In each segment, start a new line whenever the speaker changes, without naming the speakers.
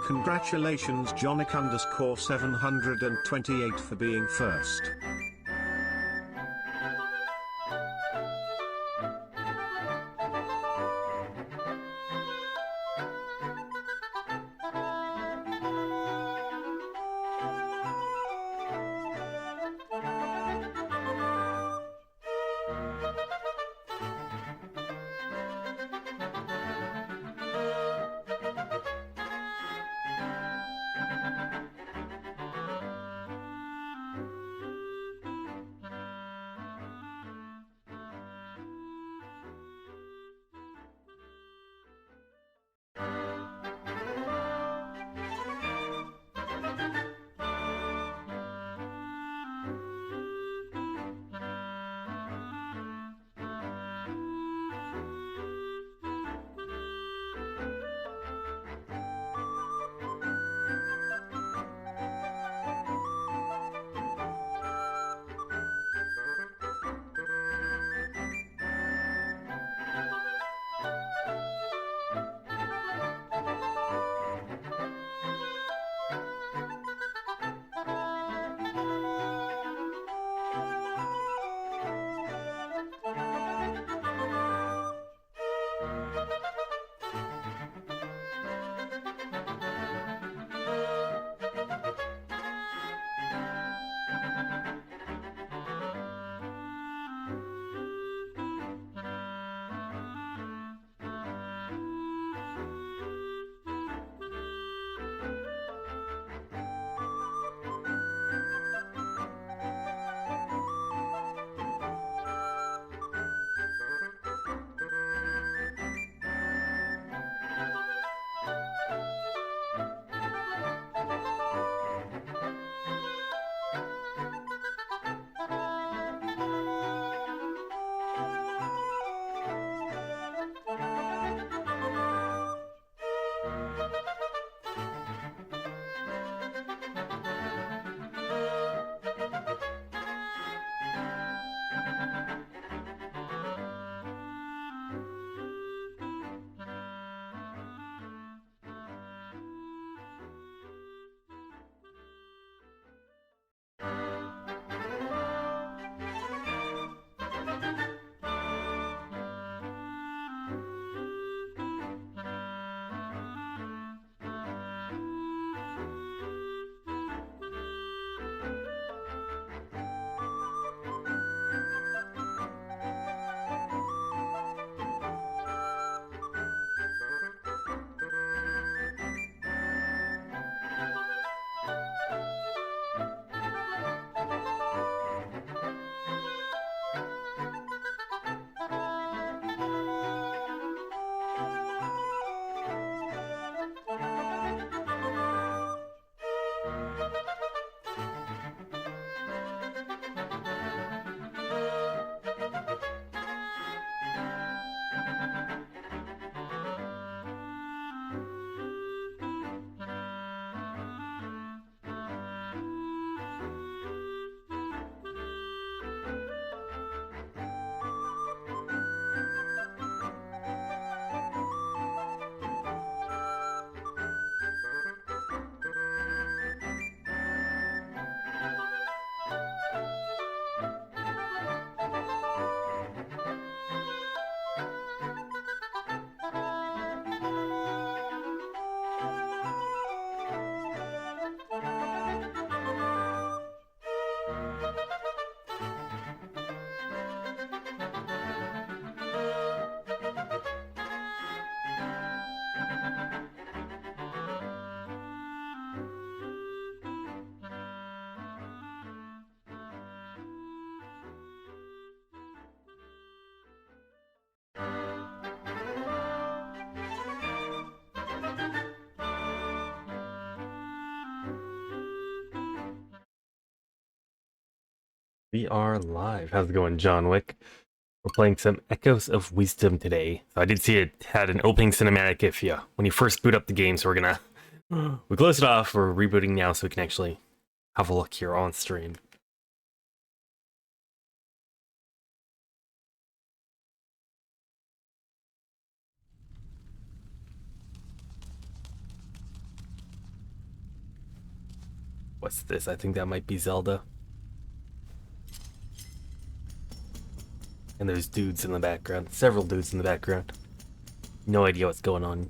Congratulations Jonic_728 for being first.
We are live. How's it going, John Wick? We're playing some Echoes of Wisdom today. So I did see it had an opening cinematic when you first boot up the game, so we're gonna we closed it off. We're rebooting now so we can actually have a look here on stream. What's this? I think that might be Zelda. And there's dudes in the background. Several dudes in the background. No idea what's going on.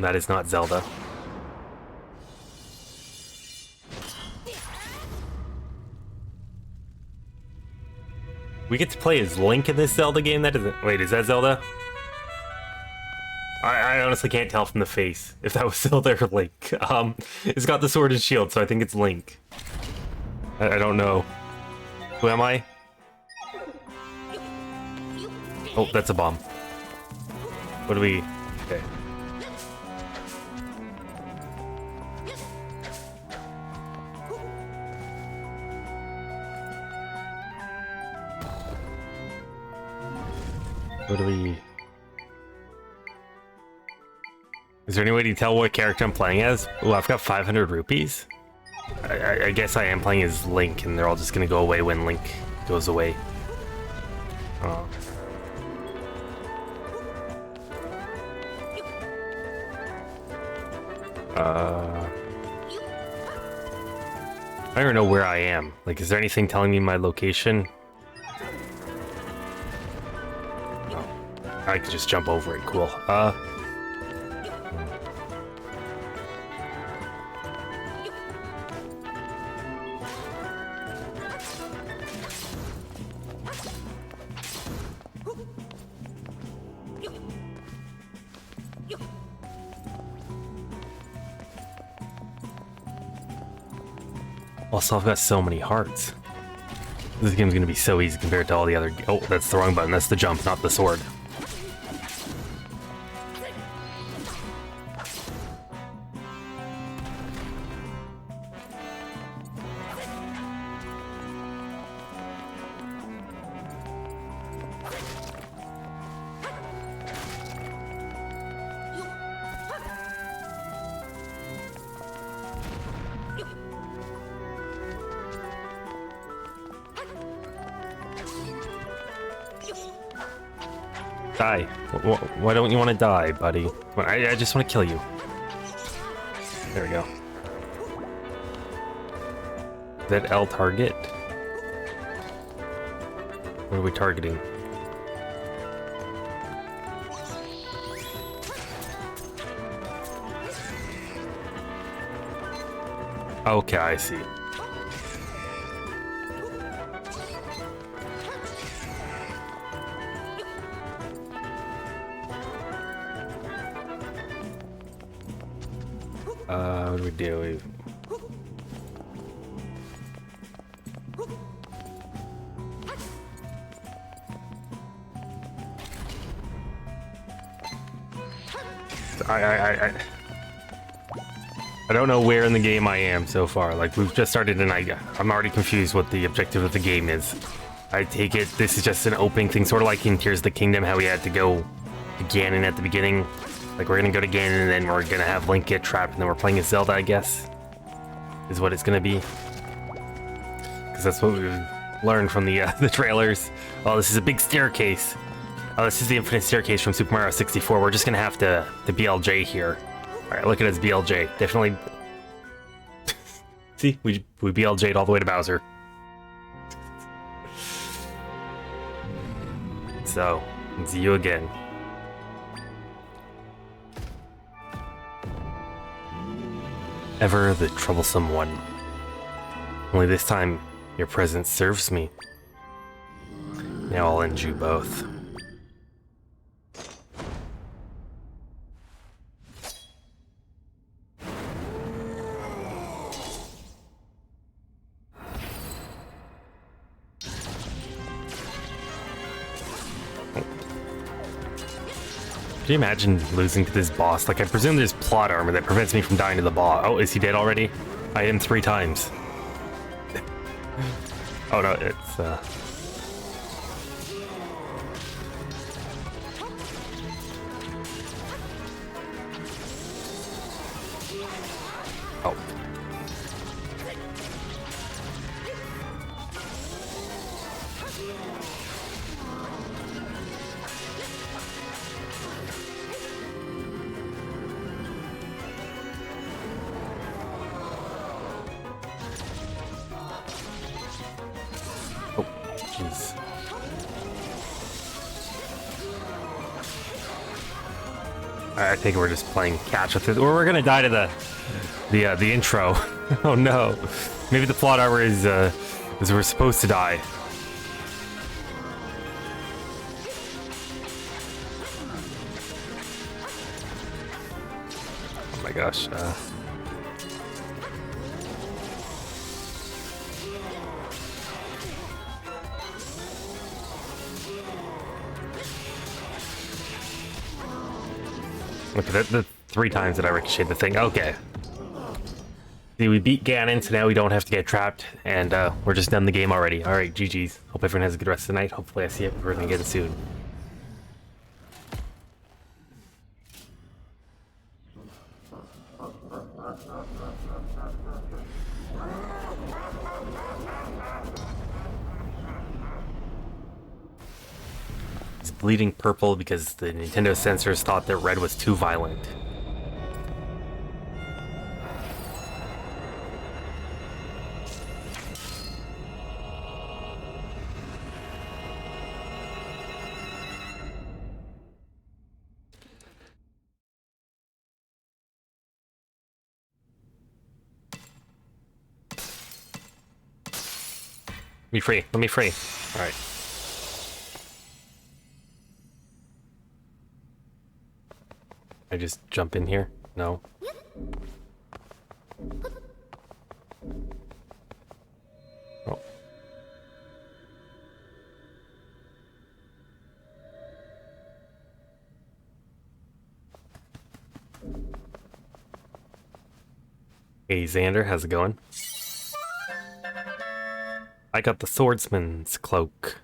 That is not Zelda. We get to play as Link in this Zelda game? That isn't... Wait, is that Zelda? I honestly can't tell from the face if that was Zelda or Link. It's got the sword and shield, so I think it's Link. I don't know. Who am I? Oh, that's a bomb. What do we... Okay. What do we... Is there any way to tell what character I'm playing as? Oh, I've got 500 rupees. I guess I am playing as Link, and they're all just gonna go away when Link goes away. Oh. I don't know where I am. Like, is there anything telling me my location? No. I could just jump over it. Cool. Also, I've got so many hearts. This game's gonna be so easy compared to all the other... Oh, that's the wrong button. That's the jump, not the sword. Die. Why don't you want to die, buddy? I just want to kill you. There we go. Is that L target? What are we targeting? Okay, I see. What do we do? I don't know where in the game I am so far. Like, we've just started and I'm already confused what the objective of the game is. I take it this is just an opening thing, sort of like in Tears of the Kingdom, how we had to go to Ganon at the beginning. Like, we're gonna go to Ganon and then we're gonna have Link get trapped and then we're playing as Zelda, I guess. Is what it's gonna be. Because that's what we've learned from the trailers. Oh, this is a big staircase. Oh, this is the infinite staircase from Super Mario 64. We're just gonna have to BLJ here. Alright, look at us BLJ. Definitely... See? We BLJ'd all the way to Bowser. So, it's you again. Ever the troublesome one. Only this time, your presence serves me. Now I'll end you both. Can you imagine losing to this boss? Like, I presume there's plot armor that prevents me from dying to the boss. Oh, is he dead already? I hit him 3 times. Oh no, it's Oh. Jeez. Alright, I think we're just playing catch with it, or we're gonna die to the intro. Oh no. Maybe the plot armor is we're supposed to die. Oh my gosh. Look at the 3 times that I ricocheted the thing. Okay. See, we beat Ganon, so now we don't have to get trapped, and we're just done the game already. Alright, GG's. Hope everyone has a good rest of the night. Hopefully I see everyone again soon. It's bleeding purple because the Nintendo censors thought that red was too violent. Let me free. Let me free. All right. I just jump in here? No. Oh. Hey Xander, how's it going? I got the swordsman's cloak.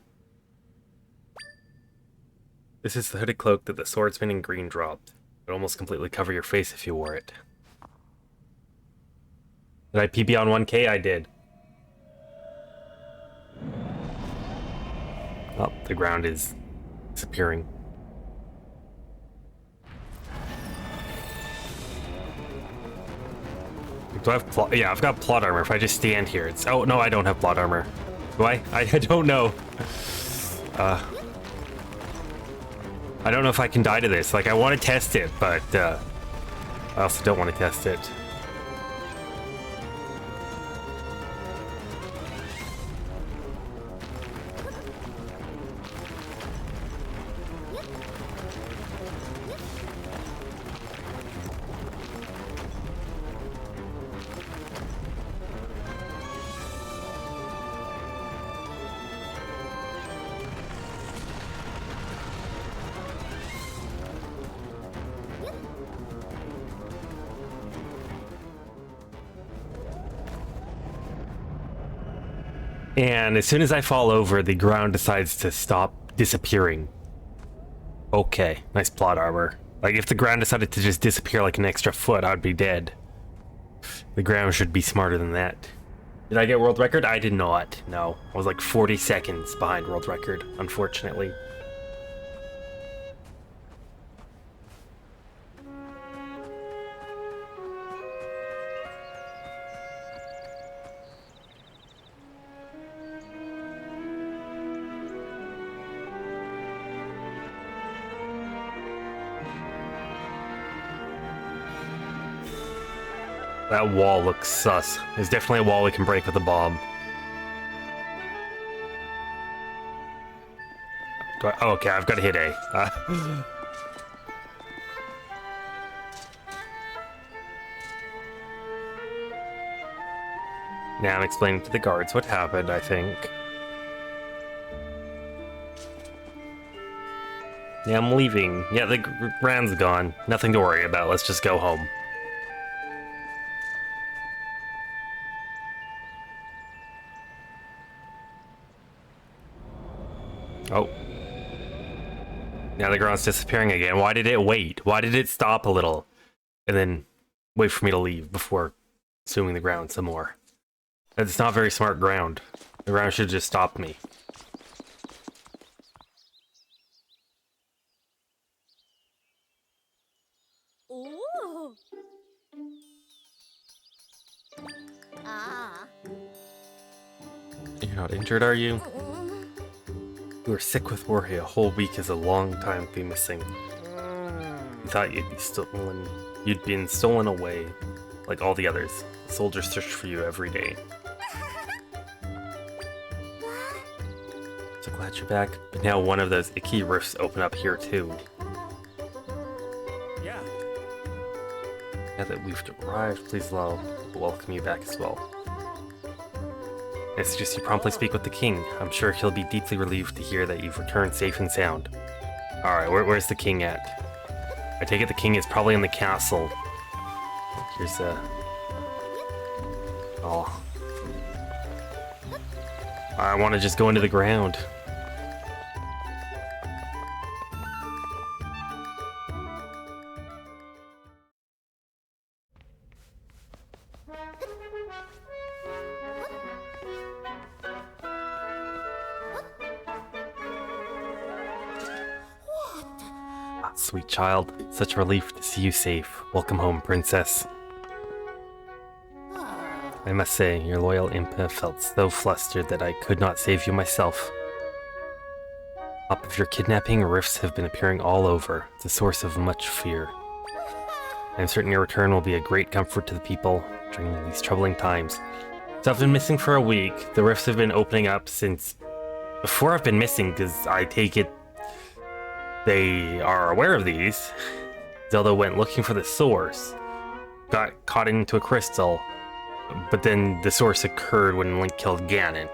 This is the hooded cloak that the swordsman in green dropped. It would almost completely cover your face if you wore it. Did I PB on 1K? I did. Oh, the ground is disappearing. Do I have plot? Yeah, I've got plot armor. If I just stand here, it's... Oh, no, I don't have plot armor. Do I? I don't know. I don't know if I can die to this. Like, I want to test it, but I also don't want to test it. And as soon as I fall over, the ground decides to stop disappearing. Okay, nice plot armor. Like, if the ground decided to just disappear like an extra foot, I'd be dead. The ground should be smarter than that. Did I get world record? I did not. No. I was like 40 seconds behind world record, unfortunately. That wall looks sus. There's definitely a wall we can break with a bomb. Oh, okay, I've got to hit A. Now I'm explaining to the guards what happened, I think. Yeah, I'm leaving. Yeah, the round's gone. Nothing to worry about. Let's just go home. Oh. Now the ground's disappearing again. Why did it wait? Why did it stop a little? And then wait for me to leave before consuming the ground some more? It's not very smart ground. The ground should have just stopped me.
Ooh. Ah.
You're not injured, are you? You were sick with worry. A whole week is a long time to be missing. You thought you'd been stolen away, like all the others. The soldiers searched for you every day. So glad you're back. But now one of those icky rifts open up here too.
Yeah.
Now that we've arrived, please allow to welcome you back as well. I suggest you promptly speak with the king. I'm sure he'll be deeply relieved to hear that you've returned safe and sound. Alright, where's the king at? I take it the king is probably in the castle. Here's oh. I want to just go into the ground. Sweet child, such a relief to see you safe. Welcome home, princess. I must say, your loyal Impa felt so flustered that I could not save you myself. Top of your kidnapping, rifts have been appearing all over. It's a source of much fear. I am certain your return will be a great comfort to the people during these troubling times. So I've been missing for a week. The rifts have been opening up since before I've been missing, because I take it they are aware of these. Zelda went looking for the source, got caught into a crystal, but then the source occurred when Link killed Ganon.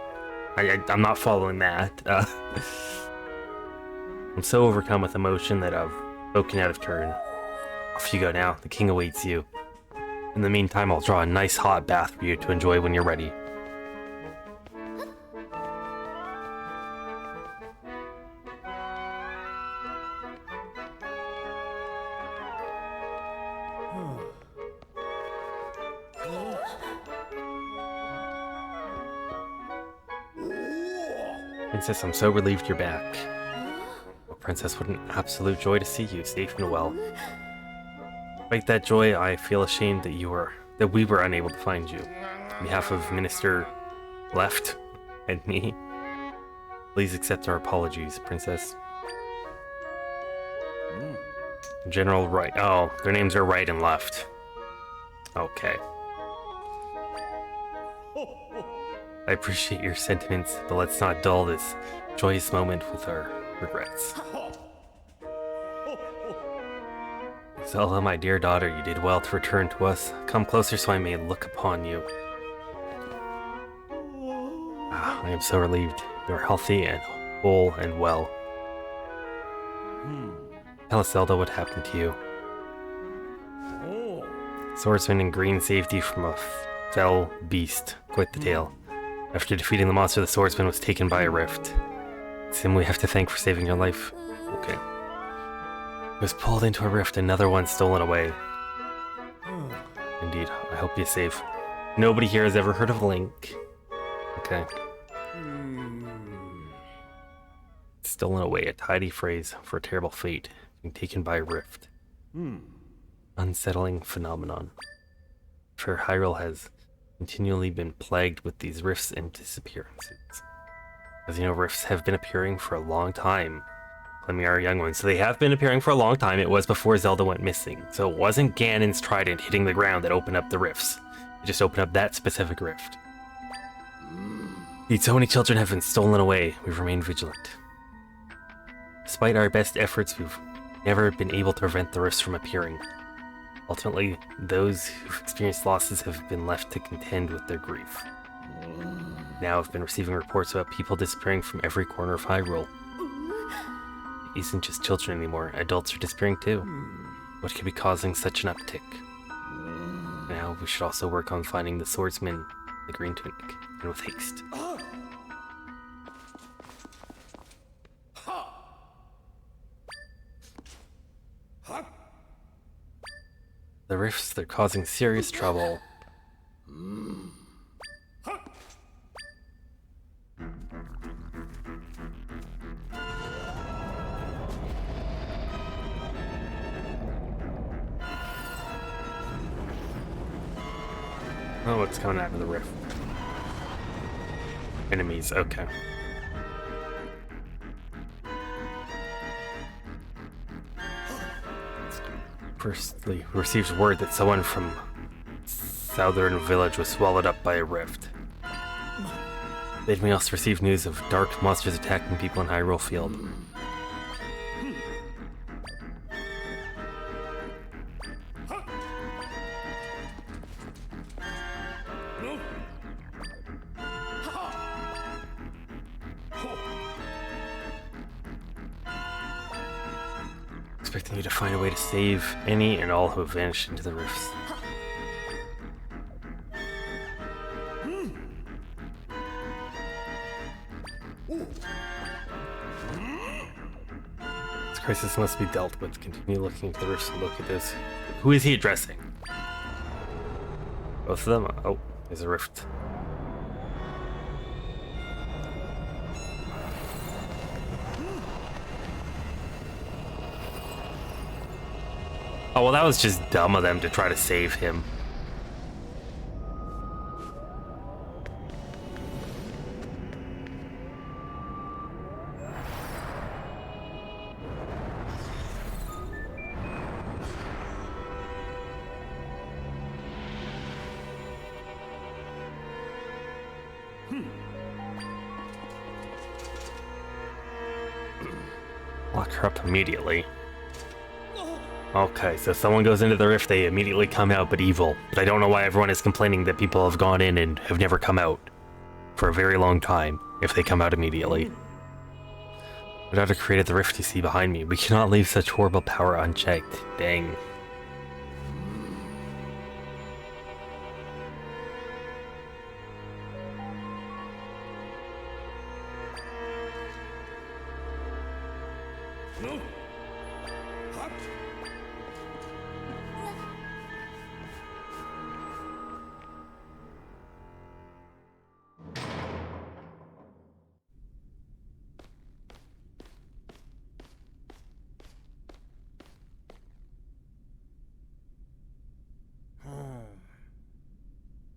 I'm not following that. I'm so overcome with emotion that I've spoken out of turn. Off you go now, the king awaits you. In the meantime, I'll draw a nice hot bath for you to enjoy when you're ready. Princess, I'm so relieved you're back. Well, Princess, what an absolute joy to see you, safe and well. Despite that joy, I feel ashamed that we were unable to find you. On behalf of Minister Left and me, please accept our apologies, Princess. General Right. Oh, their names are Right and Left. Okay. I appreciate your sentiments, but let's not dull this joyous moment with our regrets. Zelda, my dear daughter, you did well to return to us. Come closer so I may look upon you. I am so relieved. You are healthy and whole and well. Tell us, Zelda, what happened to you. Swordsman in green saved you from a fell beast. Quite the tale. After defeating the monster, the swordsman was taken by a rift. It's him we have to thank for saving your life. Okay. He was pulled into a rift, another one stolen away. Indeed, I hope you're safe. Nobody here has ever heard of Link. Okay. Stolen away, a tidy phrase for a terrible fate, being taken by a rift. Unsettling phenomenon. For Hyrule has continually been plagued with these rifts and disappearances. As you know, rifts have been appearing for a long time, claiming our young ones. So they have been appearing for a long time. It was before Zelda went missing. So it wasn't Ganon's trident hitting the ground that opened up the rifts. It just opened up that specific rift. Indeed, so many children have been stolen away. We've remained vigilant. Despite our best efforts, we've never been able to prevent the rifts from appearing. Ultimately, those who've experienced losses have been left to contend with their grief. Now I've been receiving reports about people disappearing from every corner of Hyrule. It isn't just children anymore, adults are disappearing too. What could be causing such an uptick? Now we should also work on finding the swordsman, the green tunic, and with haste. The rifts, they're causing serious trouble. Oh, what's coming out of the rift? Enemies, okay. Firstly, we received word that someone from Southern Village was swallowed up by a rift. Then we also received news of dark monsters attacking people in Hyrule Field. Expecting you to find a way to save any and all who have vanished into the rifts. This crisis must be dealt with. Continue looking into the rifts and look at this. Who is he addressing? Both of them? Oh, there's a rift. Oh, well, that was just dumb of them to try to save him. Lock her up immediately. Okay, so someone goes into the rift, they immediately come out, but evil. But I don't know why everyone is complaining that people have gone in and have never come out for a very long time if they come out immediately. My daughter created the rift you see behind me. We cannot leave such horrible power unchecked. Dang.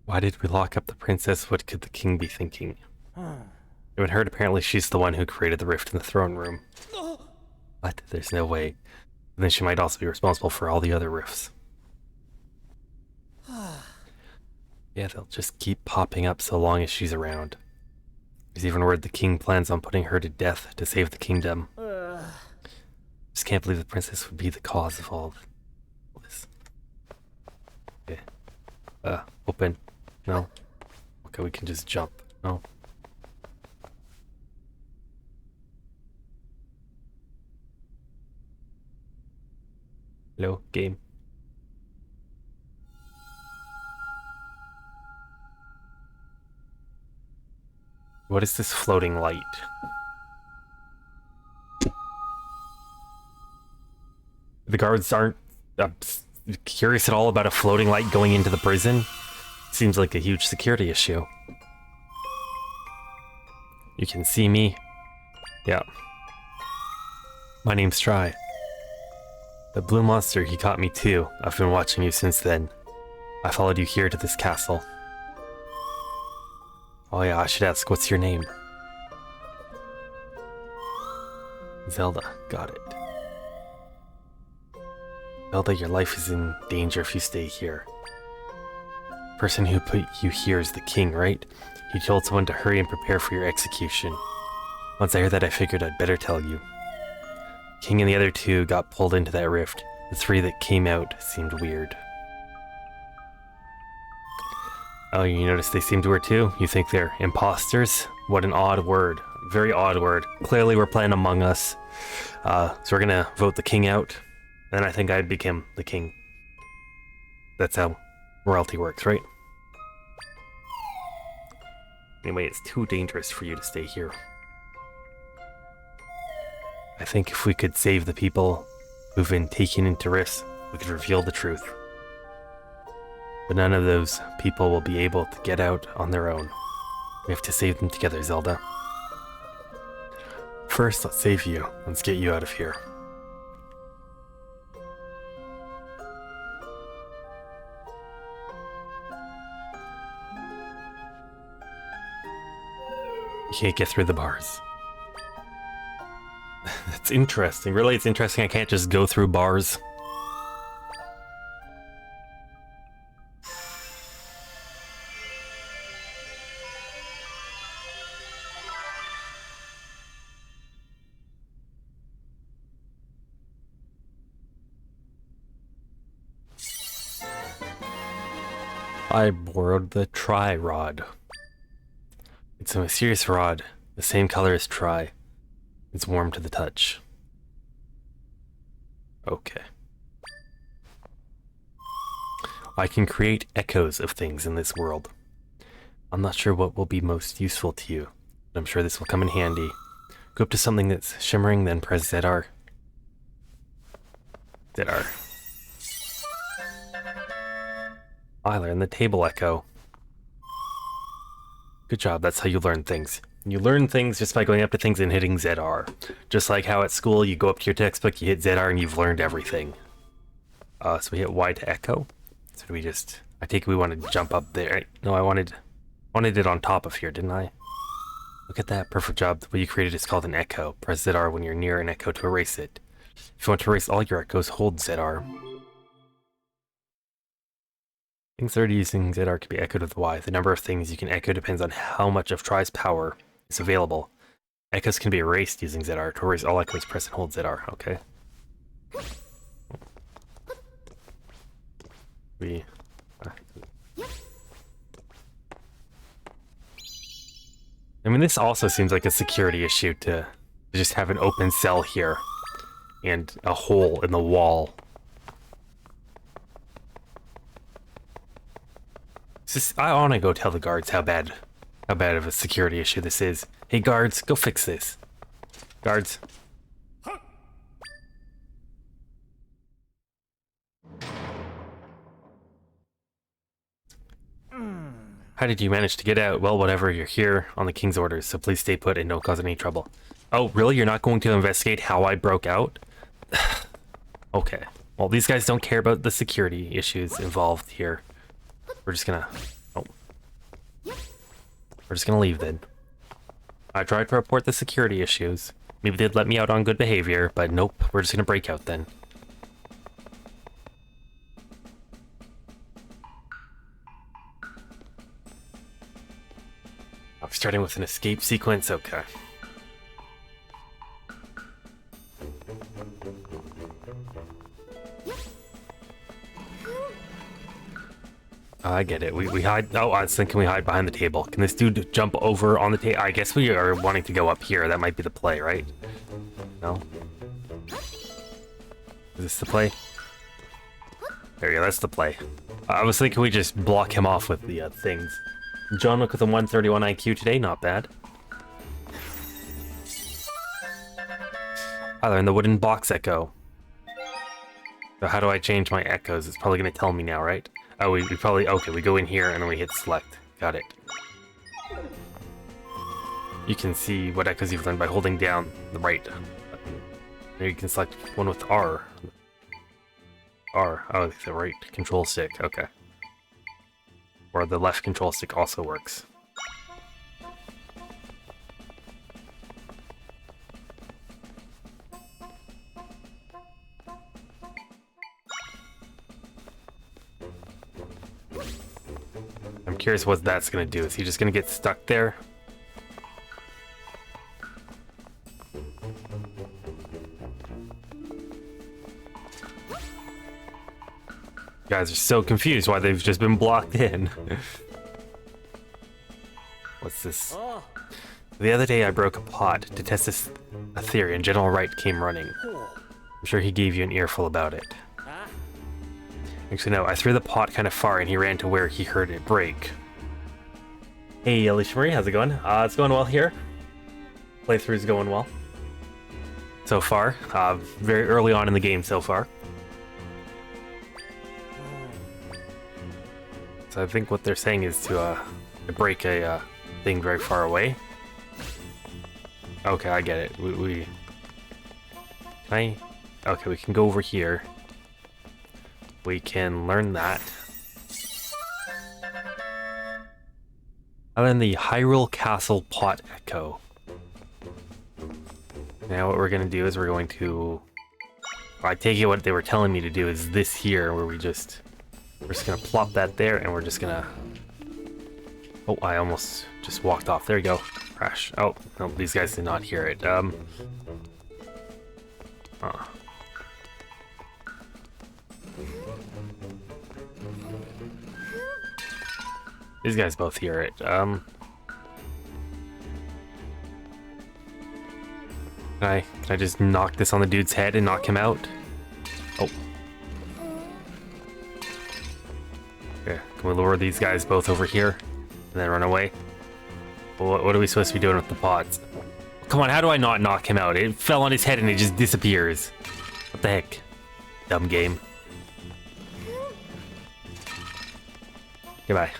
Why did we lock up the princess? What could the king be thinking? It would hurt. Apparently she's the one who created the rift in the throne room. What? There's no way. And then she might also be responsible for all the other rifts. Yeah, they'll just keep popping up so long as she's around. There's even word the king plans on putting her to death to save the kingdom. Just can't believe the princess would be the cause of all this. Okay. Open. No. Okay, we can just jump. No. Hello, game. What is this floating light? The guards aren't curious at all about a floating light going into the prison. Seems like a huge security issue. You can see me. Yeah. My name's Try. The blue monster, he caught me too. I've been watching you since then. I followed you here to this castle. Oh yeah, I should ask, what's your name? Zelda, got it. Zelda, your life is in danger if you stay here. The person who put you here is the king, right? He told someone to hurry and prepare for your execution. Once I heard that, I figured I'd better tell you. King and the other two got pulled into that rift. The three that came out seemed weird. Oh, you noticed they seem to her too? You think they're imposters? What an odd word. Very odd word. Clearly we're playing Among Us. So we're gonna vote the king out. And I think I became the king. That's how royalty works, right? Anyway, it's too dangerous for you to stay here. I think if we could save the people who've been taken into rifts, we could reveal the truth. But none of those people will be able to get out on their own. We have to save them together, Zelda. First, let's save you. Let's get you out of here. You can't get through the bars. That's interesting. Really, it's interesting I can't just go through bars. I borrowed the Tri Rod. It's a mysterious rod, the same color as Tri. It's warm to the touch. Okay. I can create echoes of things in this world. I'm not sure what will be most useful to you, but I'm sure this will come in handy. Go up to something that's shimmering, then press ZR. ZR. I learned the table echo. Good job, that's how you learn things. You learn things just by going up to things and hitting ZR. Just like how at school you go up to your textbook, you hit ZR and you've learned everything. So we hit Y to echo. So do we just... I think we want to jump up there. No, I wanted it on top of here, didn't I? Look at that, perfect job. What you created is called an echo. Press ZR when you're near an echo to erase it. If you want to erase all your echoes, hold ZR. Things that are using ZR can be echoed with Y. The number of things you can echo depends on how much of Tri's power is available. Echoes can be erased using ZR. To erase all echoes, press and hold ZR. Okay. I mean, this also seems like a security issue to just have an open cell here and a hole in the wall. I want to go tell the guards how bad of a security issue this is. Hey guards, go fix this. Guards. How did you manage to get out? Well, whatever, you're here on the king's orders, so please stay put and don't cause any trouble. Oh, really? You're not going to investigate how I broke out? Okay. Well, these guys don't care about the security issues involved here. We're just gonna... Oh. We're just gonna leave then. I tried to report the security issues. Maybe they'd let me out on good behavior, but nope, we're just gonna break out then. I'm starting with an escape sequence, okay. I get it. We hide. Oh, I was thinking we hide behind the table. Can this dude jump over on the table? I guess we are wanting to go up here. That might be the play, right? No? Is this the play? There you go. That's the play. I was thinking we just block him off with the things. John Wick with a 131 IQ today. Not bad. I learned the wooden box echo. So how do I change my echoes? It's probably going to tell me now, right? Oh, we probably... Okay, we go in here and then we hit select. Got it. You can see what echoes you've learned by holding down the right button. There you can select one with R. R. Oh, the right control stick. Okay. Or the left control stick also works. I'm curious what that's gonna do. Is he just gonna get stuck there? You guys are so confused why they've just been blocked in. What's this? The other day I broke a pot to test a theory and General Wright came running. I'm sure he gave you an earful about it. Actually, no, I threw the pot kind of far and he ran to where he heard it break. Hey, Alicia Marie, how's it going? It's going well here. Playthrough's going well. So far. Very early on in the game so far. So I think what they're saying is to break a thing very far away. Okay, I get it. Can I... Okay, we can go over here. We can learn that. And then the Hyrule Castle Pot Echo. Now what we're going to do is we're going to... I take it what they were telling me to do is this here, where we're just going to plop that there, and we're just going to... Oh, I almost just walked off. There you go. Crash. Oh, no, these guys did not hear it. These guys both hear it. Can I just knock this on the dude's head and knock him out? Oh. Okay, can we lure these guys both over here and then run away? What are we supposed to be doing with the pots? Come on, how do I not knock him out? It fell on his head and it just disappears. What the heck? Dumb game. Goodbye.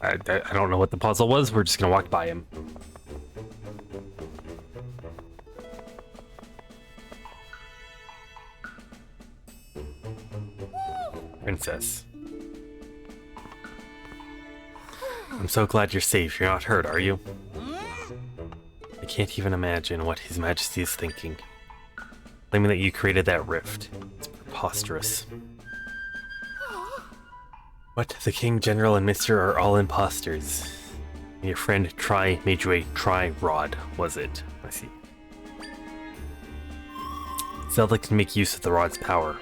I don't know what the puzzle was. We're just gonna walk by him. Princess. I'm so glad you're safe. You're not hurt, are you? I can't even imagine what His Majesty is thinking. Claiming that you created that rift. It's preposterous. What? The King, General, and Mister are all imposters. And your friend Tri made you a Tri-Rod, was it? I see. Zelda can make use of the rod's power.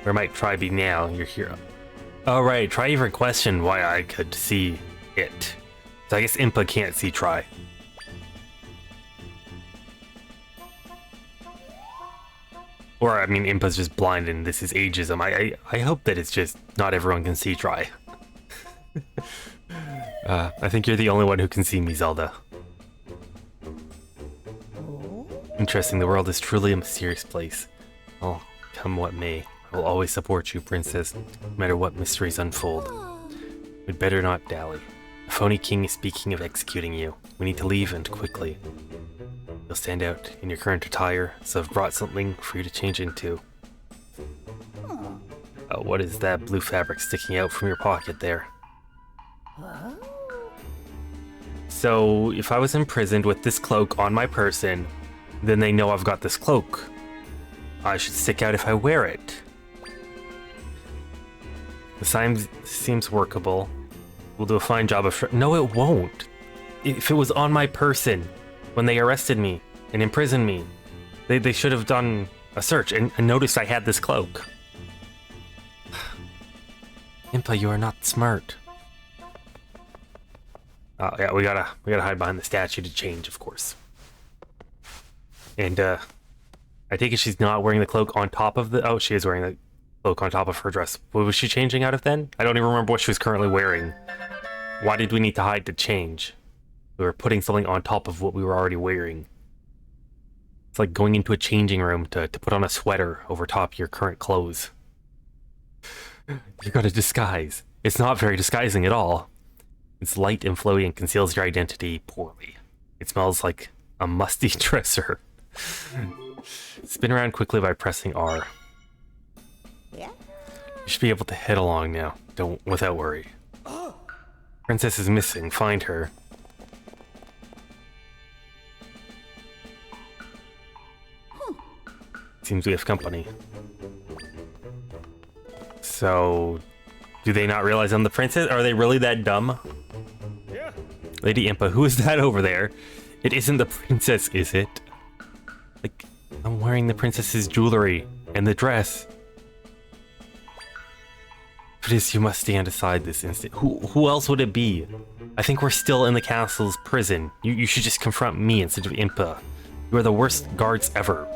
Where might Tri be now, your hero? Oh right, Tri even questioned why I could see it. So I guess Impa can't see Tri. Or, I mean, Impa's just blind and this is ageism. I hope that it's just not everyone can see Tri. I think you're the only one who can see me, Zelda. Interesting, the world is truly a mysterious place. Oh, come what may. I will always support you, Princess, no matter what mysteries unfold. We'd better not dally. The phony king is speaking of executing you. We need to leave, and quickly. You'll stand out in your current attire, so I've brought something for you to change into. What is that blue fabric sticking out from your pocket there? So, if I was imprisoned with this cloak on my person, then they know I've got this cloak. I should stick out if I wear it. The sign seems workable. We'll do a fine job of... No, it won't. If it was on my person when they arrested me and imprisoned me, they should have done a search and noticed I had this cloak. Impa, you are not smart. Yeah, we gotta hide behind the statue to change, of course. And I take it she's not wearing the cloak on top of the... Oh, she is wearing the cloak on top of her dress. What was she changing out of then? I don't even remember what she was currently wearing. Why did we need to hide to change? We were putting something on top of what we were already wearing. It's like going into a changing room to put on a sweater over top of your current clothes. You've got a disguise. It's not very disguising at all. It's light and flowy and conceals your identity poorly. It smells like a musty dresser. Spin around quickly by pressing R. You should be able to head along now, without worry. Princess is missing. Find her. Seems we have company. So, do they not realize I'm the princess? Are they really that dumb?
Yeah.
Lady Impa, who is that over there? It isn't the princess, is it? Like, I'm wearing the princess's jewelry and the dress. If it is, you must stand aside this instant. Who else would it be? I think we're still in the castle's prison. You should just confront me instead of Impa. You are the worst guards ever.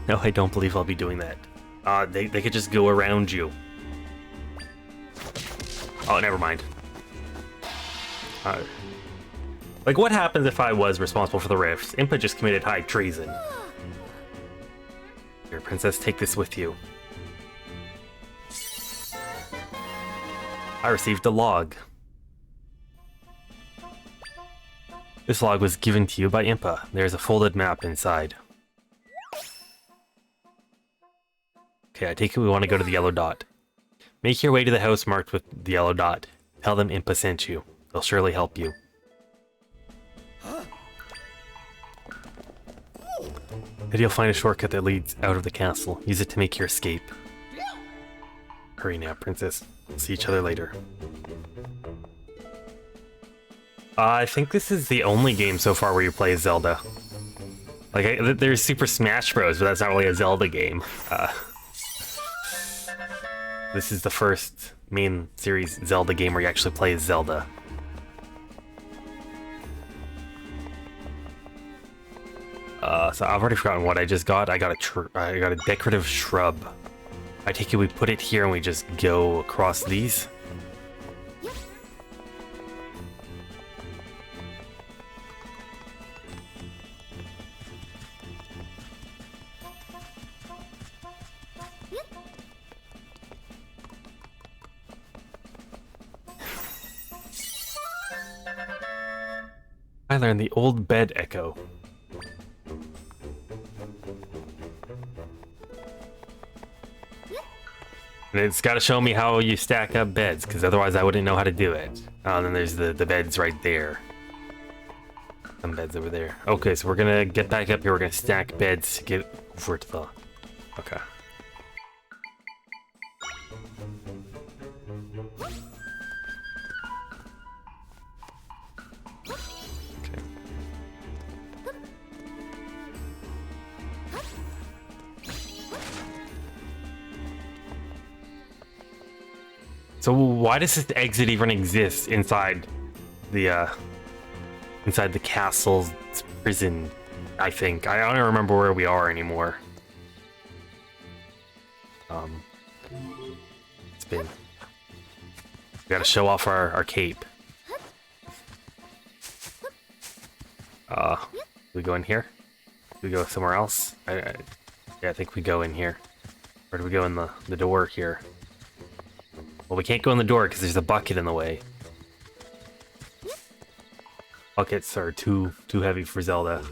No, I don't believe I'll be doing that. They could just go around you. Oh, never mind. Like, what happens if I was responsible for the rifts? Impa just committed high treason. Here, princess, take this with you. I received a log. This log was given to you by Impa. There's a folded map inside. Okay, I take it we want to go to the yellow dot. Make your way to the house marked with the yellow dot. Tell them Impa sent you. They'll surely help you. And you'll find a shortcut that leads out of the castle. Use it to make your escape. Hurry now, princess. We'll see each other later. I think this is the only game so far where you play Zelda. Like, there's Super Smash Bros, but that's not really a Zelda game. This is the first main series Zelda game where you actually play as Zelda. So I've already forgotten what I just got. I got a decorative shrub. I take it we put it here and we just go across these. I learned the old bed echo. And it's got to show me how you stack up beds, because otherwise I wouldn't know how to do it. And then there's the beds right there. Some beds over there. Okay, so we're gonna get back up here. We're gonna stack beds to get over to the... Okay. So why does this exit even exist inside the castle's prison? I think I don't remember where we are anymore. It's been. We gotta show off our cape. Do we go in here? Do we go somewhere else? Yeah, I think we go in here. Or do we go in the door here? Well, we can't go in the door because there's a bucket in the way. Buckets are too heavy for Zelda.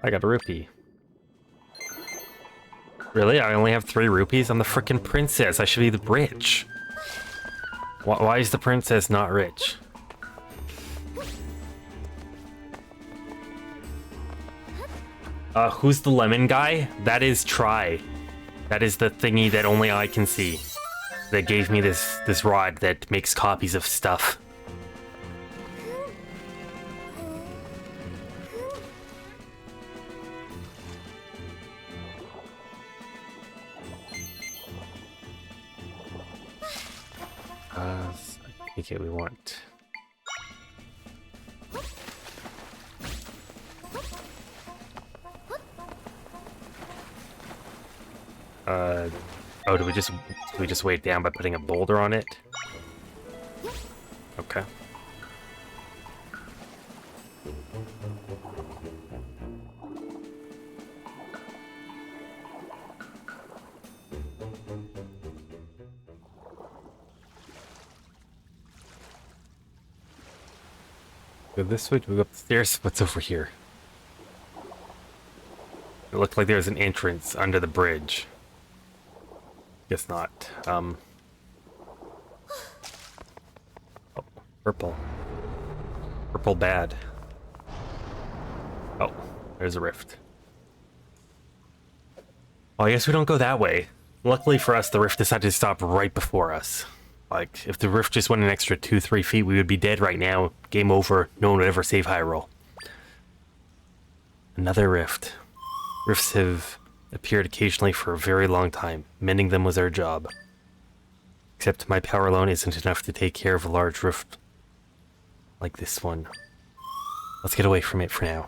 I got a rupee. Really? I only have 3 rupees? I'm the frickin' princess. I should be the rich. Why is the princess not rich? Who's the lemon guy? That is Try. That is the thingy that only I can see. That gave me this rod that makes copies of stuff. Okay, we want... Oh, do we just weigh it down by putting a boulder on it? Okay. Go this way, do we go upstairs? What's over here? It looked like there was an entrance under the bridge. Guess not. Oh, purple. Purple bad. Oh, there's a rift. Well, I guess we don't go that way. Luckily for us, the rift decided to stop right before us. Like, if the rift just went an extra 2-3 feet, we would be dead right now. Game over. No one would ever save Hyrule. Another rift. Rifts have appeared occasionally for a very long time. Mending them was our job. Except my power alone isn't enough to take care of a large rift like this one. Let's get away from it for now.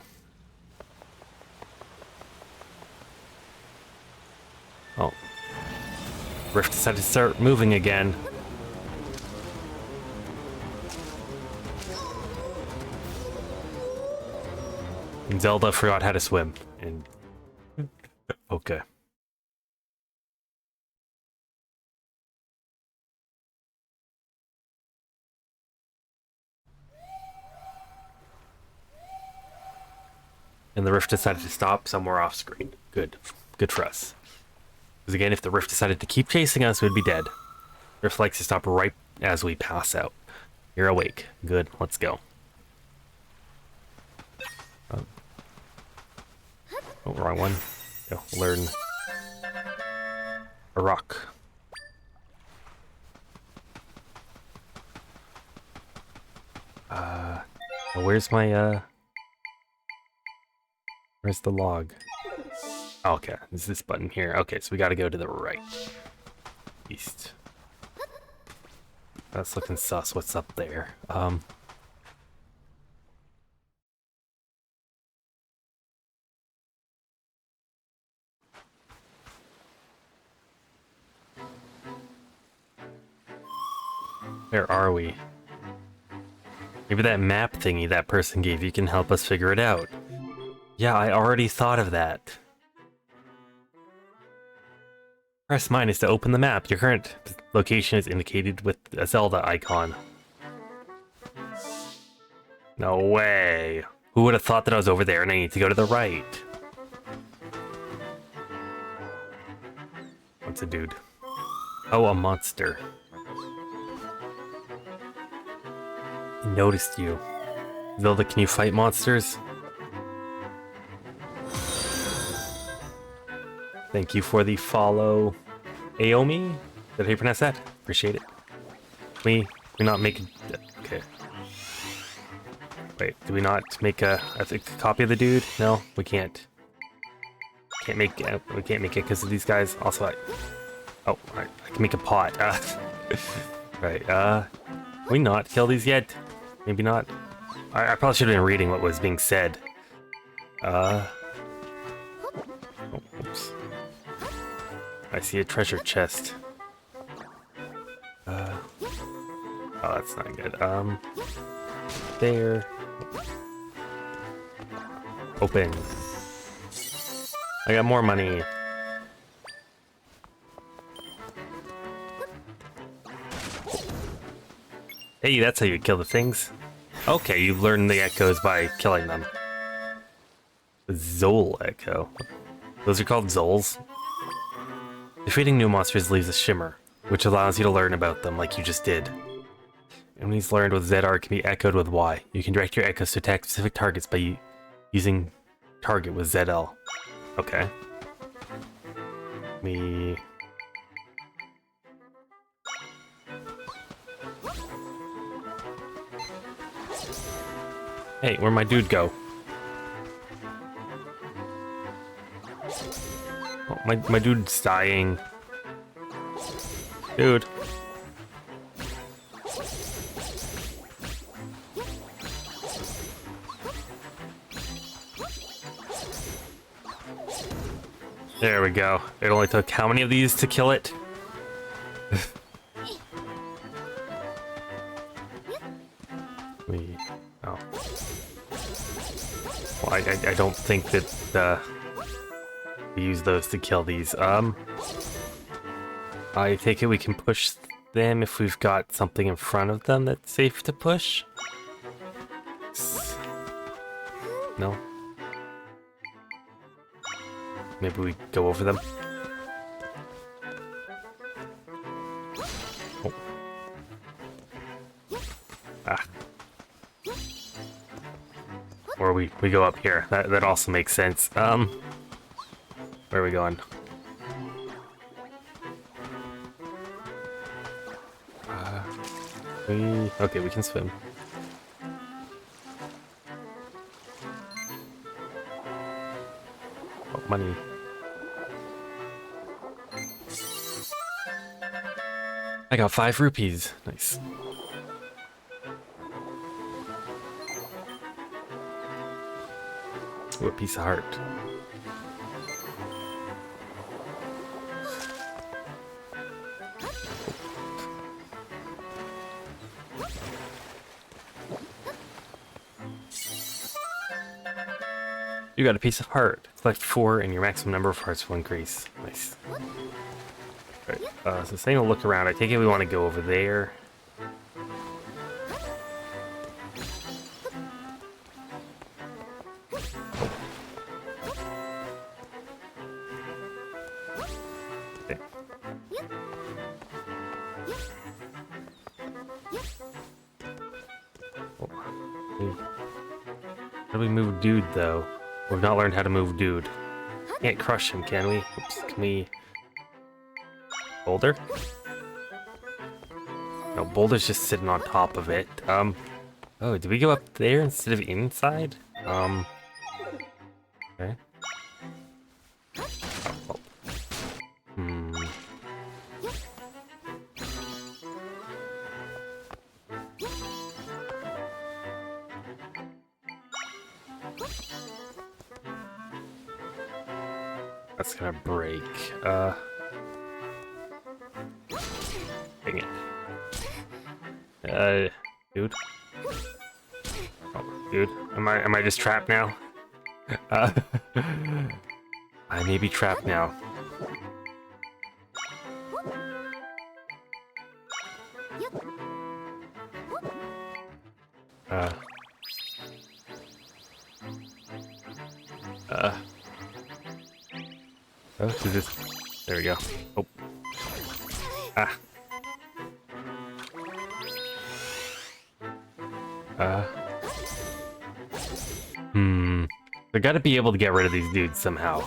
Oh. Rift decided to start moving again. And Zelda forgot how to swim. And okay. And the rift decided to stop somewhere off screen. Good. Good for us. Because again, if the rift decided to keep chasing us, we'd be dead. Rift likes to stop right as we pass out. You're awake. Good. Let's go. Oh, wrong one. Go. Learn. A rock. Where's my, where's the log? Oh, okay, it's this button here. Okay, so we gotta go to the right. East. That's looking sus. What's up there? Where are we? Maybe that map thingy that person gave you can help us figure it out. Yeah, I already thought of that. Press minus to open the map. Your current location is indicated with a Zelda icon. No way. Who would have thought that I was over there and I need to go to the right? What's a dude? Oh, a monster. I noticed you. Zelda, can you fight monsters? Thank you for the follow. Aomi? Did I pronounce that? Appreciate it. We not make a... Okay. Wait, do we not make a copy of the dude? No, we can't. We can't make it because of these guys. Also, oh, I can make a pot. Right, can we not kill these yet? Maybe not. I probably should have been reading what was being said. Oh, oops. I see a treasure chest. Oh, that's not good. There. Open. I got more money. Hey, that's how you kill the things. Okay, you've learned the echoes by killing them. The Zol echo. Those are called Zols. Defeating new monsters leaves a shimmer, which allows you to learn about them like you just did. Enemies learned with ZR can be echoed with Y. You can direct your echoes to attack specific targets by using target with ZL. Okay. Me. Hey, where'd my dude go? Oh, my dude's dying. Dude. There we go. It only took how many of these to kill it? Oh. Well, I don't think that we use those to kill these. I take it we can push them if we've got something in front of them that's safe to push? No? Maybe we go over them? Oh. Ah. Or we go up here. That also makes sense. Where are we going? Okay, we can swim. Oh, money. I got 5 rupees. Nice. Ooh, a piece of heart. You got a piece of heart. Collect 4 and your maximum number of hearts will increase. Nice. Right, so saying to look around, I take it we want to go over there. Okay. How do we move dude, though? We've not learned how to move dude. Can't crush him, can we? Oops, can we... Boulder? No, Boulder's just sitting on top of it. Oh, did we go up there instead of inside? Okay. Oh. Hmm. That's gonna break. Dang it. Dude. Oh, dude. Am I just trapped now? I may be trapped now. Oh, is this? There we go. Oh. Ah. I gotta be able to get rid of these dudes somehow.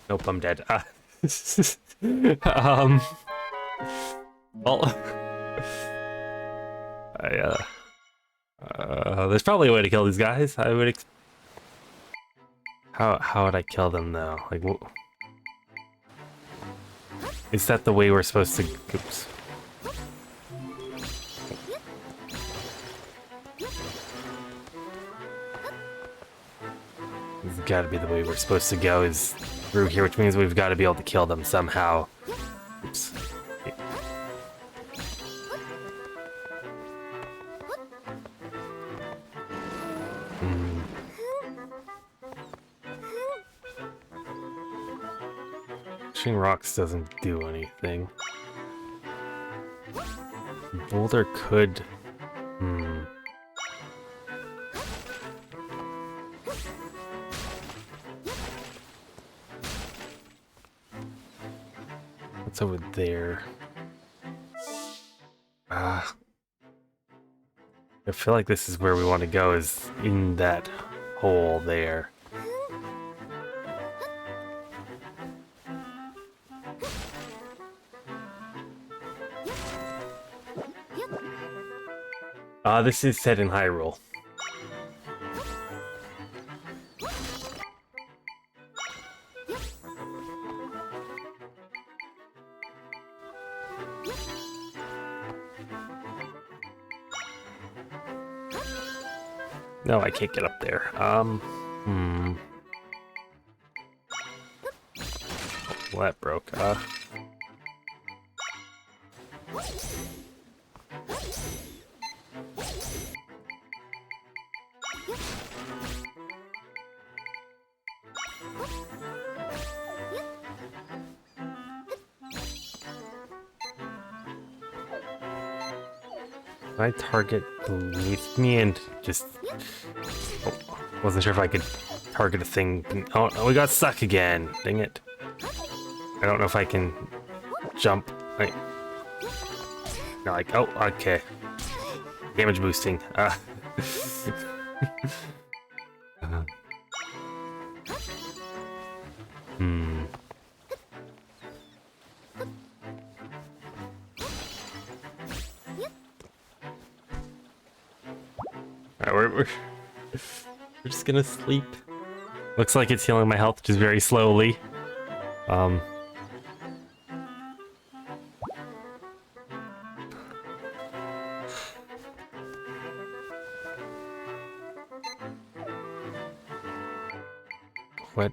Nope, I'm dead. Well, there's probably a way to kill these guys. I would. How would I kill them though? Like, is that the way we're supposed to? Oops. This has got to be the way we're supposed to go. Is through here, which means we've got to be able to kill them somehow. Oops. Pushing rocks doesn't do anything. Boulder could. What's over there? I feel like this is where we want to go, is in that hole there. This is set in Hyrule. No, I can't get up there. Well, that broke. Can I target beneath me and just... Oh, wasn't sure if I could target a thing. Oh, we got stuck again. Dang it. I don't know if I can jump. Wait. No, like, oh, okay. Damage boosting. Alright, we're just gonna sleep. Looks like it's healing my health just very slowly. What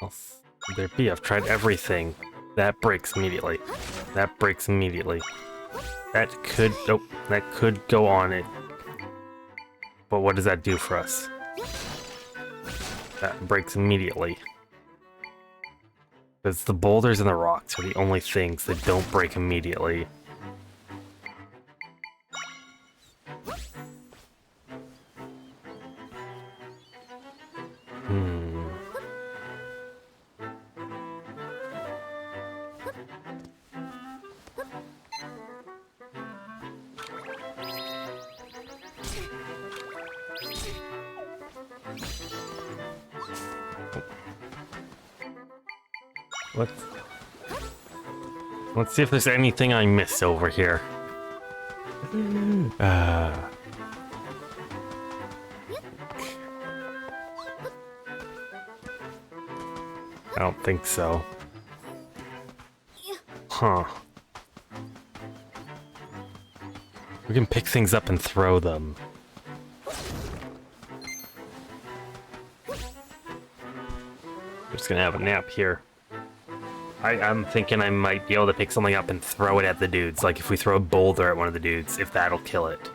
else could there be? I've tried everything. That breaks immediately. That breaks immediately. That could... Oh, that could go on it. But what does that do for us? That breaks immediately. Because the boulders and the rocks are the only things that don't break immediately. Let's see if there's anything I missed over here. I don't think so. Huh. We can pick things up and throw them. I'm just gonna have a nap here. I'm thinking I might be able to pick something up and throw it at the dudes. Like if we throw a boulder at one of the dudes, if that'll kill it.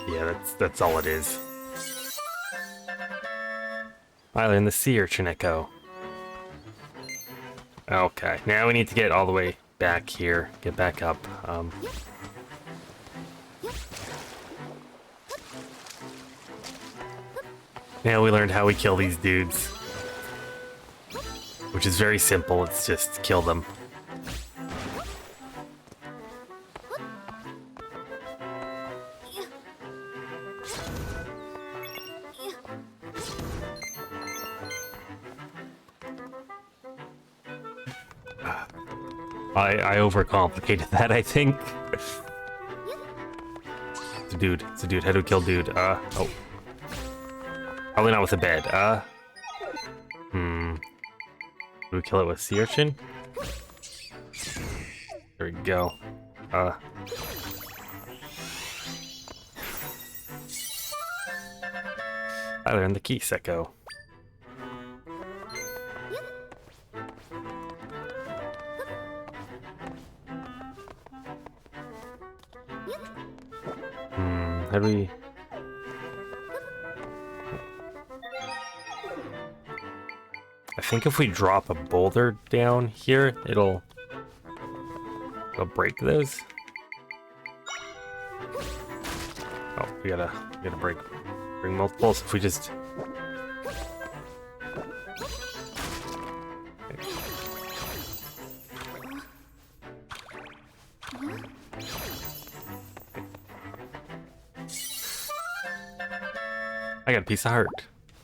Yeah, that's all it is. I learned the sea urchin echo. Okay, now we need to get all the way back here. Get back up. Now we learned how we kill these dudes. Which is very simple, it's just kill them. I overcomplicated that, I think. It's a dude. It's a dude. How do we kill dude? Oh. Probably not with a bed. Do we kill it with sea urchin? There we go. I learned the key secco. How do we... I think if we drop a boulder down here, it'll break those. Oh, we gotta bring multiples. If we just... I got a piece of heart.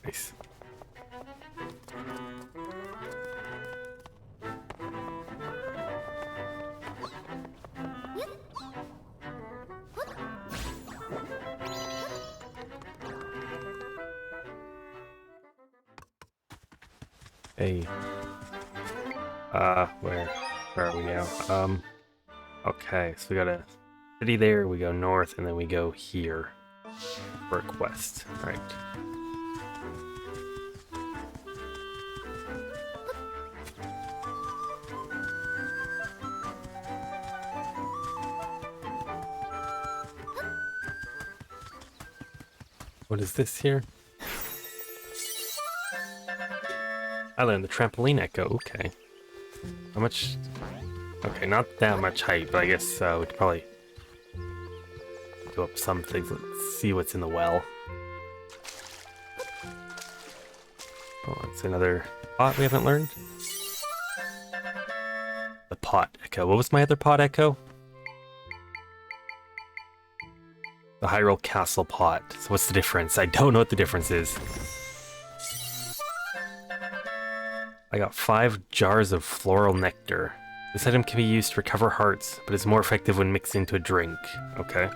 Nice. Hey. Where are we now? Okay, so we got a city there, we go north, and then we go here. For a quest. Alright. What is this here? I learned the trampoline echo. Okay. How much? Okay, not that much height, but I guess we could probably go up some things. Let's see what's in the well. Oh, it's another pot we haven't learned. The pot echo. What was my other pot echo? The Hyrule Castle pot. So what's the difference? I don't know what the difference is. I got 5 jars of floral nectar. This item can be used to recover hearts, but is more effective when mixed into a drink. Okay.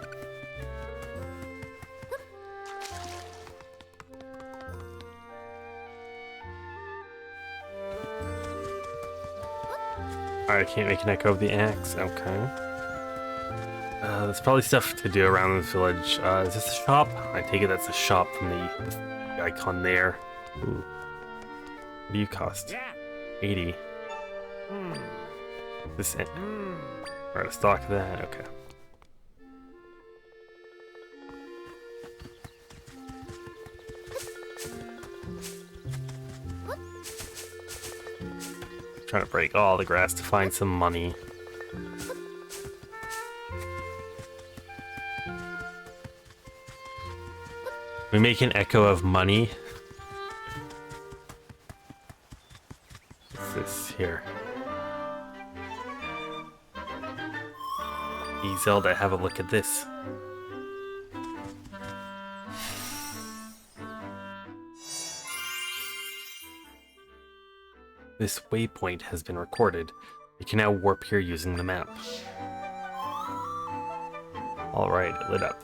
I can't make an echo of the axe. Okay. There's probably stuff to do around this village. Is this a shop? I take it that's a shop from the icon there. Ooh. What do you cost? 80. This it. We're out of stock of that. Okay. Trying to break all the grass to find some money. We make an echo of money. here? Hey, Zelda, have a look at this. This waypoint has been recorded. You can now warp here using the map. Alright, it lit up.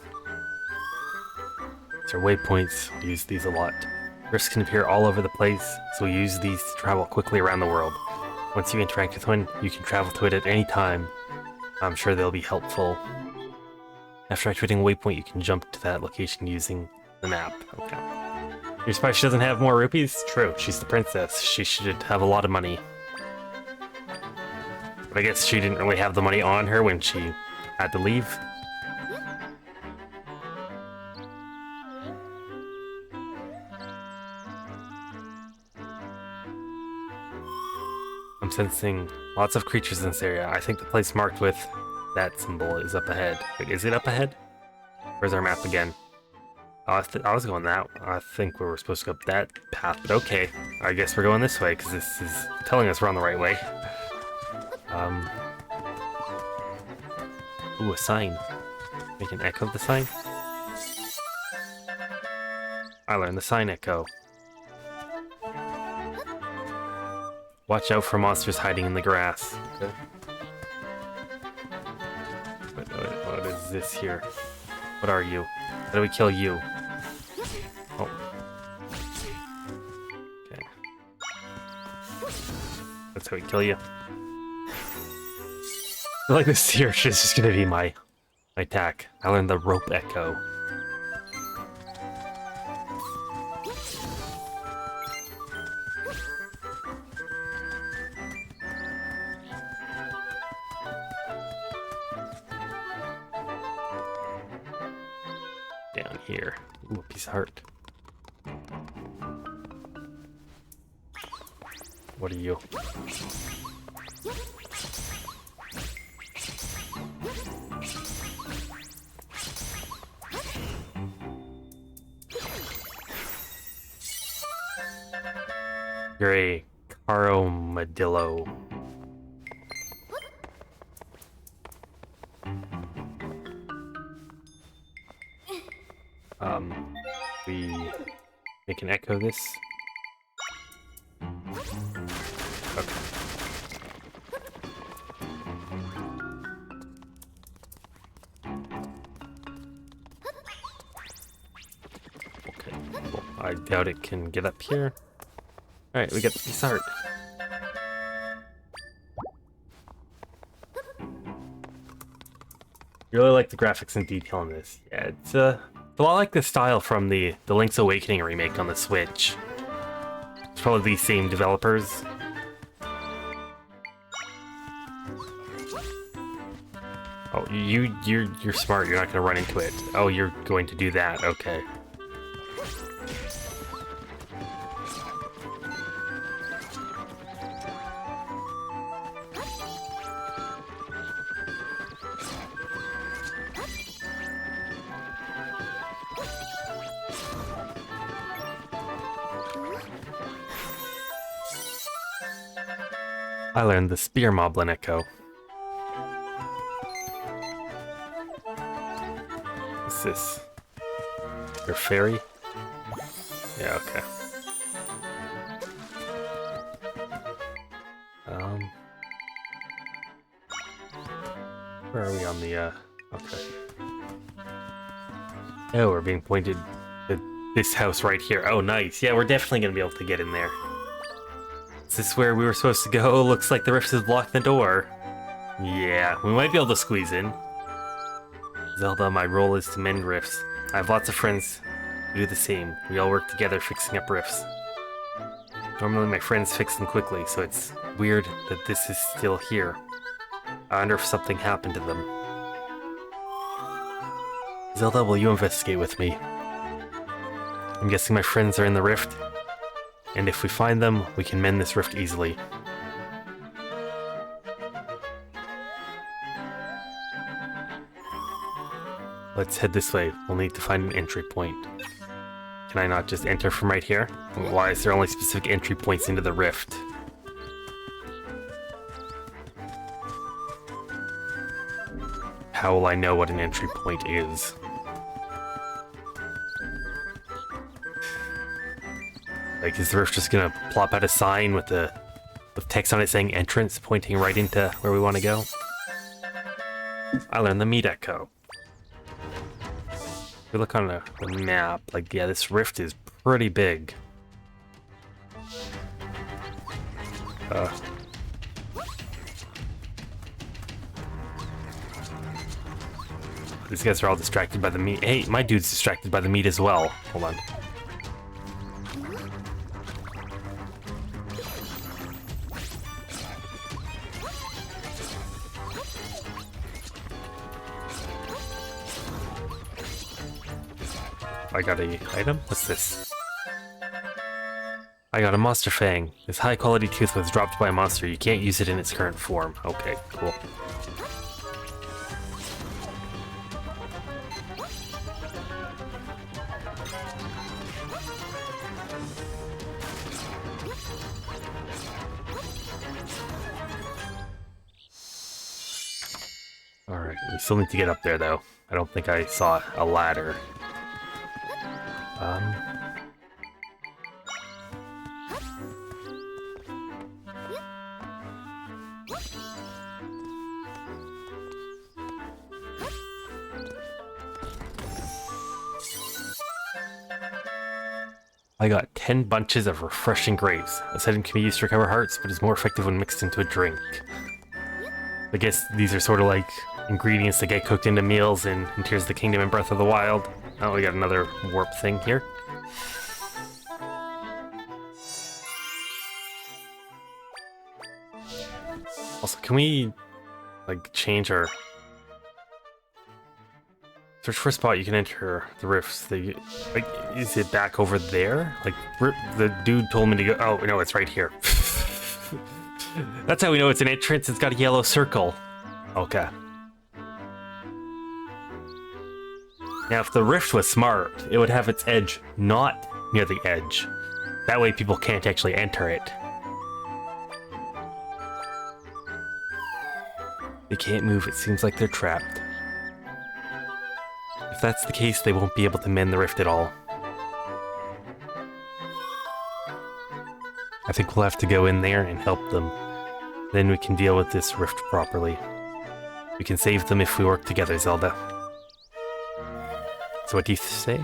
These are waypoints. We use these a lot. Rifts can appear all over the place, so we use these to travel quickly around the world. Once you interact with one, you can travel to it at any time. I'm sure they'll be helpful. After activating a waypoint, you can jump to that location using the map. Okay. You're surprised she doesn't have more rupees? True, she's the princess. She should have a lot of money. But I guess she didn't really have the money on her when she had to leave. I'm sensing lots of creatures in this area. I think the place marked with that symbol is up ahead. Wait, is it up ahead? Where's our map again? Oh, I was going that. I think we were supposed to go up that path, but okay. I guess we're going this way because this is telling us we're on the right way. Ooh, a sign. Make an echo of the sign. I learned the sign echo. Watch out for monsters hiding in the grass. Okay. What is this here? What are you? How do we kill you? Oh. Okay. That's how we kill you. I feel like this here is just gonna be my attack. I learned the rope echo. Down here. Ooh, a piece of heart. What are you? You're a Caromadillo. We can echo this. Okay. Okay, well, I doubt it can get up here. Alright, we got the piece of art. Really like the graphics and detail in this. Yeah, it's a lot like the style from the Link's Awakening remake on the Switch. It's probably the same developers. Oh, you're smart. You're not gonna run into it. Oh, you're going to do that. Okay. I learned the Spear Moblin Echo. What's this? Your fairy? Yeah, okay. Where are we on the, okay. Oh, we're being pointed to this house right here. Oh, nice. Yeah, we're definitely gonna be able to get in there. Is this where we were supposed to go? Looks like the rift has blocked the door. Yeah, we might be able to squeeze in. Zelda, my role is to mend rifts. I have lots of friends who do the same. We all work together fixing up rifts. Normally my friends fix them quickly, so it's weird that this is still here. I wonder if something happened to them. Zelda, will you investigate with me? I'm guessing my friends are in the rift. And if we find them, we can mend this rift easily. Let's head this way. We'll need to find an entry point. Can I not just enter from right here? Why is there only specific entry points into the rift? how will I know what an entry point is? Like, is the rift just gonna plop out a sign with text on it saying entrance pointing right into where we want to go? I learned the meat echo. If we look on the map, like, yeah, this rift is pretty big. These guys are all distracted by the meat. Hey, my dude's distracted by the meat as well. Hold on. I got a item? What's this? I got a monster fang. This high quality tooth was dropped by a monster. You can't use it in its current form. Okay, cool. Alright, we still need to get up there though. I don't think I saw a ladder. I got 10 bunches of refreshing grapes. This item can be used to recover hearts, but is more effective when mixed into a drink. I guess these are sort of like ingredients that get cooked into meals in Tears of the Kingdom and Breath of the Wild. Oh, we got another warp thing here. Also, can we, like, change our... Search for a spot you can enter the rifts. Like, is it back over there? Like, the dude told me to go... Oh, no, it's right here. That's how we know it's an entrance. It's got a yellow circle. Okay. Now, if the rift was smart, it would have its edge not near the edge. That way people can't actually enter it. They can't move. It seems like they're trapped. If that's the case, they won't be able to mend the rift at all. I think we'll have to go in there and help them. Then we can deal with this rift properly. We can save them if we work together, Zelda. So what do you say?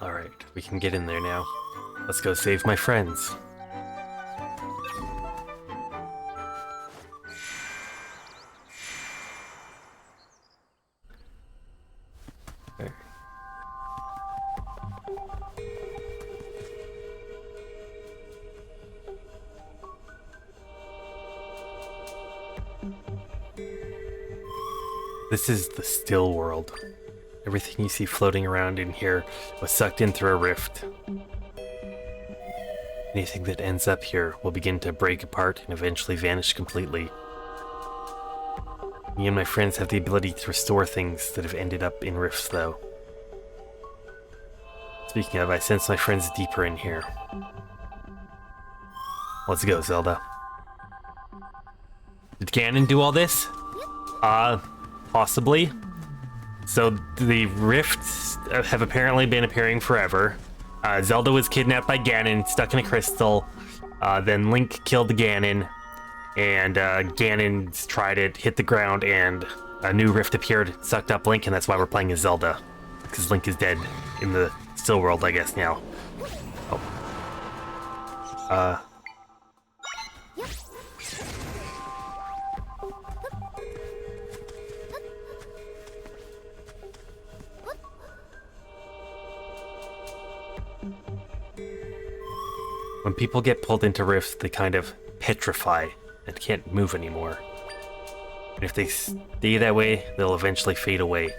Alright, we can get in there now. Let's go save my friends. Okay. This is the still world. Everything you see floating around in here was sucked in through a rift. Anything that ends up here will begin to break apart and eventually vanish completely. Me and my friends have the ability to restore things that have ended up in rifts, though. Speaking of, I sense my friends deeper in here. Let's go, Zelda. Did Ganon do all this? Possibly. So the rifts have apparently been appearing forever. Zelda was kidnapped by Ganon, stuck in a crystal. Then Link killed Ganon, and Ganon tried it, hit the ground, and a new rift appeared, sucked up Link, and that's why we're playing as Zelda. Because Link is dead in the still world, I guess, now. Oh. When people get pulled into rifts, they kind of petrify and can't move anymore. And if they stay that way, they'll eventually fade away.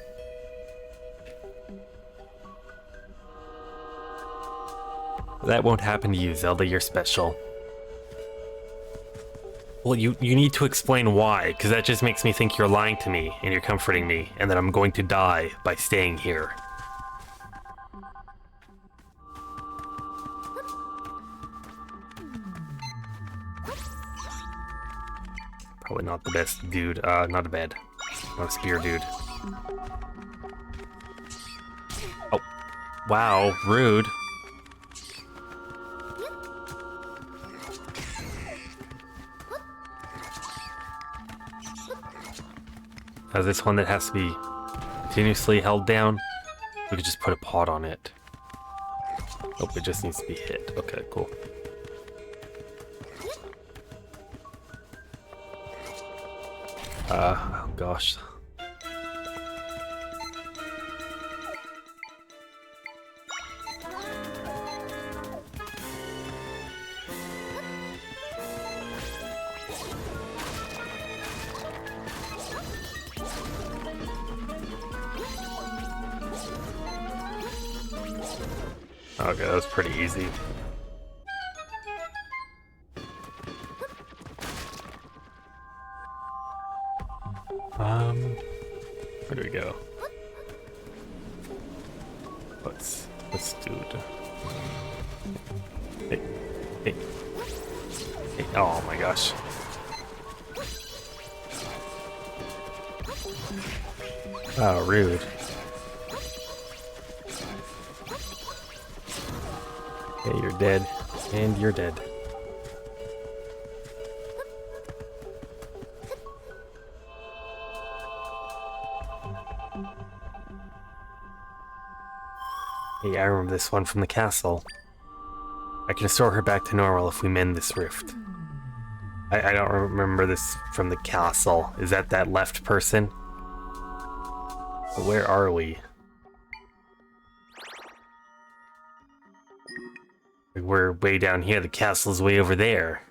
That won't happen to you, Zelda. You're special. Well, you need to explain why, because that just makes me think you're lying to me and you're comforting me, and that I'm going to die by staying here. Probably not the best dude. Not a spear dude. Oh, wow, rude. This one that has to be continuously held down. We could just put a pot on it. Oh, it just needs to be hit. Okay, cool. Oh gosh. Okay, that was pretty easy. Where do we go? Let's do it. Hey, hey, hey! Oh my gosh! Oh, rude. Okay, you're dead, and you're dead. Hey, I remember this one from the castle. I can restore her back to normal if we mend this rift. I don't remember this from the castle. Is that left person? But where are we? We're way down here. The castle's way over there.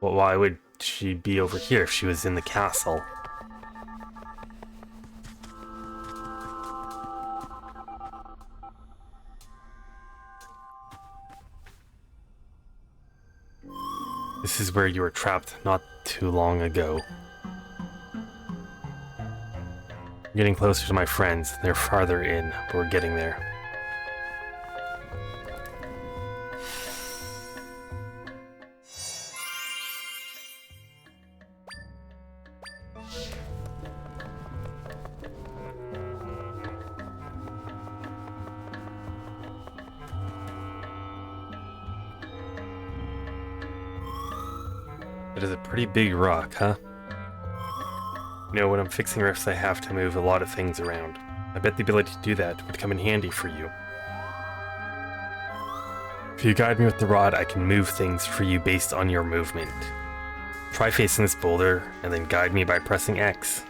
Well, why would she be over here if she was in the castle? This is where you were trapped not too long ago. I'm getting closer to my friends. They're farther in, but we're getting there. It is a pretty big rock, huh? You know, when I'm fixing rifts, I have to move a lot of things around. I bet the ability to do that would come in handy for you. If you guide me with the rod, I can move things for you based on your movement. Try facing this boulder, and then guide me by pressing X.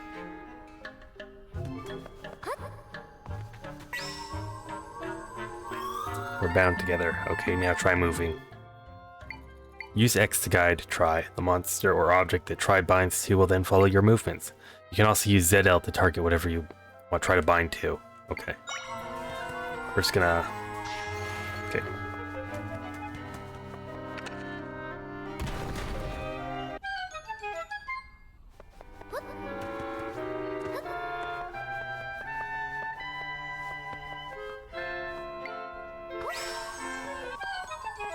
We're bound together. Okay, now try moving. Use X to guide Try. The monster or object that Try binds to will then follow your movements. You can also use ZL to target whatever you want to try to bind to. Okay. We're just gonna... Okay.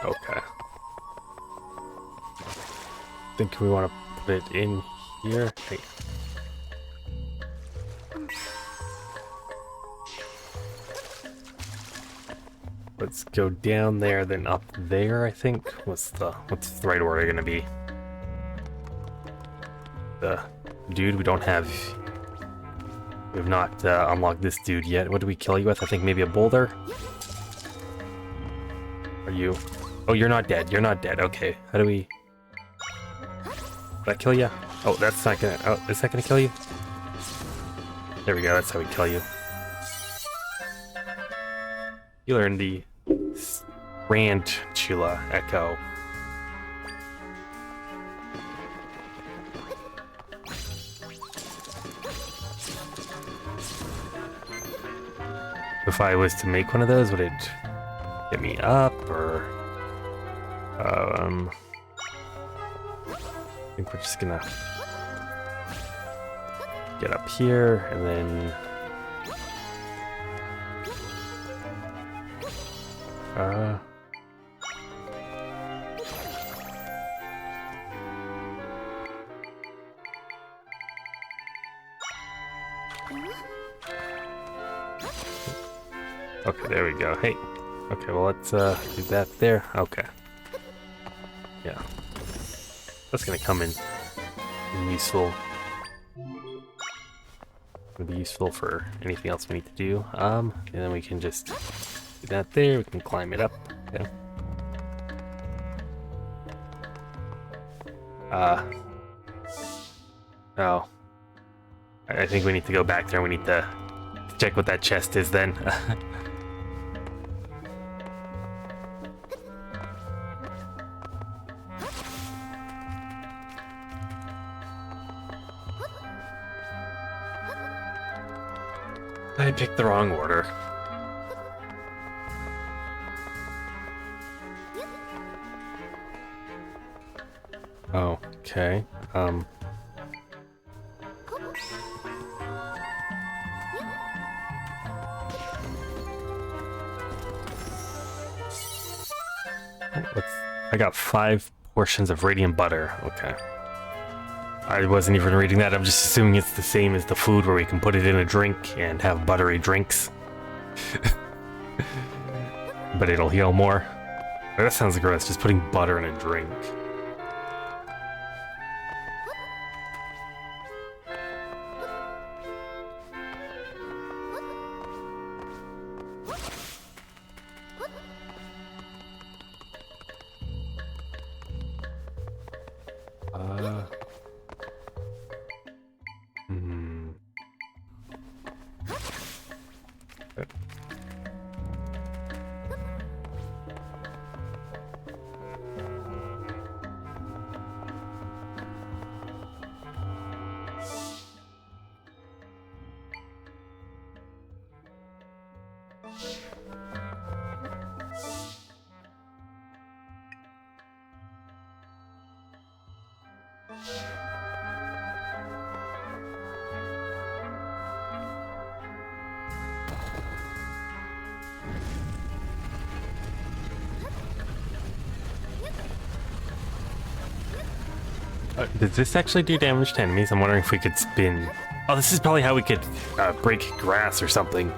Okay. I think we want to put it in here. Hey. Let's go down there, then up there, I think. What's the right order gonna be? The dude we don't have. We have not unlocked this dude yet. What do we kill you with? I think maybe a boulder? Are you... Oh, you're not dead. You're not dead. Okay. How do we... Did that kill you? Oh, that's not gonna... Oh, is that gonna kill you? There we go. That's how we kill you. You learned the Tarantula Echo. If I was to make one of those, would it get me up, or... think we're just gonna get up here and then okay, there we go. Hey. Okay, well let's do that there. Okay. Yeah. That's gonna come in useful. Gonna be useful for anything else we need to do. And then we can just do that there. We can climb it up. Okay. Oh. I think we need to go back there. We need to check what that chest is then. I picked the wrong order. Oh, okay. I got 5 portions of radiant butter. Okay. I wasn't even reading that. I'm just assuming it's the same as the food where we can put it in a drink and have buttery drinks. But it'll heal more. That sounds gross, just putting butter in a drink. Does this actually do damage to enemies? I'm wondering if we could spin. Oh, this is probably how we could break grass or something.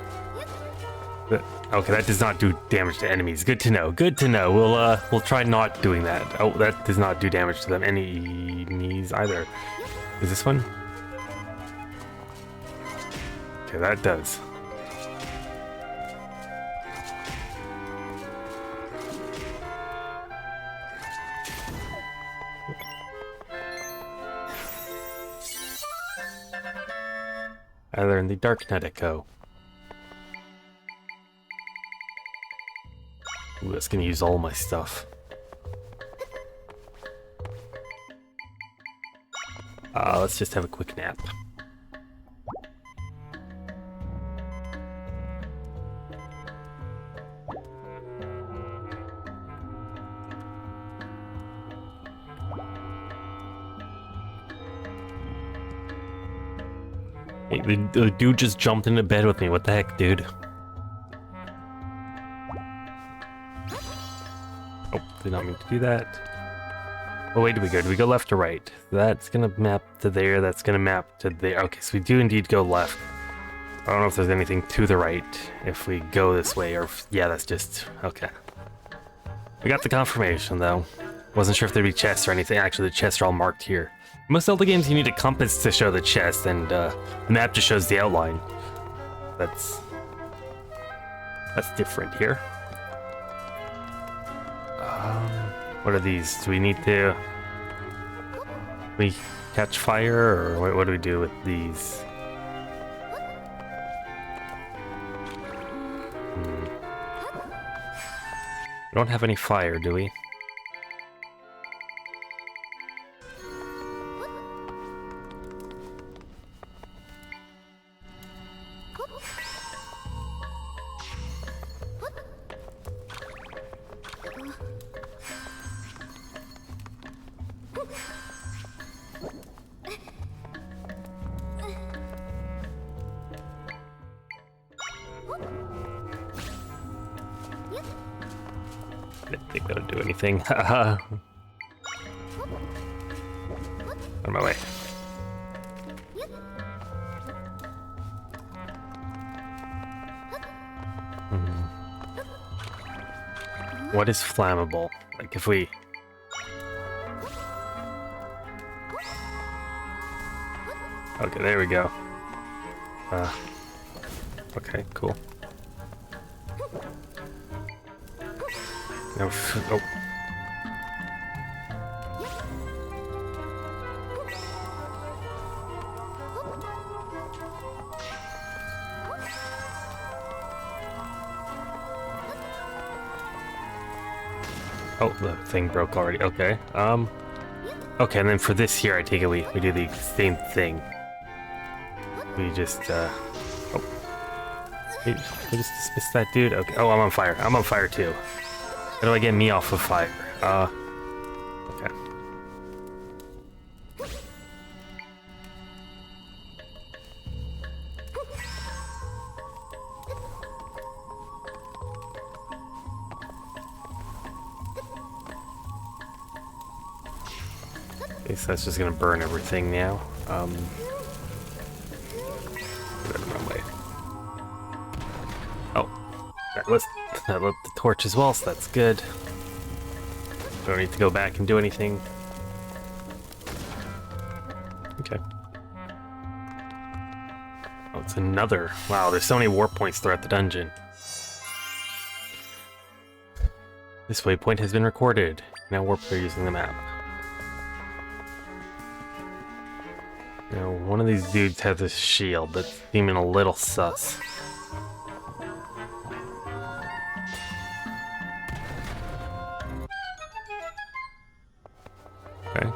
Okay, that does not do damage to enemies. Good to know. Good to know. We'll try not doing that. Oh, that does not do damage to them. Enemies either. Is this one? Okay, that does. I learned the Darknet Echo. Ooh, that's gonna use all my stuff. Let's just have a quick nap. Hey, the dude just jumped into bed with me. What the heck, dude? Oh, did not mean to do that. Oh, wait, do we go? Do we go left or right? That's gonna map to there. That's gonna map to there. Okay, so we do indeed go left. I don't know if there's anything to the right if we go this way, or if, yeah, that's just okay. We got the confirmation though. Wasn't sure if there'd be chests or anything. Actually, the chests are all marked here. Most Zelda games, you need a compass to show the chest, and the map just shows the outline. That's different here. What are these? Do we need to... we catch fire, or what do we do with these? We don't have any fire, do we? Didn't think that would do anything. Haha. On my way. What is flammable? Like if we... Okay, there we go. Okay, cool. No, oh. Oh, the thing broke already. Okay. Okay, and then for this here, I take it we do the same thing. We just, oh. Wait, I just dismiss that dude? Okay. Oh, I'm on fire. I'm on fire too. How do I get me off of fire? Okay. Okay, so that's just gonna burn everything now. Put it in my way. Oh, that lit the torch as well, so that's good. Don't need to go back and do anything. Okay. Oh, it's another. Wow, there's so many warp points throughout the dungeon. This waypoint has been recorded. Now warp they're using the map. Now, one of these dudes has a shield that's seeming a little sus. Okay.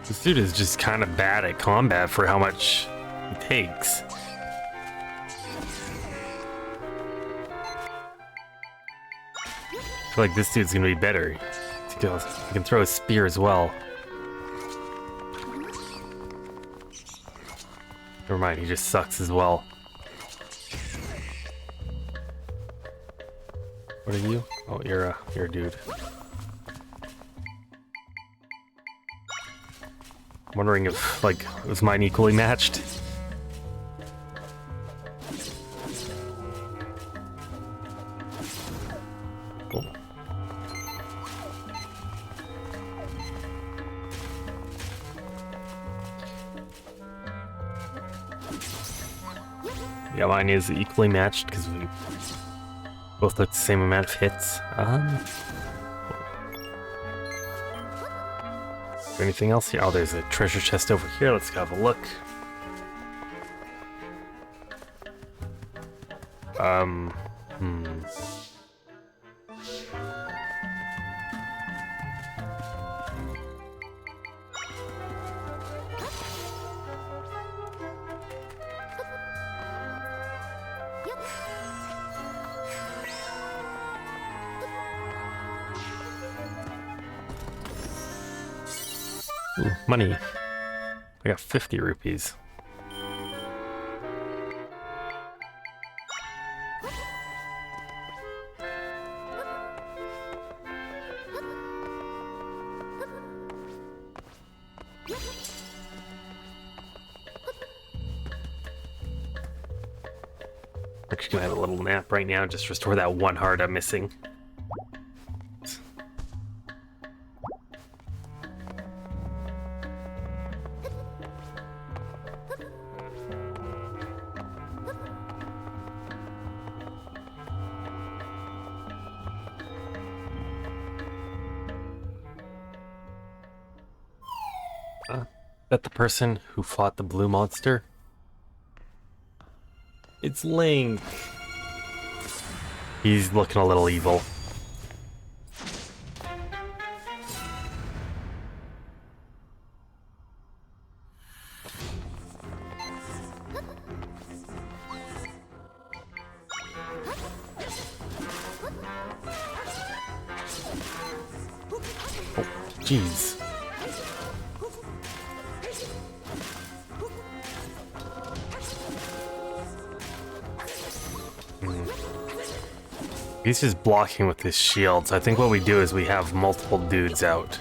This dude is just kind of bad at combat for how much he takes. I feel like this dude's gonna be better. He can throw a spear as well. Never mind, he just sucks as well. What are you? Oh, you're a dude. I'm wondering if, like, was mine equally matched? Cool. Yeah, mine is equally matched because we both took the same amount of hits. Is there anything else here? Oh, there's a treasure chest over here. Let's go have a look. Ooh, money. I got 50 rupees. Actually gonna have a little nap right now, just restore that one heart I'm missing. Is that the person who fought the blue monster? It's Link. He's looking a little evil. Jeez. He's just blocking with his shields. I think what we do is we have multiple dudes out.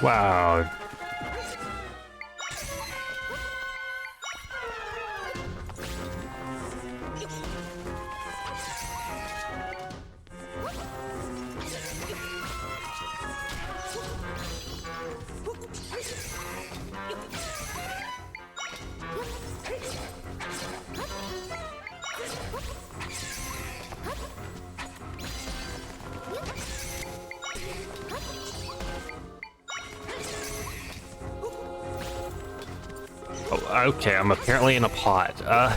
Wow. Oh, okay, I'm apparently in a pot. I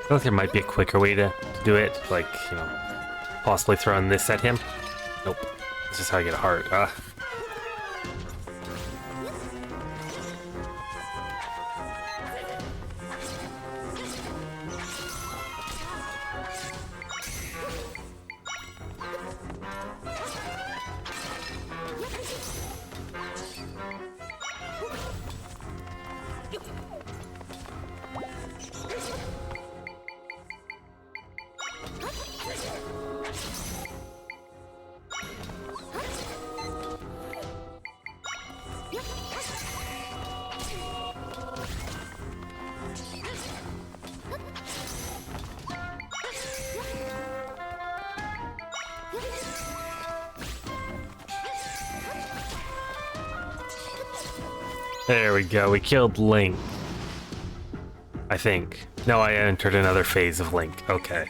feel like there might be a quicker way to do it, like, you know, possibly throwing this at him. Nope. This is how I get a heart. There we go, we killed Link. I think. No, I entered another phase of Link. Okay.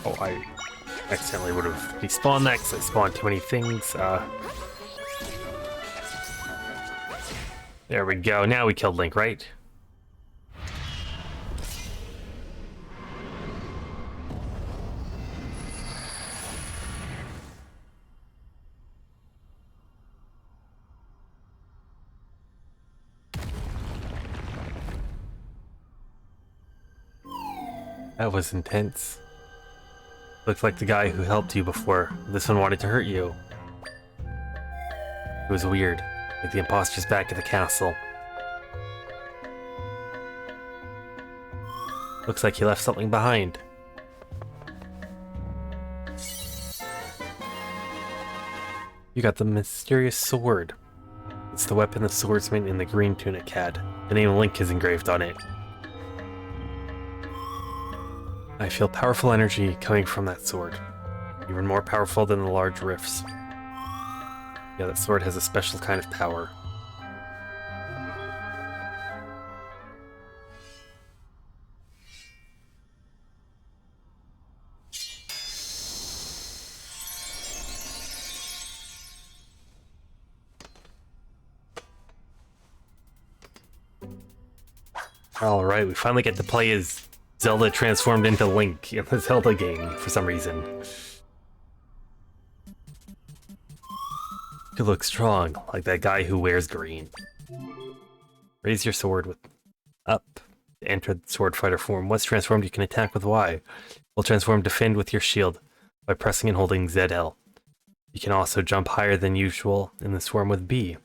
Oh, I accidentally would have despawned that because I spawned too many things. There we go. Now we killed Link, right? That was intense. Looks like the guy who helped you before. This one wanted to hurt you. It was weird. Like the imposter's back at the castle. Looks like he left something behind. You got the mysterious sword. It's the weapon the swordsman in the green tunic had. The name Link is engraved on it. I feel powerful energy coming from that sword. Even more powerful than the large rifts. Yeah, that sword has a special kind of power. Alright, we finally get to play as Zelda transformed into Link in the Zelda game for some reason. You look strong, like that guy who wears green. Raise your sword with up. To enter the sword fighter form. Once transformed, you can attack with Y. While transformed, defend with your shield by pressing and holding ZL. You can also jump higher than usual in this form with B.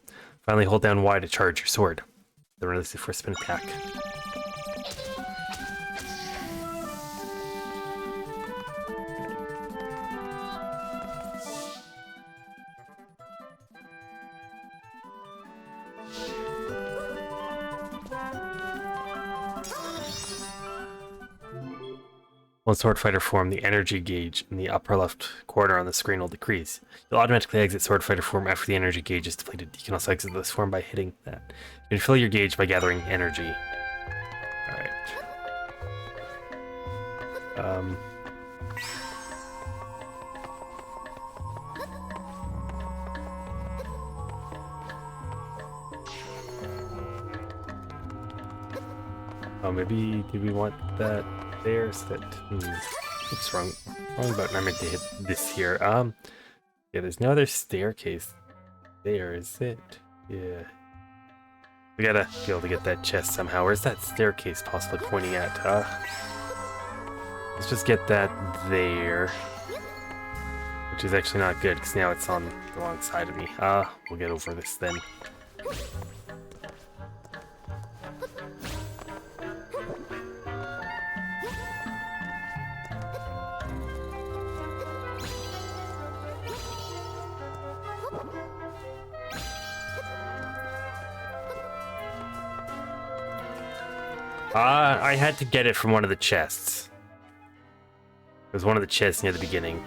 Finally, hold down Y to charge your sword. Then release it for a spin attack. One sword fighter form, the energy gauge in the upper left corner on the screen will decrease. You'll automatically exit sword fighter form after the energy gauge is depleted. You can also exit this form by hitting that. You can fill your gauge by gathering energy. Alright. Oh, maybe did we want that there? So that oops, wrong button. I meant to hit this here. Yeah, there's no other staircase there, is it? Yeah. We gotta be able to get that chest somehow. Where's that staircase possibly pointing at? Let's just get that there. Which is actually not good, because now it's on the wrong side of me. We'll get over this then. I had to get it from one of the chests. It was one of the chests near the beginning.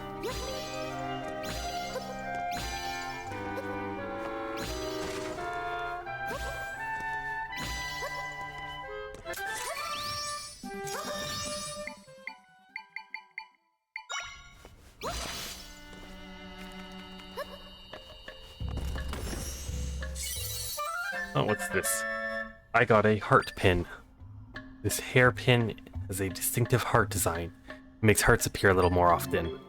Oh, what's this? I got a heart pin. This hairpin has a distinctive heart design. It makes hearts appear a little more often.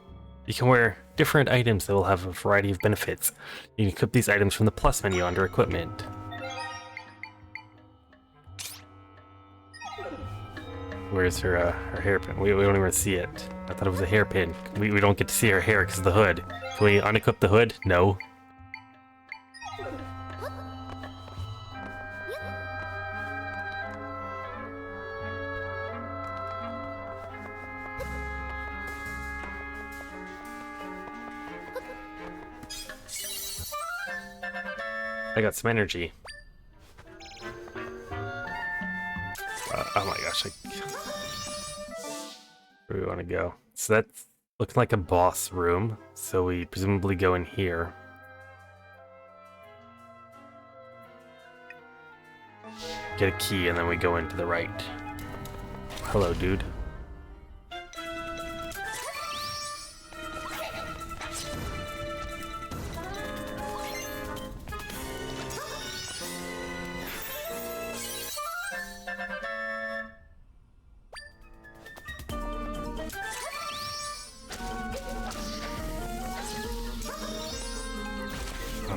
You can wear different items that will have a variety of benefits. You can equip these items from the plus menu under equipment. Where's her hairpin? We don't even see it. I thought it was a hairpin. We don't get to see her hair because of the hood. Can we unequip the hood? No. I got some energy. Oh my gosh, where do we want to go? So that's looking like a boss room, so we presumably go in here. Get a key, and then we go into the right. Hello, dude.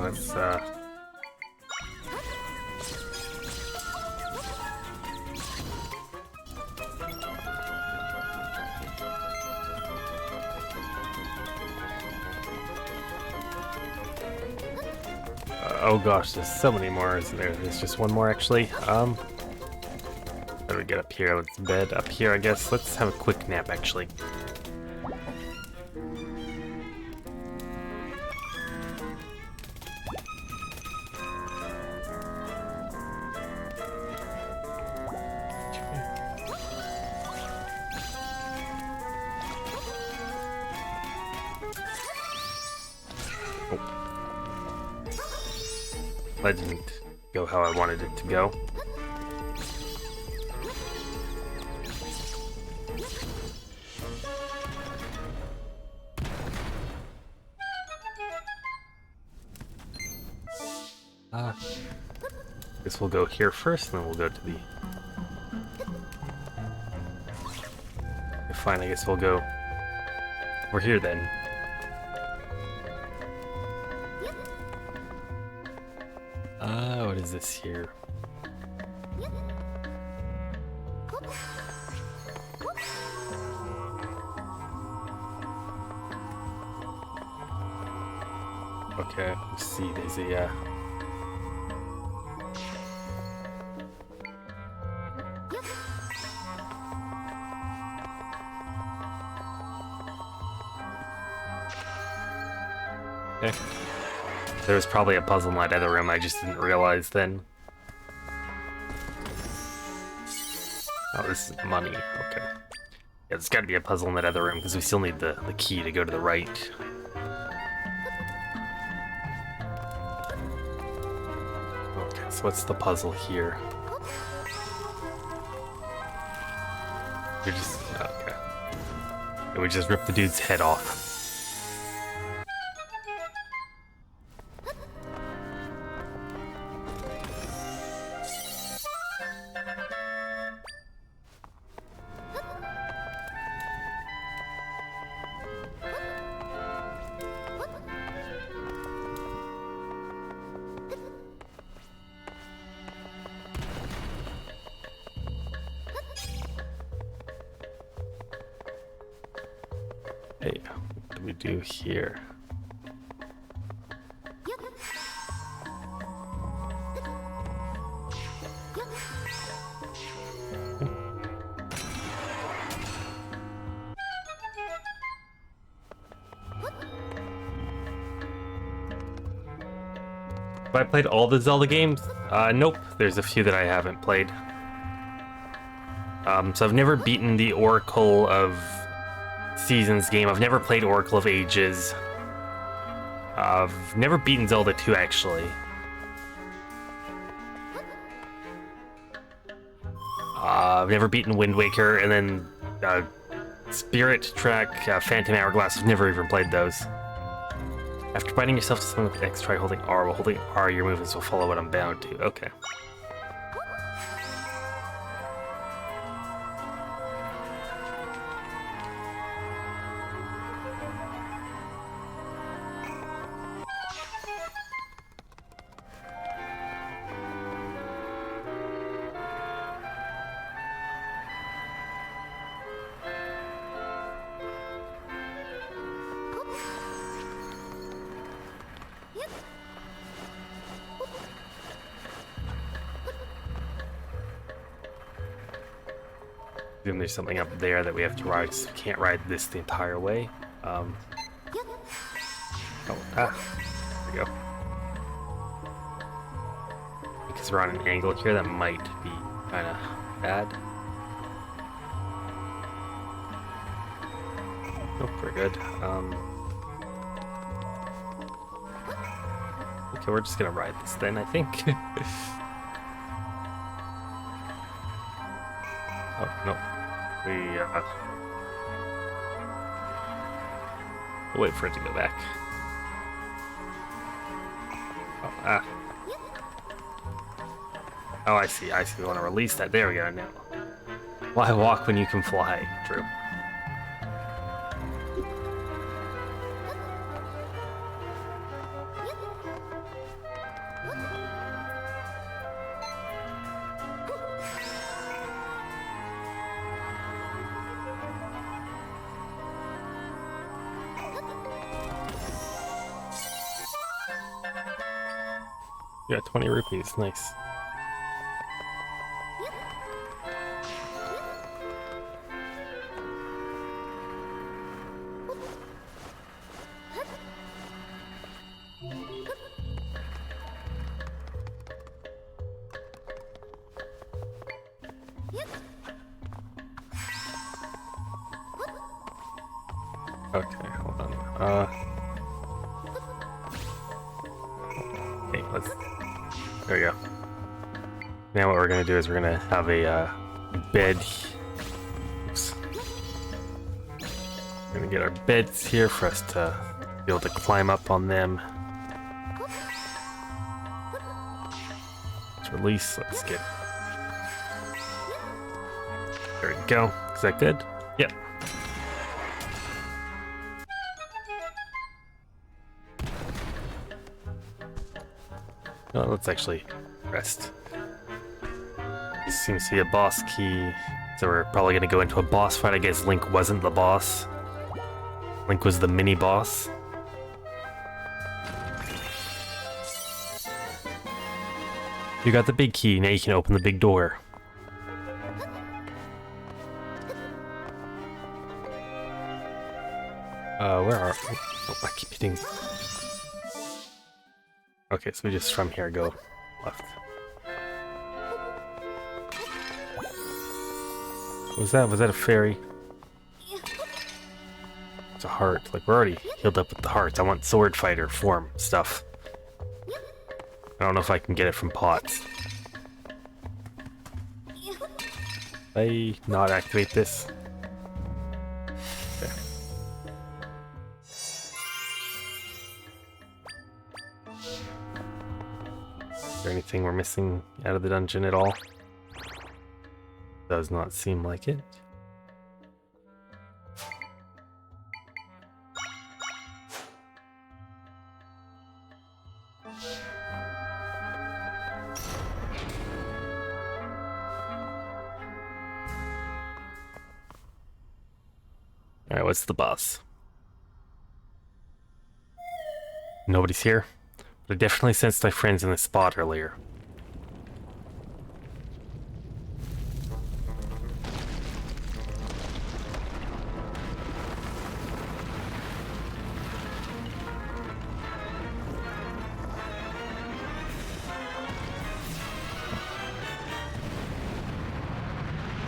Let's oh gosh, there's so many more, isn't there? There's just one more actually. How do we get up here? Let's bed up here, I guess. Let's have a quick nap actually. That didn't go how I wanted it to go. Guess we'll go here first, and then we'll go to the... Fine, I guess we'll go... We're here then. What is this here? Okay, let's see, there's a, Okay. There was probably a puzzle in that other room I just didn't realize then. Oh, this is money. Okay. Yeah, there's gotta be a puzzle in that other room because we still need the key to go to the right. Okay, so what's the puzzle here? You're just... okay. And we just ripped the dude's head off. Hey, what do we do here? Have I played all the Zelda games? Nope. There's a few that I haven't played. So I've never beaten the Oracle of Seasons game. I've never played Oracle of Ages. I've never beaten Zelda 2, actually. I've never beaten Wind Waker, and then Spirit Track, Phantom Hourglass. I've never even played those. After binding yourself to something with X, try holding R. While holding R, your movements will follow what I'm bound to. Okay. Assume there's something up there that we have to ride, so we can't ride this the entire way. Oh, there we go. Because we're on an angle here, that might be kind of bad. Nope, we're good. Okay, we're just gonna ride this then, I think. Oh, no. We'll wait for it to go back. Oh, Oh, I see. We want to release that. There we go. Now, why walk when you can fly? True. Yeah, 20 rupees. Nice. Okay, hold on. Hey, let's... There we go. Now what we're gonna do is we're gonna have a bed. Oops. We're gonna get our beds here for us to be able to climb up on them. Let's release. Let's get. There we go. Is that good? Yep. Let's actually rest. Seems to be a boss key, so we're probably gonna go into a boss fight. I guess Link wasn't the boss. Link was the mini boss. You got the big key, now you can open the big door. Where are... Oh, I keep hitting... Okay, so we just from here go left. What was that? Was that a fairy? It's a heart. Like, we're already healed up with the hearts. I want sword fighter form stuff. I don't know if I can get it from pots. I not activate this? Okay. Is there anything we're missing out of the dungeon at all? Does not seem like it. Alright, what's the boss? Nobody's here. But I definitely sensed my friends in the spot earlier.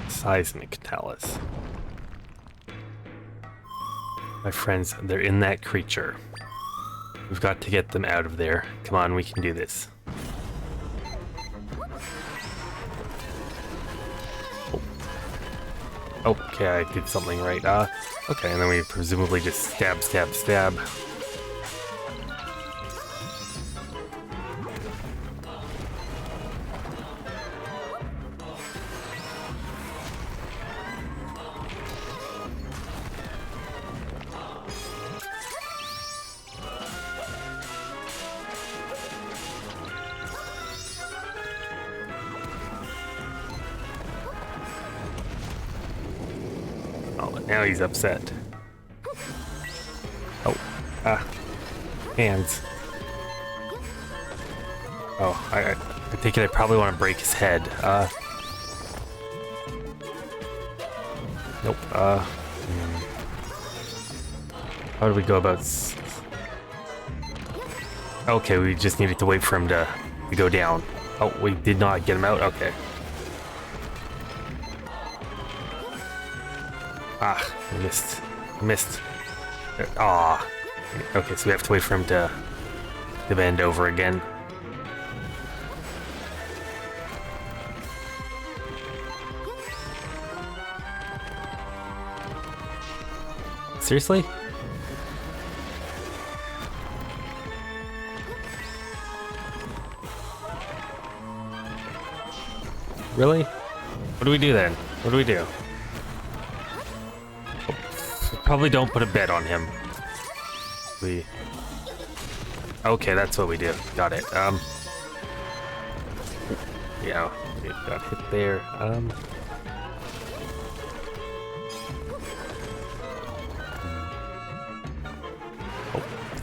Seismic Talus. My friends, they're in that creature. We've got to get them out of there. Come on, we can do this. Oh. Okay, I did something right. Okay, and then we presumably just stab, stab, stab. Now he's upset. Oh, hands. Oh, I think I probably want to break his head. Nope. How do we go about? Okay, we just needed to wait for him to go down. Oh, we did not get him out. Okay. We missed. Missed. Ah. Okay, so we have to wait for him to bend over again. Seriously? Really? What do we do then? What do we do? Probably don't put a bet on him. Okay, that's what we do. Got it. Yeah, we got hit there. Oh,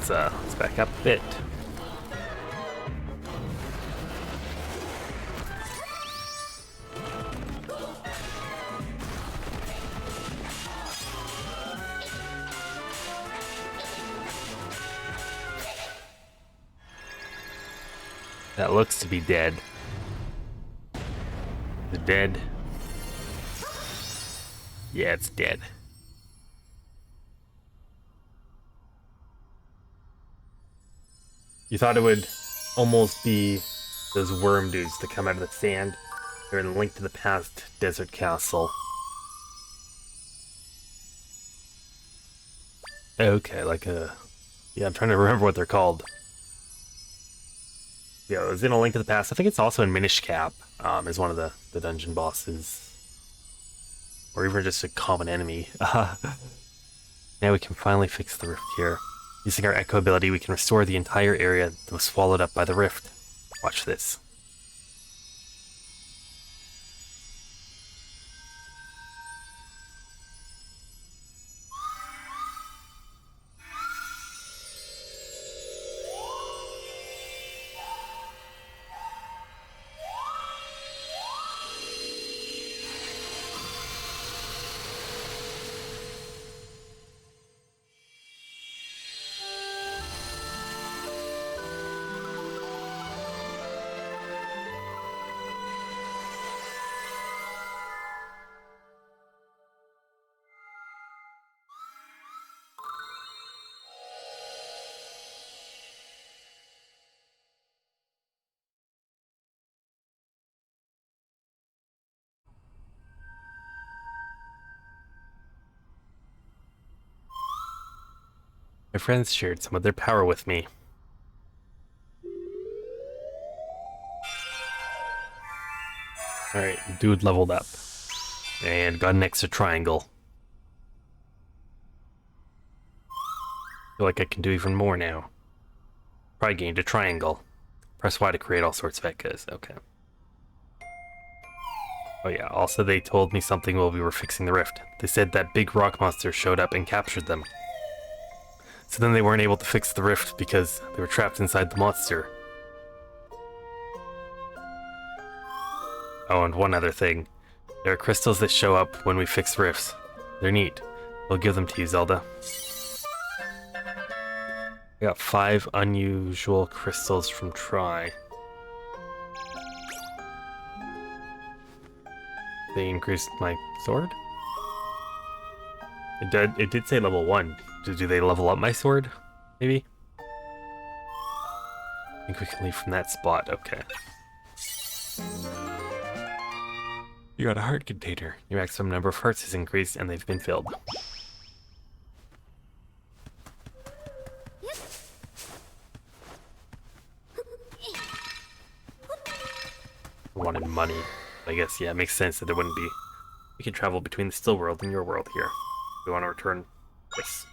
let's back up a bit. That looks to be dead. Is it dead? Yeah, it's dead. You thought it would almost be those worm dudes that come out of the sand. They're in Link to the Past Desert Castle. Okay, like a... Yeah, I'm trying to remember what they're called. Yeah, it was in A Link to the Past. I think it's also in Minish Cap, as one of the dungeon bosses. Or even just a common enemy. Now we can finally fix the rift here. Using our Echo ability, we can restore the entire area that was swallowed up by the rift. Watch this. My friends shared some of their power with me. Alright, dude leveled up. And got an extra triangle. Feel like I can do even more now. Probably gained a triangle. Press Y to create all sorts of echoes. Okay. Oh yeah, also they told me something while we were fixing the rift. They said that big rock monster showed up and captured them. So then they weren't able to fix the rift because they were trapped inside the monster. Oh, and one other thing. There are crystals that show up when we fix rifts. They're neat. We'll give them to you, Zelda. I got 5 unusual crystals from Tri. They increased my sword? It did say level 1. Do they level up my sword? Maybe? I think we can leave from that spot. Okay. You got a heart container. Your maximum number of hearts has increased and they've been filled. I wanted money. I guess, yeah, it makes sense that there wouldn't be. We can travel between the still world and your world here. We want to return this.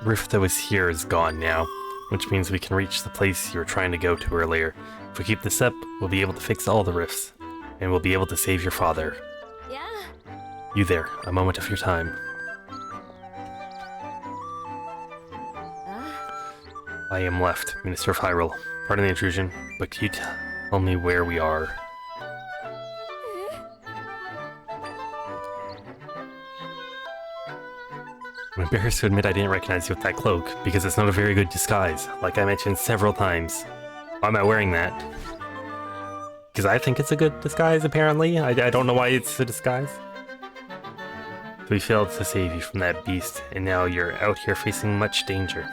Rift that was here is gone now, which means we can reach the place you were trying to go to earlier. If we keep this up, we'll be able to fix all the rifts, and we'll be able to save your father.
Yeah.
You there, a moment of your time. I am left, Minister of Hyrule. Pardon the intrusion, but can you tell me where we are? I'm embarrassed to admit I didn't recognize you with that cloak, because it's not a very good disguise, like I mentioned several times. Why am I wearing that? Because I think it's a good disguise, apparently. I don't know why it's a disguise. We failed to save you from that beast, and now you're out here facing much danger.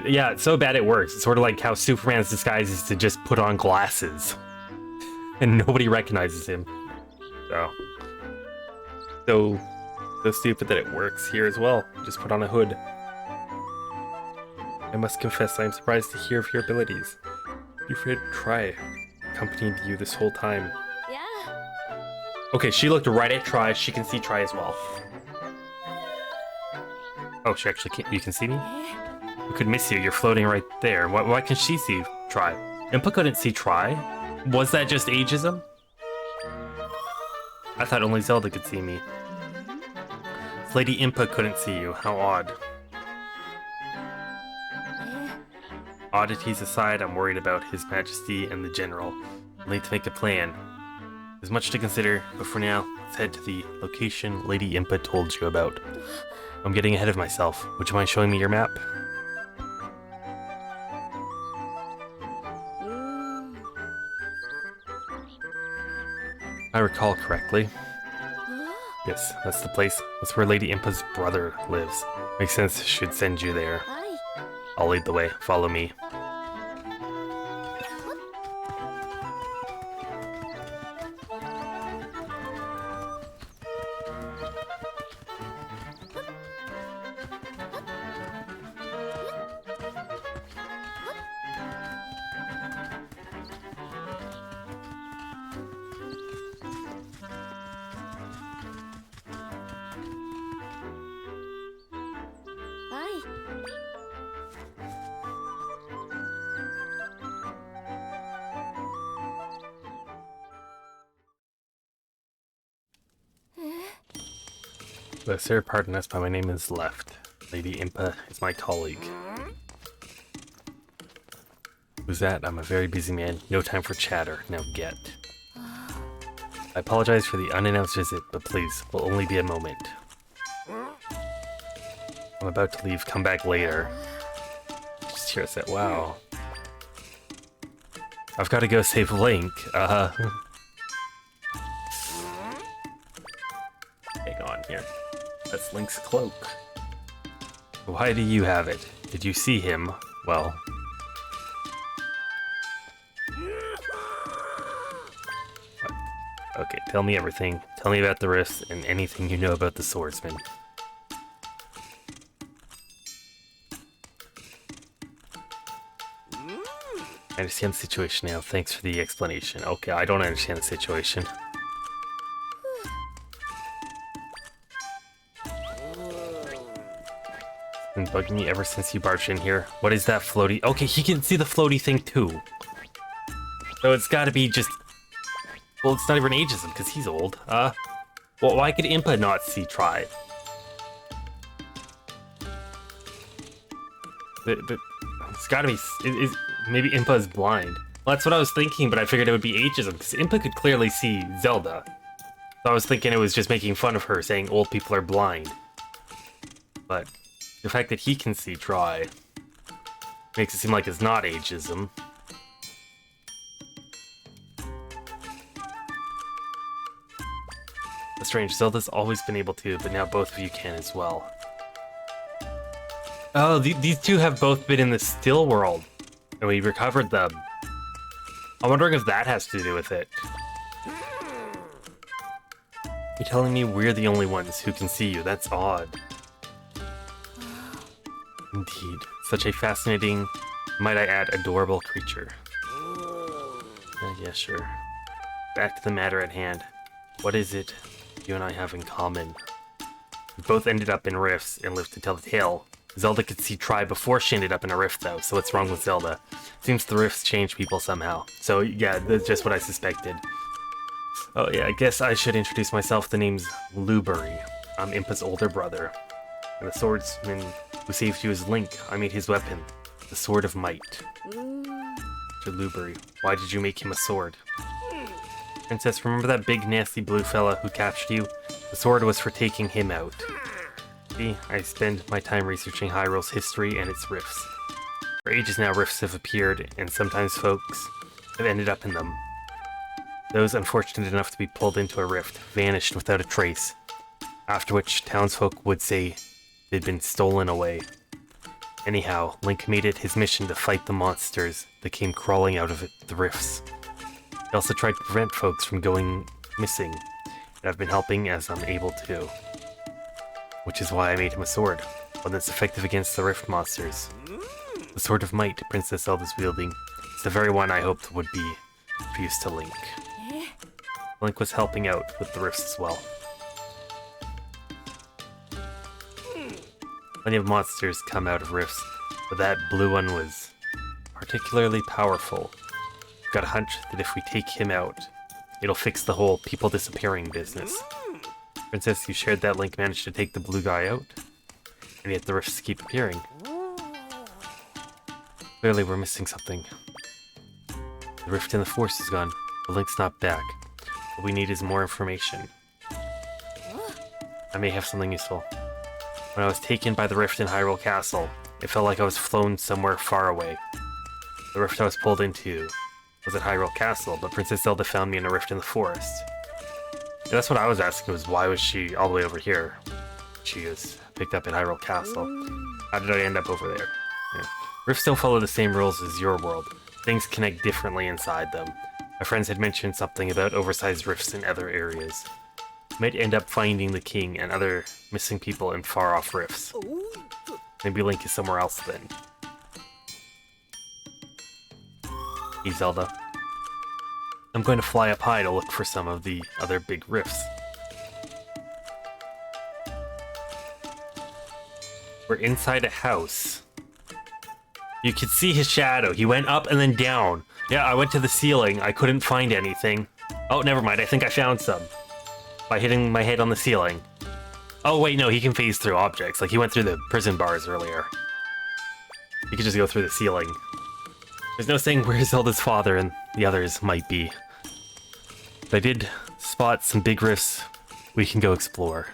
Yeah, it's so bad it works. It's sort of like how Superman's disguise is to just put on glasses. And nobody recognizes him. So stupid that it works here as well. Just put on a hood. I must confess I am surprised to hear of your abilities. You're afraid to try. Accompanied you this whole time.
Yeah.
Okay, she looked right at Tri. She can see Tri as well. Oh, she actually can't. You can see me? I could miss you. You're floating right there. Why can she see Tri? Impa couldn't see Tri. Was that just ageism? I thought only Zelda could see me. Lady Impa couldn't see you. How odd. Oddities aside, I'm worried about His Majesty and the General. I'll need to make a plan. There's much to consider, but for now, let's head to the location Lady Impa told you about. I'm getting ahead of myself. Would you mind showing me your map? If I recall correctly. Yes, that's the place. That's where Lady Impa's brother lives. Makes sense, should send you there.
Hi.
I'll lead the way. Follow me.
Hi.
Sir, pardon us, but my name is Left. Lady Impa is my colleague. Who's that? I'm a very busy man. No time for chatter. Now get. I apologize for the unannounced visit, but please, will only be a moment. I'm about to leave. Come back later. Hero set, wow. I've got to go save Link. Hang on here. That's Link's cloak. Why do you have it? Did you see him? Well... Okay, tell me everything. Tell me about the rifts and anything you know about the swordsman. I understand the situation now. Thanks for the explanation. Okay, I don't understand the situation. Been bugging me ever since you barged in here. What is that floaty? Okay, he can see the floaty thing too. So it's gotta be just... Well, it's not even ageism, because he's old. Well, why could Impa not see Tri? It's gotta be... Maybe Impa is blind. Well, that's what I was thinking, but I figured it would be ageism, because Impa could clearly see Zelda. So I was thinking it was just making fun of her, saying old people are blind. But the fact that he can see Tri makes it seem like it's not ageism. That's strange. Zelda's always been able to, but now both of you can as well. Oh, these two have both been in the still world, and we recovered them. I'm wondering if that has to do with it. You're telling me we're the only ones who can see you. That's odd. Indeed. Such a fascinating, might I add, adorable creature. Yeah, sure. Back to the matter at hand. What is it you and I have in common? We both ended up in rifts and lived to tell the tale. Zelda could see Tri before she ended up in a rift, though, so what's wrong with Zelda? Seems the rifts change people somehow. So, yeah, that's just what I suspected. Oh, yeah, I guess I should introduce myself. The name's Lubury. I'm Impa's older brother. And the swordsman who saved you is Link. I made his weapon, the Sword of Might. To Lubury, why did you make him a sword? Princess, remember that big nasty blue fella who captured you? The sword was for taking him out. See, I spend my time researching Hyrule's history and its rifts. For ages now, rifts have appeared, and sometimes folks have ended up in them. Those unfortunate enough to be pulled into a rift vanished without a trace, after which townsfolk would say they'd been stolen away. Anyhow, Link made it his mission to fight the monsters that came crawling out of the rifts. He also tried to prevent folks from going missing, and I've been helping as I'm able to. Which is why I made him a sword, one that's effective against the rift monsters. The Sword of Might Princess Zelda's wielding is the very one I hoped would be of use to Link. Link was helping out with the rifts as well. Plenty of monsters come out of rifts, but that blue one was particularly powerful. I've got a hunch that if we take him out, it'll fix the whole people disappearing business. Princess, you shared that Link managed to take the blue guy out, and yet the rifts keep appearing. Clearly we're missing something. The rift in the forest is gone, but Link's not back. What we need is more information. I may have something useful. When I was taken by the rift in Hyrule Castle, it felt like I was flown somewhere far away. The rift I was pulled into was at Hyrule Castle, but Princess Zelda found me in a rift in the forest. Yeah, that's what I was asking, was why was she all the way over here? She was picked up in Hyrule Castle. How did I end up over there? Yeah. Rifts don't follow the same rules as your world. Things connect differently inside them. My friends had mentioned something about oversized rifts in other areas. Might end up finding the king and other missing people in far-off rifts. Maybe Link is somewhere else then. Hey Zelda. I'm going to fly up high to look for some of the other big rifts. We're inside a house. You could see his shadow. He went up and then down. Yeah, I went to the ceiling. I couldn't find anything. Oh, never mind. I think I found some. By hitting my head on the ceiling. Oh, wait, no. He can phase through objects. Like, he went through the prison bars earlier. He could just go through the ceiling. There's no saying where Zelda's father and the others might be. But I did spot some big rifts we can go explore.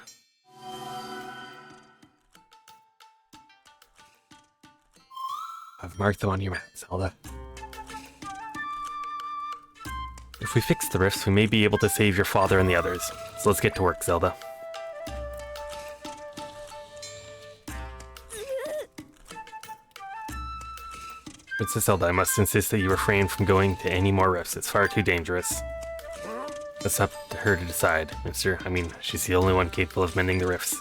Mark them on your map, Zelda. If we fix the rifts, we may be able to save your father and the others. So let's get to work, Zelda. Princess Zelda, I must insist that you refrain from going to any more rifts. It's far too dangerous. It's up to her to decide, mister. I mean, she's the only one capable of mending the rifts.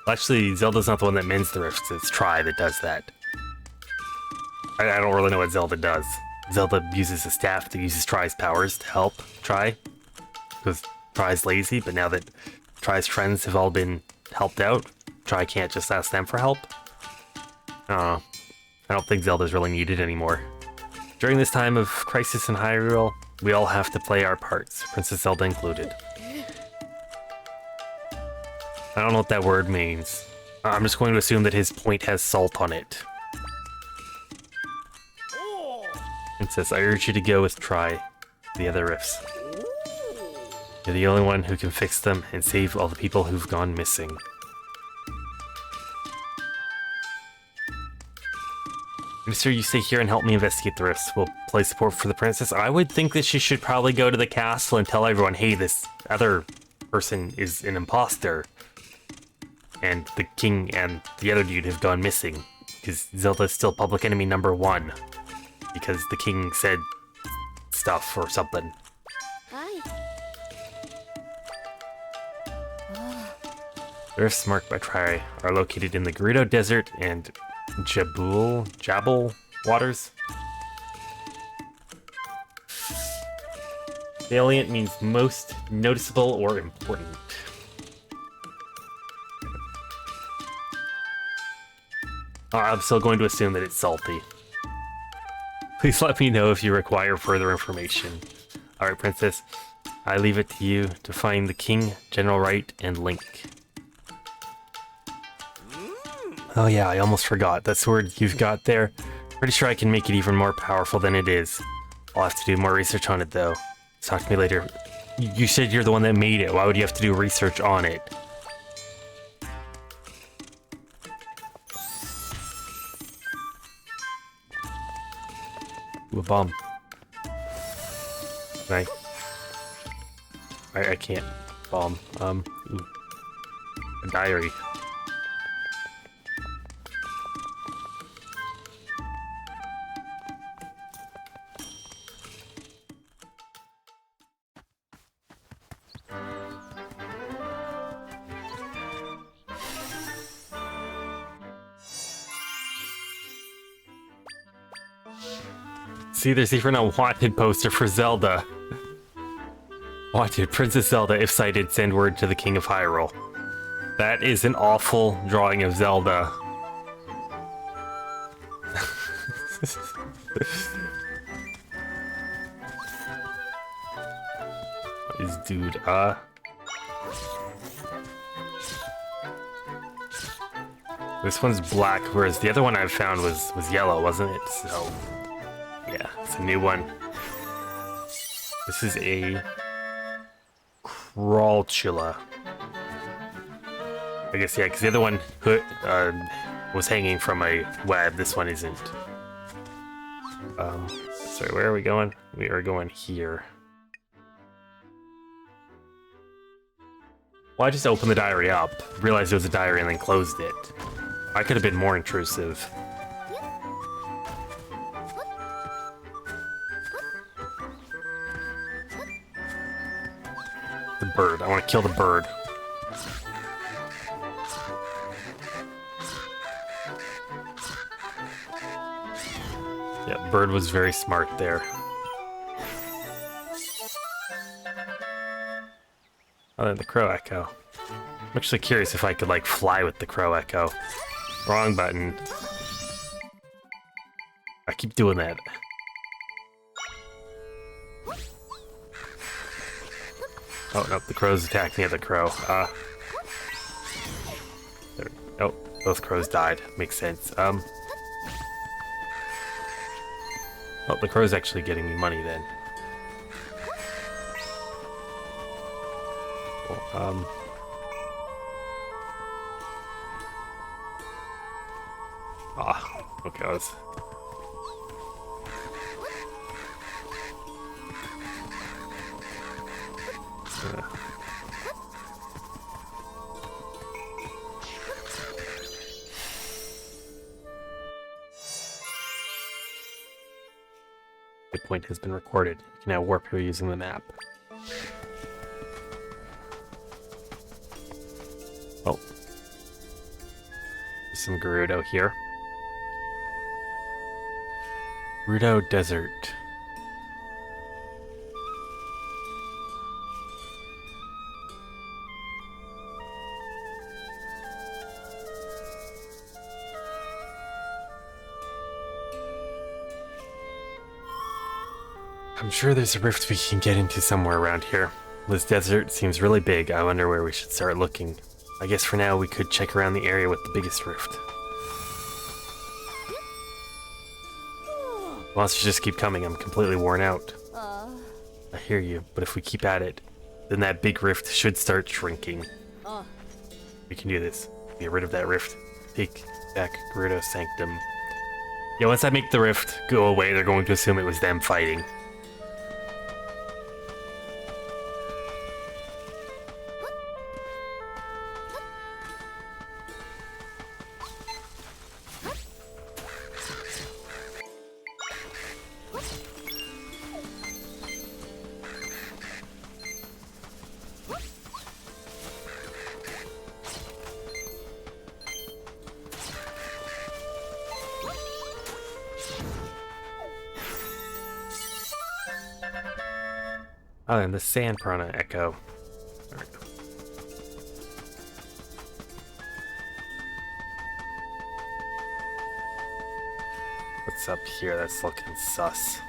Well, actually, Zelda's not the one that mends the rifts. It's Tri that does that. I don't really know what Zelda does. Zelda uses a staff that uses Tri's powers to help Tri. Because Tri's lazy, but now that Tri's friends have all been helped out, Tri can't just ask them for help. I don't think Zelda's really needed anymore. During this time of crisis in Hyrule, we all have to play our parts, Princess Zelda included. I don't know what that word means. I'm just going to assume that his point has salt on it. Princess, I urge you to go with Tri, the other rifts. You're the only one who can fix them and save all the people who've gone missing. Mister, you stay here and help me investigate the rifts. We'll play support for the princess. I would think that she should probably go to the castle and tell everyone, hey, this other person is an imposter. And the king and the other dude have gone missing. Because Zelda's still public enemy #1. Because the king said stuff or something.
Hi.
The rifts marked by Tri are located in the Gerudo Desert and Jabal waters. Salient means most noticeable or important. I'm still going to assume that it's salty. Please let me know if you require further information. Alright, Princess. I leave it to you to find the King, General Wright, and Link. Oh yeah, I almost forgot. That sword you've got there, pretty sure I can make it even more powerful than it is. I'll have to do more research on it though. Talk to me later. You said you're the one that made it. Why would you have to do research on it? Ooh, a bomb. Can I can't. Bomb. Ooh. A diary. See, there's even a wanted poster for Zelda. Wanted, Princess Zelda, if sighted, send word to the King of Hyrule. That is an awful drawing of Zelda. What is dude, This one's black, whereas the other one I found was yellow, wasn't it? So, yeah, it's a new one. This is a Crawlchilla. I guess, yeah, because the other one was hanging from a web. This one isn't. Sorry, where are we going? We are going here. Well, I just opened the diary up, realized it was a diary, and then closed it. I could have been more intrusive. The bird. I want to kill the bird. Yeah, bird was very smart there. Oh, then the crow echo. I'm actually curious if I could, like, fly with the crow echo. Wrong button. I keep doing that. Oh, no, the crow's attacking the other crow. There. Oh, both crows died. Makes sense. Oh, the crow's actually getting me money then. Well, okay, Point has been recorded. You can now warp here using the map. Oh. There's some Gerudo here. Gerudo Desert. I'm sure there's a rift we can get into somewhere around here. This desert seems really big. I wonder where we should start looking. I guess for now we could check around the area with the biggest rift. Monsters just keep coming. I'm completely worn out. I hear you, but if we keep at it, then that big rift should start shrinking. We can do this. Get rid of that rift. Take back Gerudo Sanctum. Yeah, once I make the rift go away, they're going to assume it was them fighting. Oh, and the Sand Piranha Echo. Alright. What's up here? That's looking sus.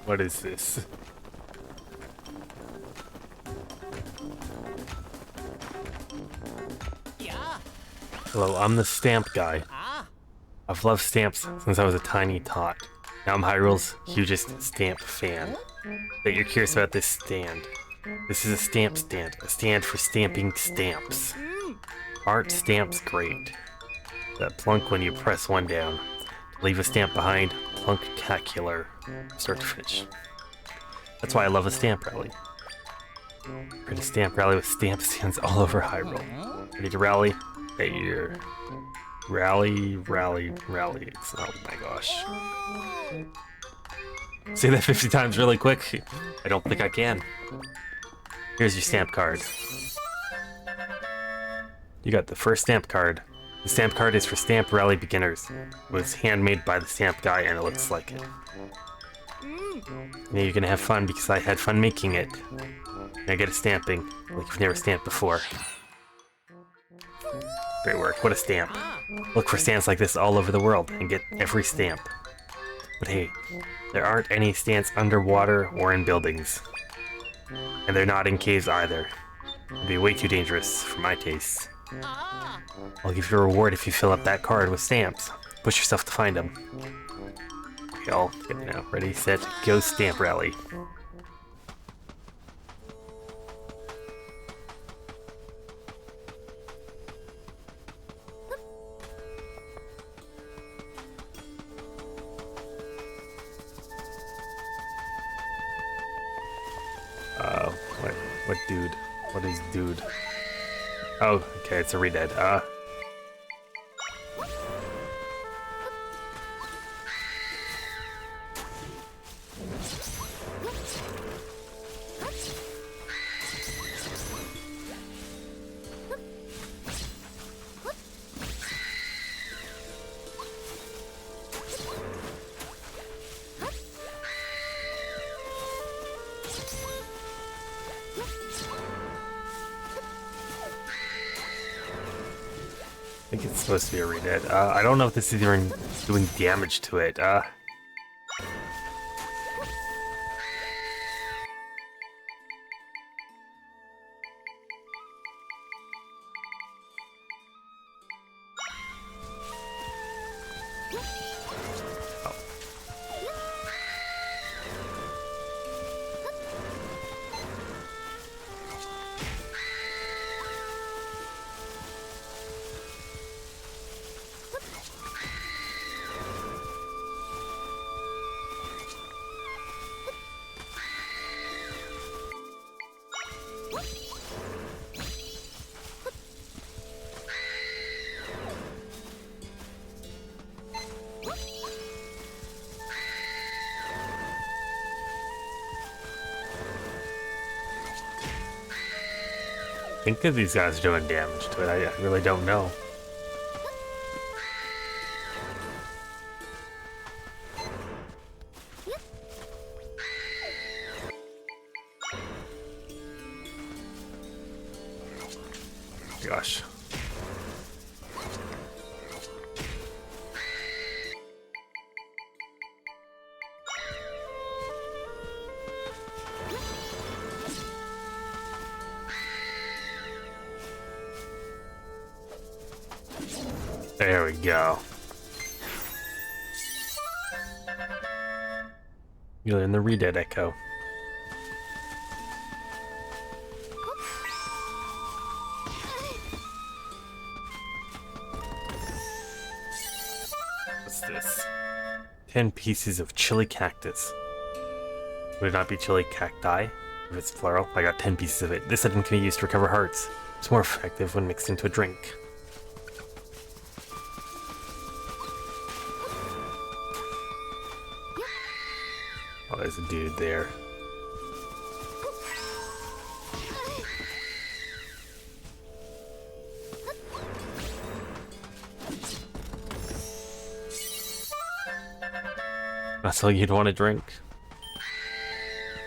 What is this? Hello, I'm the stamp guy. I've loved stamps since I was a tiny tot. Now I'm Hyrule's hugest stamp fan. Bet you're curious about this stand. This is a stamp stand. A stand for stamping stamps. Aren't stamps great? That plunk when you press one down. Leave a stamp behind. Plunktacular. Start to finish. That's why I love a stamp rally. Create a stamp rally with stamp stands all over Hyrule. Ready to rally? Hey, you're... Rally. It's, oh my gosh. Say that 50 times really quick. I don't think I can. Here's your stamp card. You got the first stamp card. The stamp card is for Stamp Rally beginners. It was handmade by the stamp guy and it looks like it. Now you're gonna have fun because I had fun making it. Now get a stamping, like you've never stamped before. Great work, what a stamp. Look for stamps like this all over the world and get every stamp. But hey, there aren't any stamps underwater or in buildings. And they're not in caves either. It'd be way too dangerous for my tastes. I'll give you a reward if you fill up that card with stamps. Push yourself to find them. Okay, all good now. Ready, set, go stamp rally. What dude? What is dude? Oh, okay, it's a redead. I think it's supposed to be a redead. I don't know if this is even doing damage to it. think that these guys are doing damage to it. I really don't know. Gosh. There we go. You learn the Redead Echo. What's this? 10 pieces of chili cactus. Would it not be chili cacti? If it's plural, I got 10 pieces of it. This item can be used to recover hearts. It's more effective when mixed into a drink. Oh, there's a dude there. That's all you'd want to drink?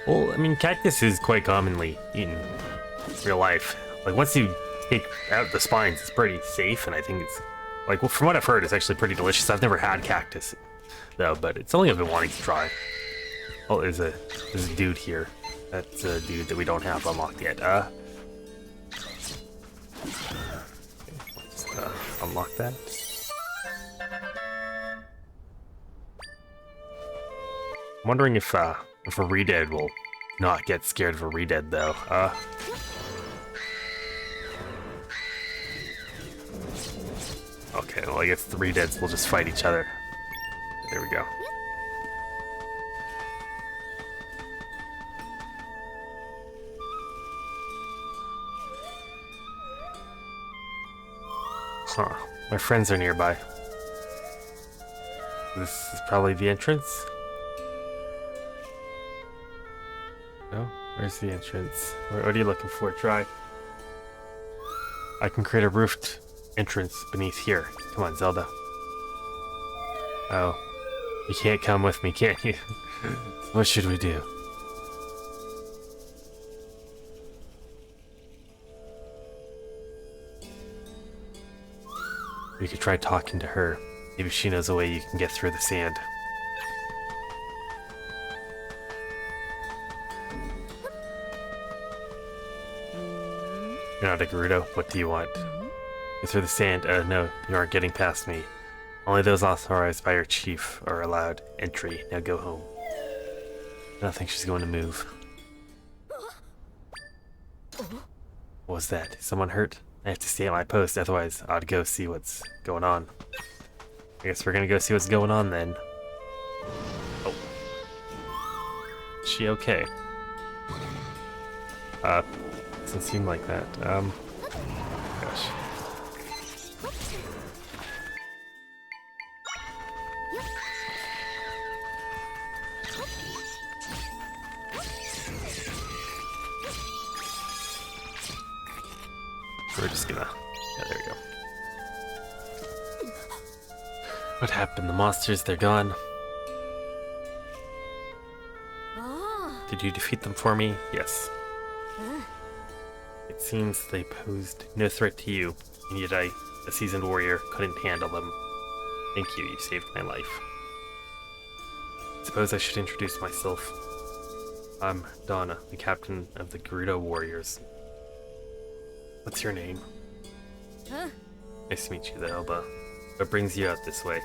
Well, I mean, cactus is quite commonly eaten in real life. Like, once you take out the spines, it's pretty safe, and I think it's, like, well, from what I've heard, it's actually pretty delicious. I've never had cactus, though, but it's something I've been wanting to try. Oh, there's a dude here. That's a dude that we don't have unlocked yet. Just unlock that. I'm wondering if a Redead will not get scared of a Redead, though. Okay, well, I guess the Redeads will just fight each other. There we go. Huh. My friends are nearby. This is probably the entrance. No? Where's the entrance? What are you looking for? Try. I can create a roofed entrance beneath here. Come on, Zelda. Oh. You can't come with me, can't you? What should we do? We could try talking to her. Maybe she knows a way you can get through the sand. You're not a Gerudo. What do you want? Get through the sand. No, you aren't getting past me. Only those authorized by your chief are allowed entry. Now go home. I don't think she's going to move. What was that? Is someone hurt? I have to stay at my post, otherwise I'd go see what's going on. I guess we're gonna go see what's going on then. Oh. Is she okay? Doesn't seem like that. Gosh. We're just gonna... Yeah, there we go. What happened? The monsters, they're gone.
Ah.
Did you defeat them for me? Yes. It seems they posed no threat to you, and yet I, a seasoned warrior, couldn't handle them. Thank you, you saved my life. Suppose I should introduce myself. I'm Donna, the captain of the Gerudo Warriors. What's your name?
Huh?
Nice to meet you, Zelda. What brings you out this way?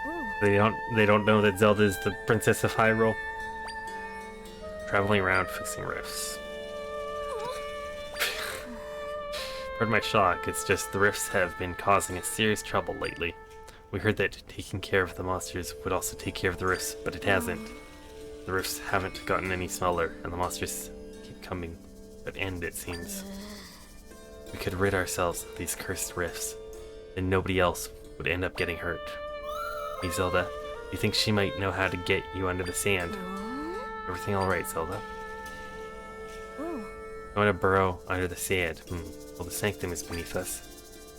Oh.
They don't know that Zelda is the princess of Hyrule. Traveling around fixing rifts. Pardon my shock, it's just the rifts have been causing us serious trouble lately. We heard that taking care of the monsters would also take care of the rifts, but it hasn't. The rifts haven't gotten any smaller, and the monsters keep coming. But end, it seems. We could rid ourselves of these cursed rifts, and nobody else would end up getting hurt. Hey Zelda, you think she might know how to get you under the sand? Everything alright, Zelda?
Oh.
Going to burrow under the sand. Well, the sanctum is beneath us.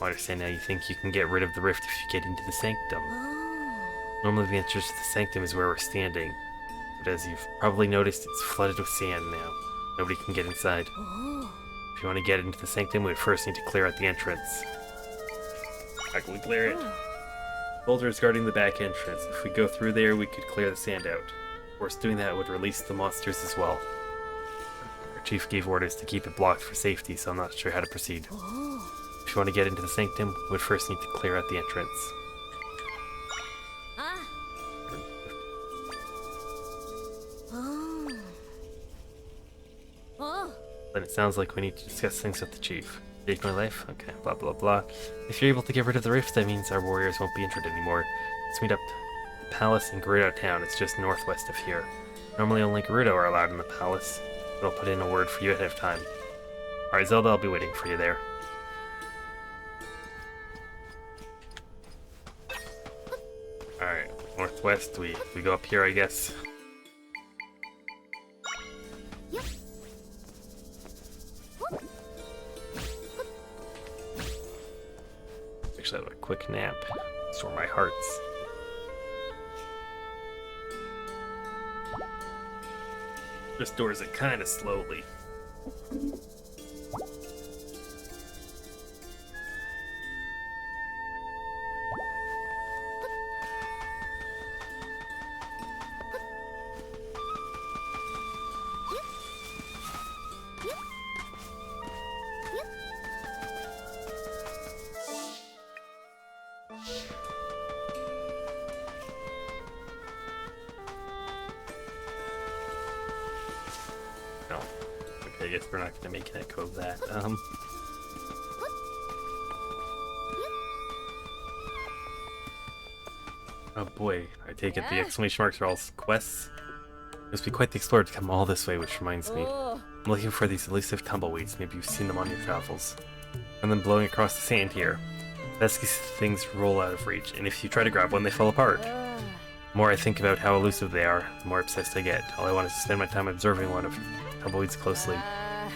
I understand now you think you can get rid of the rift if you get into the sanctum.
Oh.
Normally the entrance to the sanctum is where we're standing, but as you've probably noticed, it's flooded with sand now. Nobody can get inside.
Oh.
If you want to get into the sanctum, we would first need to clear out the entrance. How can we clear it? Boulders guarding the back entrance. If we go through there, we could clear the sand out. Of course, doing that would release the monsters as well. Our chief gave orders to keep it blocked for safety, so I'm not sure how to proceed.
Oh.
If you want to get into the sanctum, we would first need to clear out the entrance.
Ah. Oh. Oh.
Then it sounds like we need to discuss things with the chief. Take my life? Okay, blah blah blah. If you're able to get rid of the rift, that means our warriors won't be injured anymore. Let's meet up at the palace in Gerudo Town. It's just northwest of here. Normally only Gerudo are allowed in the palace, but I'll put in a word for you ahead of time. Alright, Zelda, I'll be waiting for you there. Alright, northwest, we go up here, I guess.
Yep.
Actually, have a quick nap. Store my hearts. Restores it kind of slowly. No. Okay, I guess we're not gonna make an echo of that. Oh boy, I take it the exclamation marks are all quests? It must be quite the explorer to come all this way, which reminds me.
Oh.
I'm looking for these elusive tumbleweeds. Maybe you've seen them on your travels. And then blowing across the sand here. Pesky things roll out of reach, and if you try to grab one, they fall apart.
Ah.
The more I think about how elusive they are, the more obsessed I get. All I want is to spend my time observing one of tumbleweeds closely.
Ah.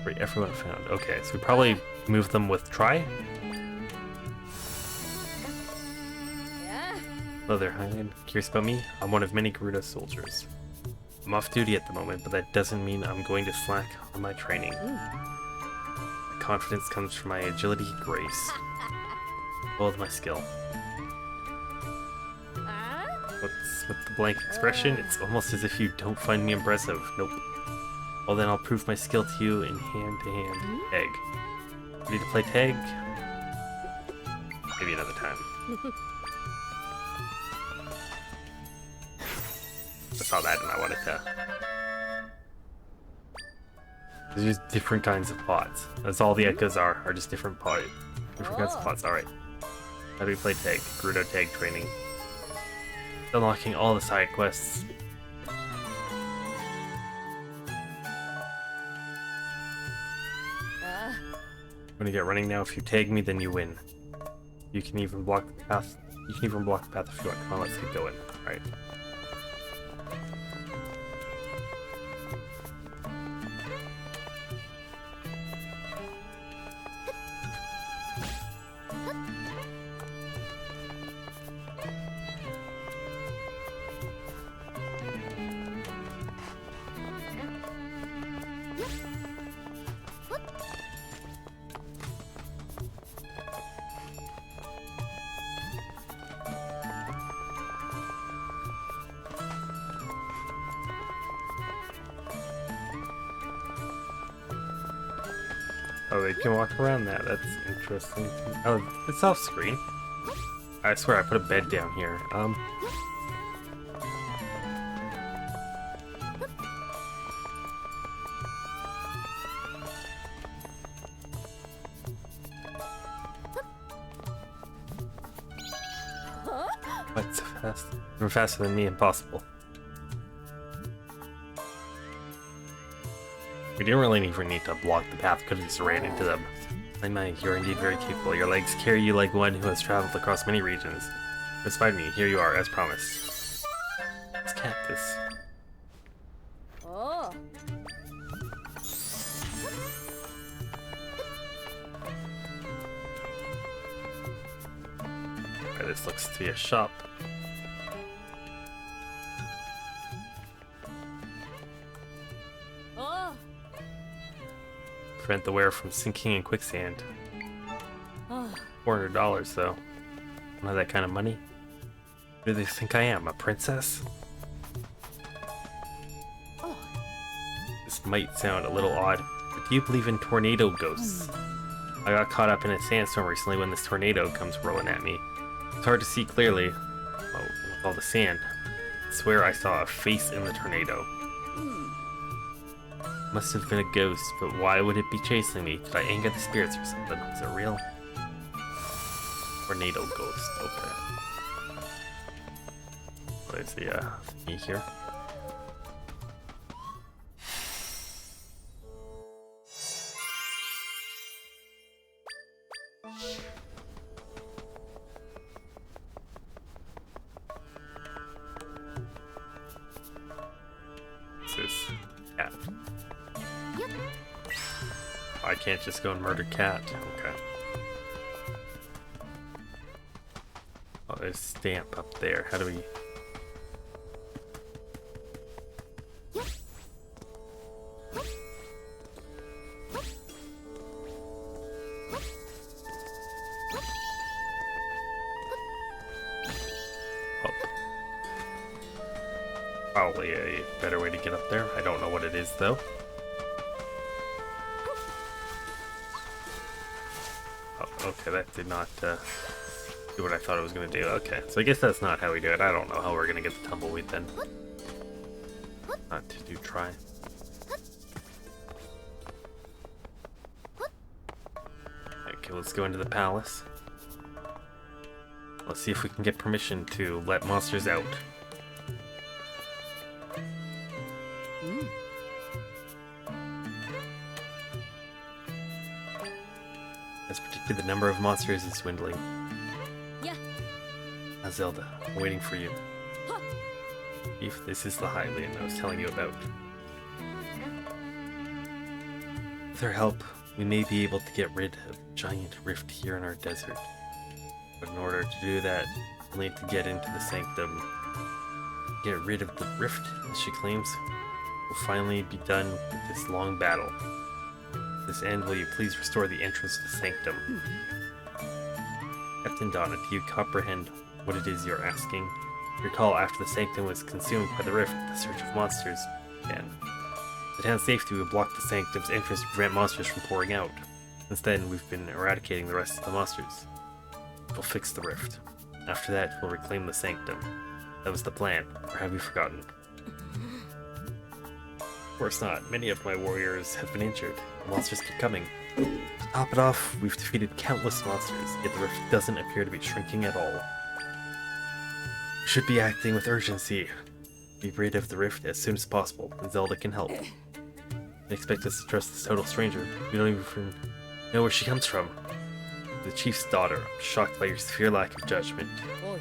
Right, everyone found. Okay, so we probably move them with try.
Yeah.
Hello there, Hylian. Curious about me? I'm one of many Gerudo soldiers. I'm off duty at the moment, but that doesn't mean I'm going to slack on my training. My confidence comes from my agility, grace, as well as my skill.
Ah.
What's with the blank expression? It's almost as if you don't find me impressive. Nope. Well then I'll prove my skill to you in hand-to-hand tag. Ready to play tag? Maybe another time. I saw that and I wanted to... There's just different kinds of pots. That's all the echoes are just different different kinds of pots. Alright. How do we play tag? Gerudo tag training. Unlocking all the side quests.
Ah.
I'm gonna get running now. If you tag me, then you win. You can even block the path. You can even block the path if you want. Come on, let's get going. Alright. Oh, they can walk around that. That's interesting. Oh, it's off screen. I swear I put a bed down here. What's so fast? You're faster than me, impossible. We didn't really even need to block the path, could have just ran into them. You're indeed very capable. Your legs carry you like one who has traveled across many regions. Despite me, here you are, as promised. This cactus.
Oh.
Alright, this looks to be a shop.
Oh.
Prevent the wearer from sinking in quicksand.
Oh.
$400 though. Don't have that kind of money. Who do they think I am? A princess?
Oh.
This might sound a little odd, but do you believe in tornado ghosts? I got caught up in a sandstorm recently when this tornado comes rolling at me. It's hard to see clearly with all the sand. I swear I saw a face in the tornado. Must have been a ghost, but why would it be chasing me? Did I anger the spirits or something? Was it real? Tornado ghost, okay. There's the thingy here. What's this? Cat.
Yep.
I can't just go and murder cat. Okay. Oh, there's a stamp up there. How do we...
Yep.
Oh. Probably a better way to get up there. I don't know what it is though. Oh, okay, that did not do what I thought it was going to do. Okay, so I guess that's not how we do it. I don't know how we're going to get the tumbleweed then. Not to do try. Okay, let's go into the palace. Let's see if we can get permission to let monsters out. As predicted, the number of monsters is dwindling.
Yeah.
Zelda, I'm waiting for you.
Huh.
If this is the Hylian I was telling you about. With her help, we may be able to get rid of the giant rift here in our desert. But in order to do that, we'll need to get into the sanctum. Get rid of the rift, as she claims, will finally be done with this long battle. To this end, will you please restore the entrance to the sanctum? Captain Donna, do you comprehend what it is you're asking? Recall, after the sanctum was consumed by the rift, the search of monsters began. The town's safety will block the sanctum's entrance to prevent monsters from pouring out. Since then, we've been eradicating the rest of the monsters. We'll fix the rift. After that, we'll reclaim the sanctum. That was the plan, or have you forgotten? Of course not. Many of my warriors have been injured. The monsters keep coming. To top it off, we've defeated countless monsters, yet the rift doesn't appear to be shrinking at all. We should be acting with urgency. Be rid of the rift as soon as possible, and Zelda can help. They expect us to trust this total stranger. We don't even know where she comes from. The chief's daughter. I'm shocked by your severe lack of judgment.
Boy.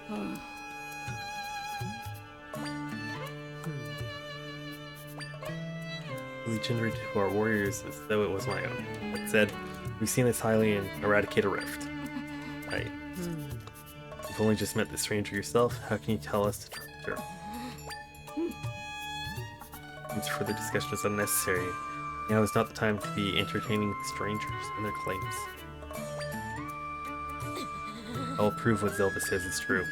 Oh.
Legendary to our warriors as though it was my own. That said, we've seen this Hylian eradicate a rift. Right. You've only just met the stranger yourself. How can you tell us to trust her? Since further discussion is unnecessary, now is not the time to be entertaining strangers and their claims. I'll prove what Zelda says is true.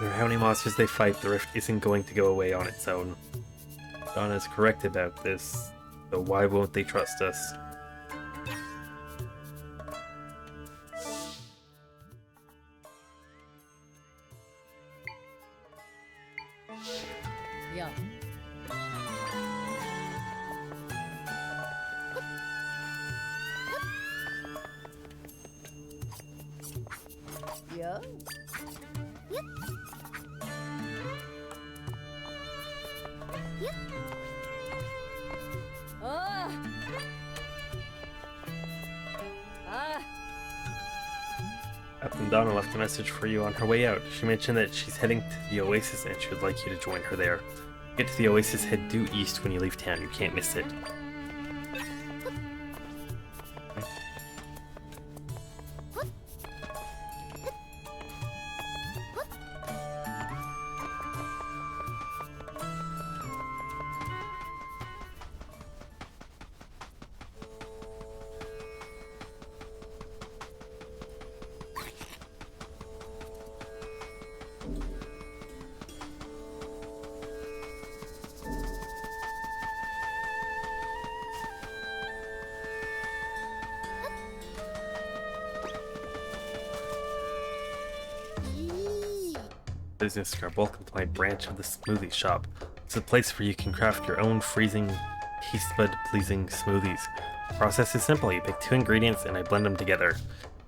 No matter how many monsters they fight, the rift isn't going to go away on its own. Donna's correct about this, so why won't they trust us?
Yeah. Yeah. Ah. Ah.
Captain Donna left a message for you on her way out. She mentioned that she's heading to the Oasis and she would like you to join her there. Get to the Oasis, head due east when you leave town. You can't miss it. Business card. Welcome to my branch of the smoothie shop. It's a place where you can craft your own freezing, taste bud pleasing smoothies. The process is simple. You pick 2 ingredients and I blend them together.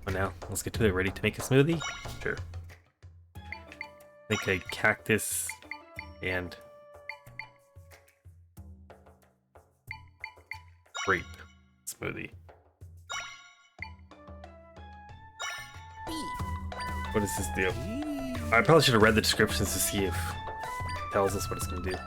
Well, now let's get to it. Ready to make a smoothie? Sure. Make a cactus and grape smoothie. What does this do? I probably should have read the descriptions to see if it tells us what it's going to do.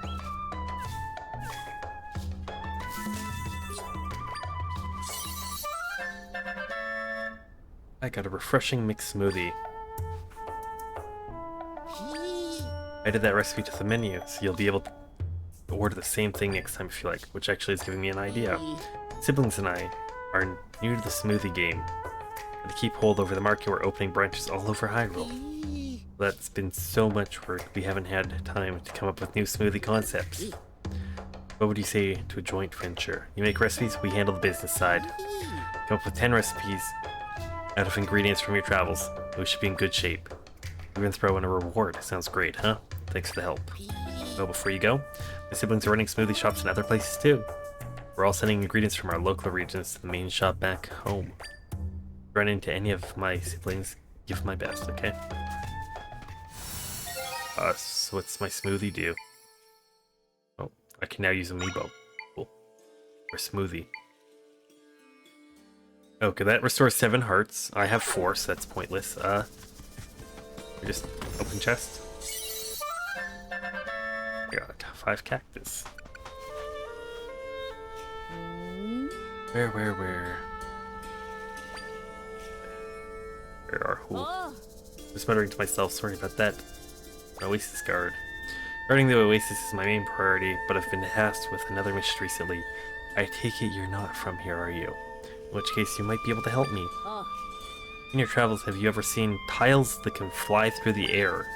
I got a refreshing mixed smoothie. I added that recipe to the menu, so you'll be able to order the same thing next time if you like, which actually is giving me an idea. Siblings and I are new to the smoothie game. And to keep hold over the market, we're opening branches all over Hyrule. That's been so much work, we haven't had time to come up with new smoothie concepts. What would you say to a joint venture? You make recipes, we handle the business side. Come up with 10 recipes out of ingredients from your travels. We should be in good shape. Even throw in a reward. Sounds great, huh? Thanks for the help. Well, before you go, my siblings are running smoothie shops in other places too. We're all sending ingredients from our local regions to the main shop back home. If you run into any of my siblings, give my best, okay? So what's my smoothie do? Oh, I can now use Amiibo. Cool. Or smoothie. Okay, that restores 7 hearts. I have 4, so that's pointless. Just open chest. Got 5 cactus. Where? Where are who?
Oh.
Just muttering to myself, sorry about that. Oasis guard. Guarding the Oasis is my main priority, but I've been tasked with another mission recently. I take it you're not from here, are you? In which case you might be able to help me.
Oh.
In your travels, have you ever seen tiles that can fly through the air?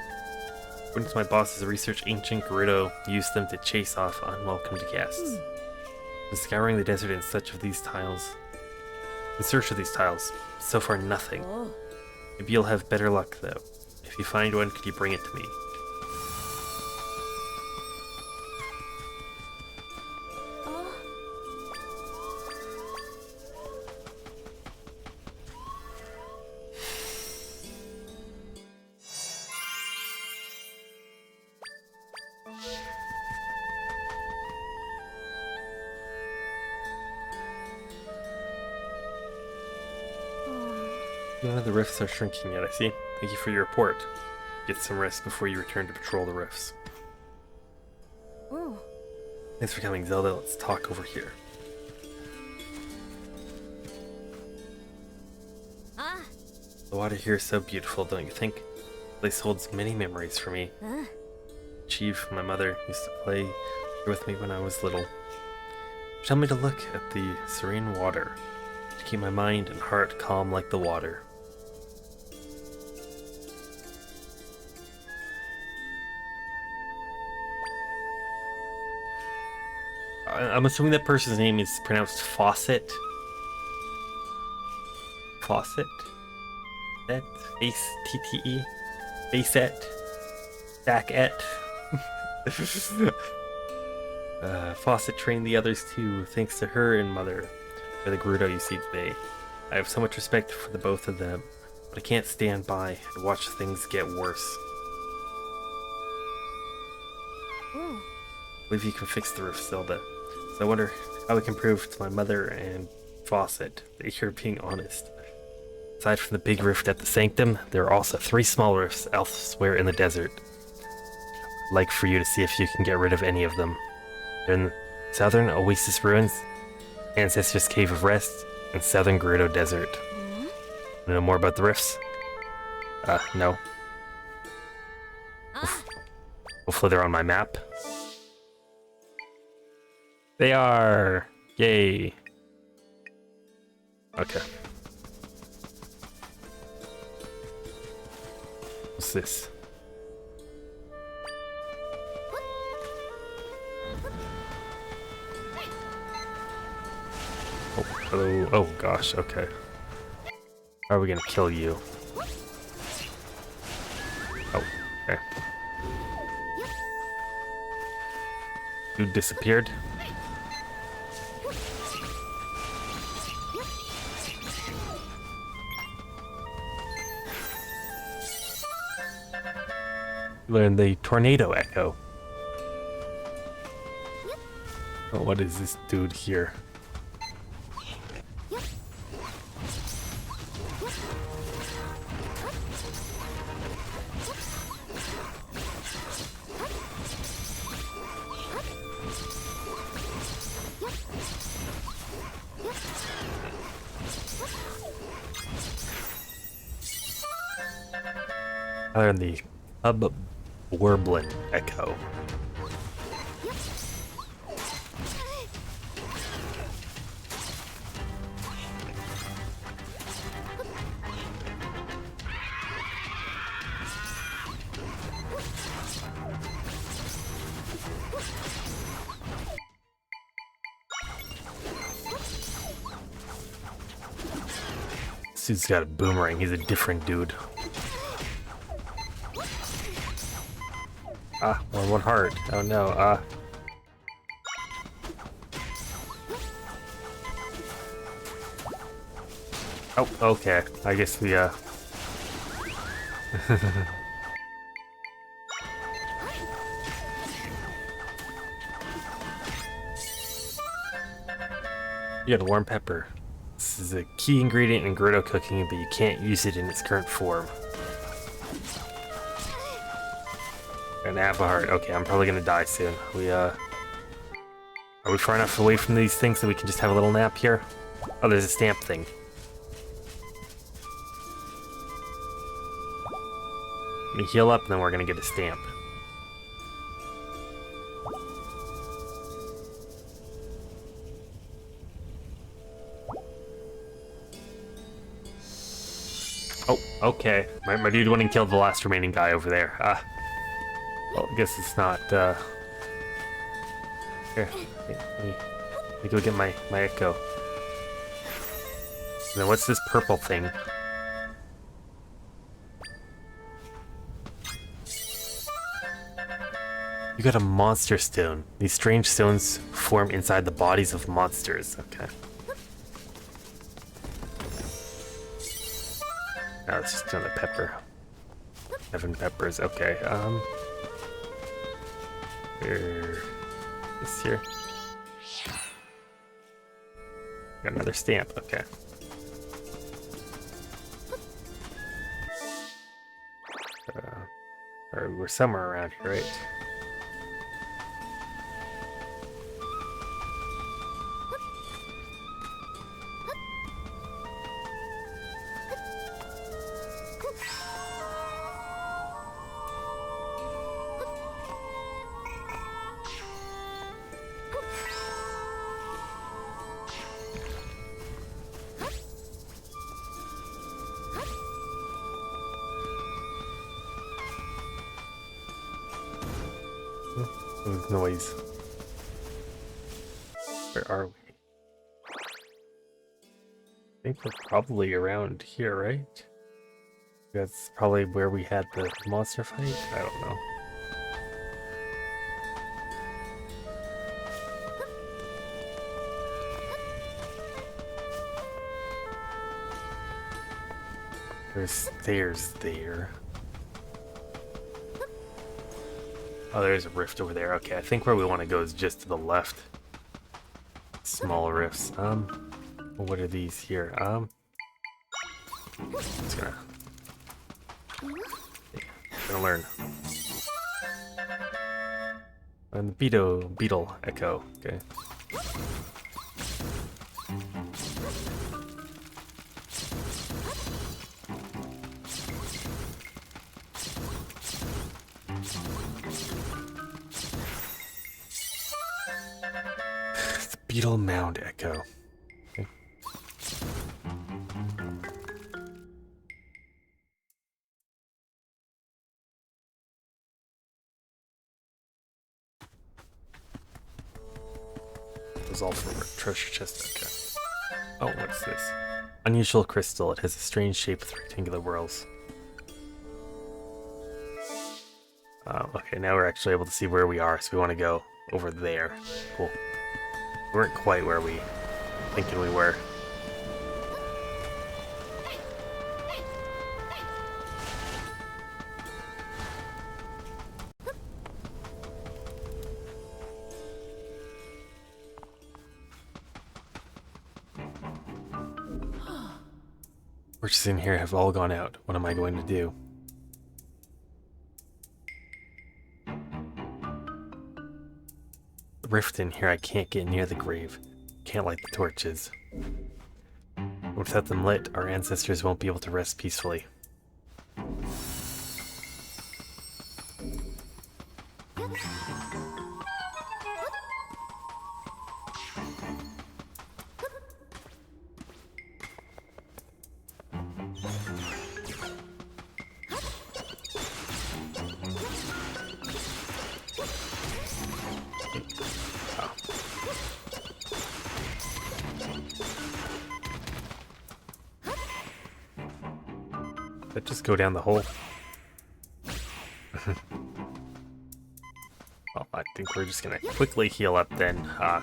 According to my boss's research, ancient Gerudo used them to chase off unwelcome guests. Been scouring the desert in search of these tiles. So far, nothing.
Oh.
Maybe you'll have better luck, though. If you find one, could you bring it to me? None of the rifts are shrinking yet, I see. Thank you for your report. Get some rest before you return to patrol the rifts.
Oh.
Thanks for coming, Zelda. Let's talk over here.
Ah.
The water here is so beautiful, don't you think? The place holds many memories for me. Chief, my mother, used to play here with me when I was little. Tell me to look at the serene water, to keep my mind and heart calm like the water. I'm assuming that person's name is pronounced Fawcett. Fawcett? That? Face-T-T-E? Facet? Back-et? Fawcett trained the others too, thanks to her and Mother, for the Gerudo you see today. I have so much respect for the both of them, but I can't stand by and watch things get worse.
Oh.
I believe you can fix the roof, Zelda. So I wonder how we can prove to my mother and Fawcett that you're being honest. Aside from the big rift at the Sanctum, there are also 3 small rifts elsewhere in the desert. I'd like for you to see if you can get rid of any of them. They're in the southern Oasis Ruins, Ancestors Cave of Rest, and southern Gerudo Desert. Want to know more about the rifts? No. Hopefully they're on my map. They are! Yay! Okay. What's this? Oh, hello. Oh gosh, okay. How are we gonna kill you? Oh, okay. You disappeared? Learn the Tornado Echo. Oh, what is this dude here? I learned the Hub Warblin Echo. This dude's got a boomerang. He's a different dude. Ah, only 1 heart. Oh no, Oh, okay. I guess we, You got a warm pepper. This is a key ingredient in Gerudo cooking, but you can't use it in its current form. An apple heart. Okay, I'm probably gonna die soon. Are we far enough away from these things so we can just have a little nap here? Oh, there's a stamp thing. Let me heal up, and then we're gonna get a stamp. Oh, okay. My dude went and killed the last remaining guy over there. Well, I guess it's not, Here, let me go get my echo. And then what's this purple thing? You got a monster stone. These strange stones form inside the bodies of monsters. Okay. Oh, it's just another pepper. 7 peppers. Okay. Here. This here. Got another stamp. Okay. Or we're somewhere around here, right? With noise. Where are we? I think we're probably around here, right? That's probably where we had the monster fight? I don't know. There's stairs there. Oh, there's a rift over there. Okay, I think where we want to go is just to the left. Small rifts. What are these here? It's gonna learn. And the beetle echo. Okay. The beetle mound echo. Okay. Was all for treasure chest. Okay. Oh, what's this? Unusual crystal. It has a strange shape with rectangular whorls. Okay, now we're actually able to see where we are, so we want to go over there. Cool. We weren't quite where we thinking we were. Torches in here have all gone out. What am I going to do? The rift in here, I can't get near the grave. Can't light the torches. Without them lit, our ancestors won't be able to rest peacefully. That just go down the hole. Well, I think we're just gonna quickly heal up then. I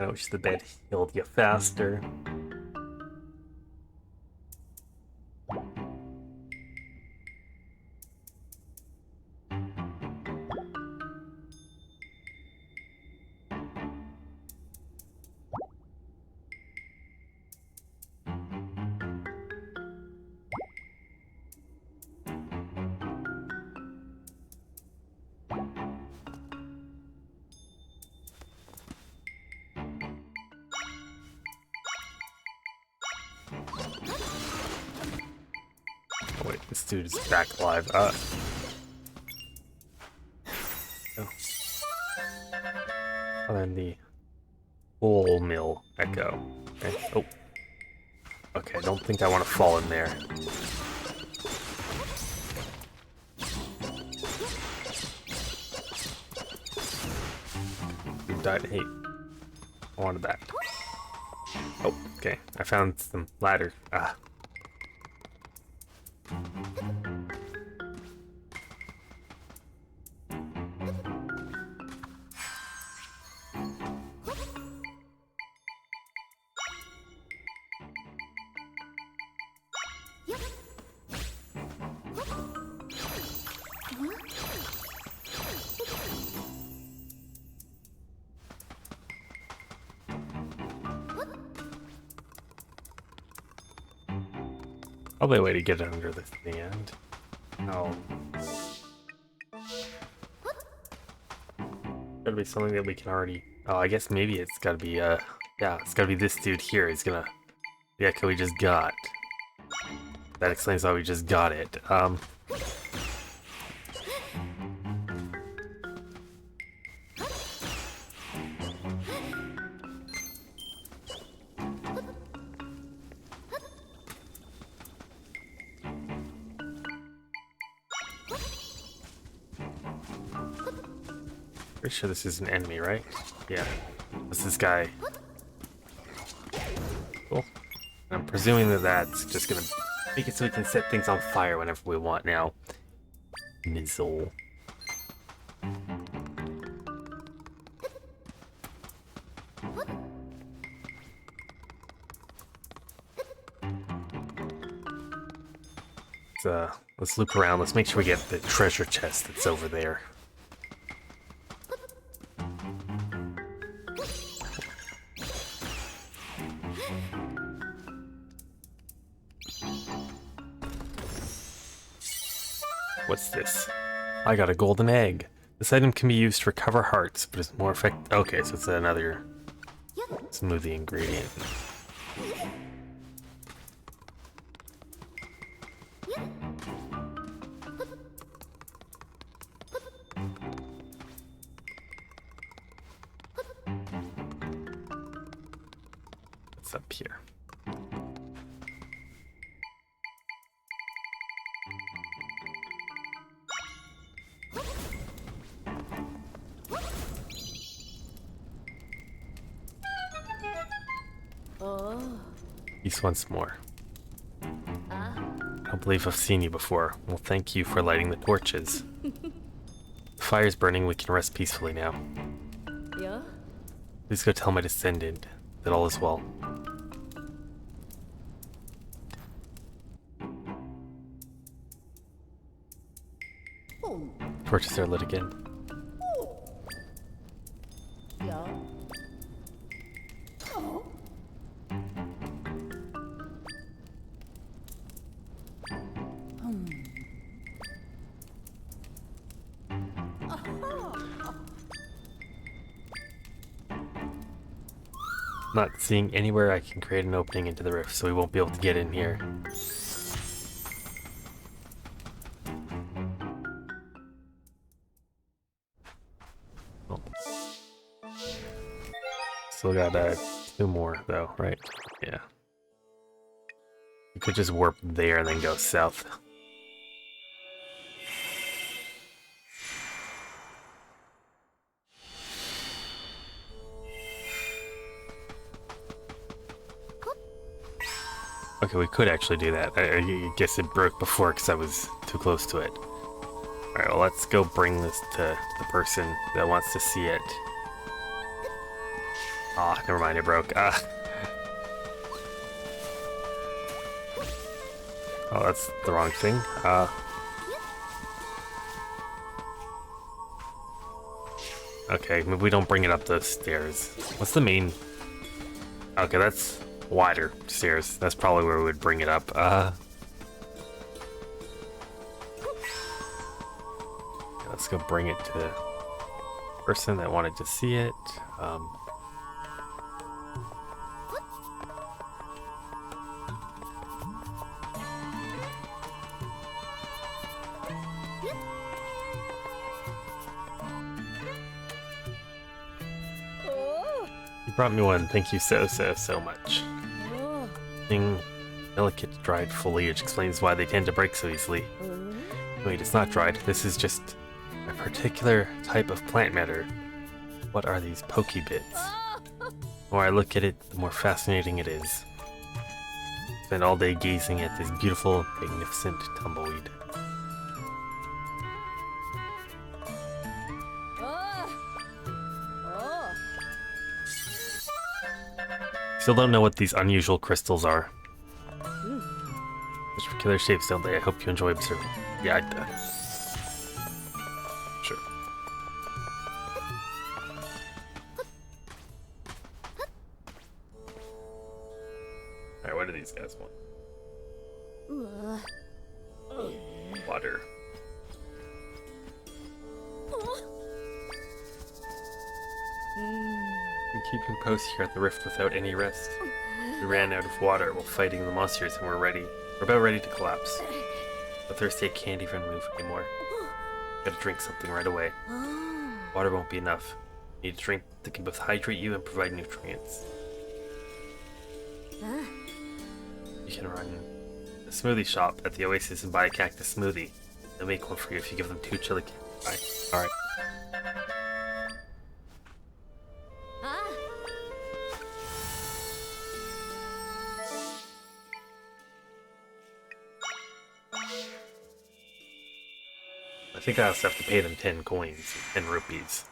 wish the bed healed you faster. Oh wait, this dude is back alive. Oh. And then the whole mill echo. Okay. Oh. Okay, I don't think I want to fall in there. You died. Hey. I wanted that. Oh, okay. I found some ladder. Ah. Probably a way to get under this in the end. Oh. Gotta be something that we can already... Oh, I guess maybe it's gotta be, yeah, it's gotta be this dude here. He's gonna... The echo we just got. That explains why we just got it. Pretty sure this is an enemy, right? Yeah. What's this guy? Cool. I'm presuming that that's just gonna make it so we can set things on fire whenever we want now. Mizzle. Let's loop around. Let's make sure we get the treasure chest that's over there. What's this? I got a golden egg. This item can be used to recover hearts, but it's more effective. Okay, so it's another smoothie ingredient. What's up here?
Oh.
Peace once more.
Ah.
I don't believe I've seen you before. Well, thank you for lighting the torches. The fire's burning, we can rest peacefully now.
Yeah.
Please go tell my descendant that all is well. Torches are lit again.
Yeah. Oh.
Not seeing anywhere I can create an opening into the rift, so we won't be able to get in here. Oh. Still got 2 more though, right? Yeah. You could just warp there and then go south. Okay, we could actually do that. I guess it broke before because I was too close to it. Alright, well, let's go bring this to the person that wants to see it. Ah, never mind, it broke. Ah. Oh, that's the wrong thing. Okay, maybe we don't bring it up the stairs. What's the main... Okay, that's wider stairs. That's probably where we would bring it up. Let's go bring it to the person that wanted to see it.
Oh.
You brought me one. Thank you so much.
Oh.
Thing delicate dried foliage explains why they tend to break so easily. Wait, it's not dried. This is just a particular type of plant matter. What are these pokey bits? The more I look at it, the more fascinating it is. Spend all day gazing at this beautiful, magnificent tumbleweed. Still don't know what these unusual crystals are. Such peculiar shapes, don't they? I hope you enjoy observing. Yeah, sure. Alright, what do these guys want? Water. We keep your post here at the rift without any rest. We ran out of water while fighting the monsters and we're about ready to collapse. So thirsty I can't even move anymore. Gotta drink something right away. Water won't be enough. You need a drink that can both hydrate you and provide nutrients. You can run a smoothie shop at the Oasis and buy a cactus smoothie. They'll make one for you if you give them 2 chili cacti. Alright. I think I also have to pay them 10 coins, 10 rupees.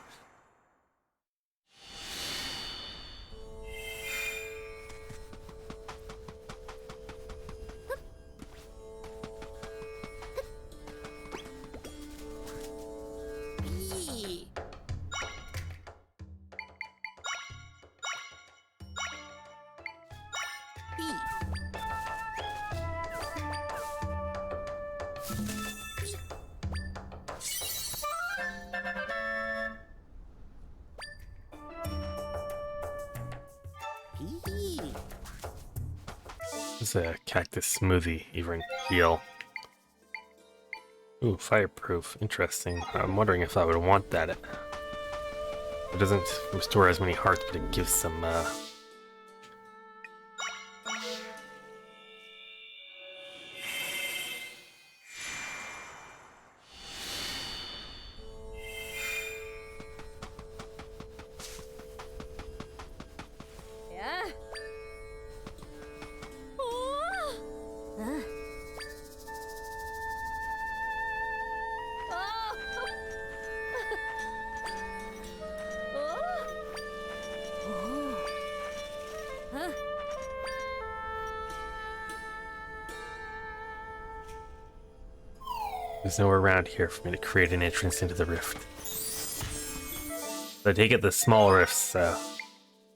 It's a cactus smoothie, even heal. Ooh, fireproof. Interesting. I'm wondering if I would want that. It doesn't restore as many hearts, but it gives some,
Yeah. Oh. Ah. Oh. Oh. Huh?
There's nowhere around here for me to create an entrance into the rift. So I take it the small rifts,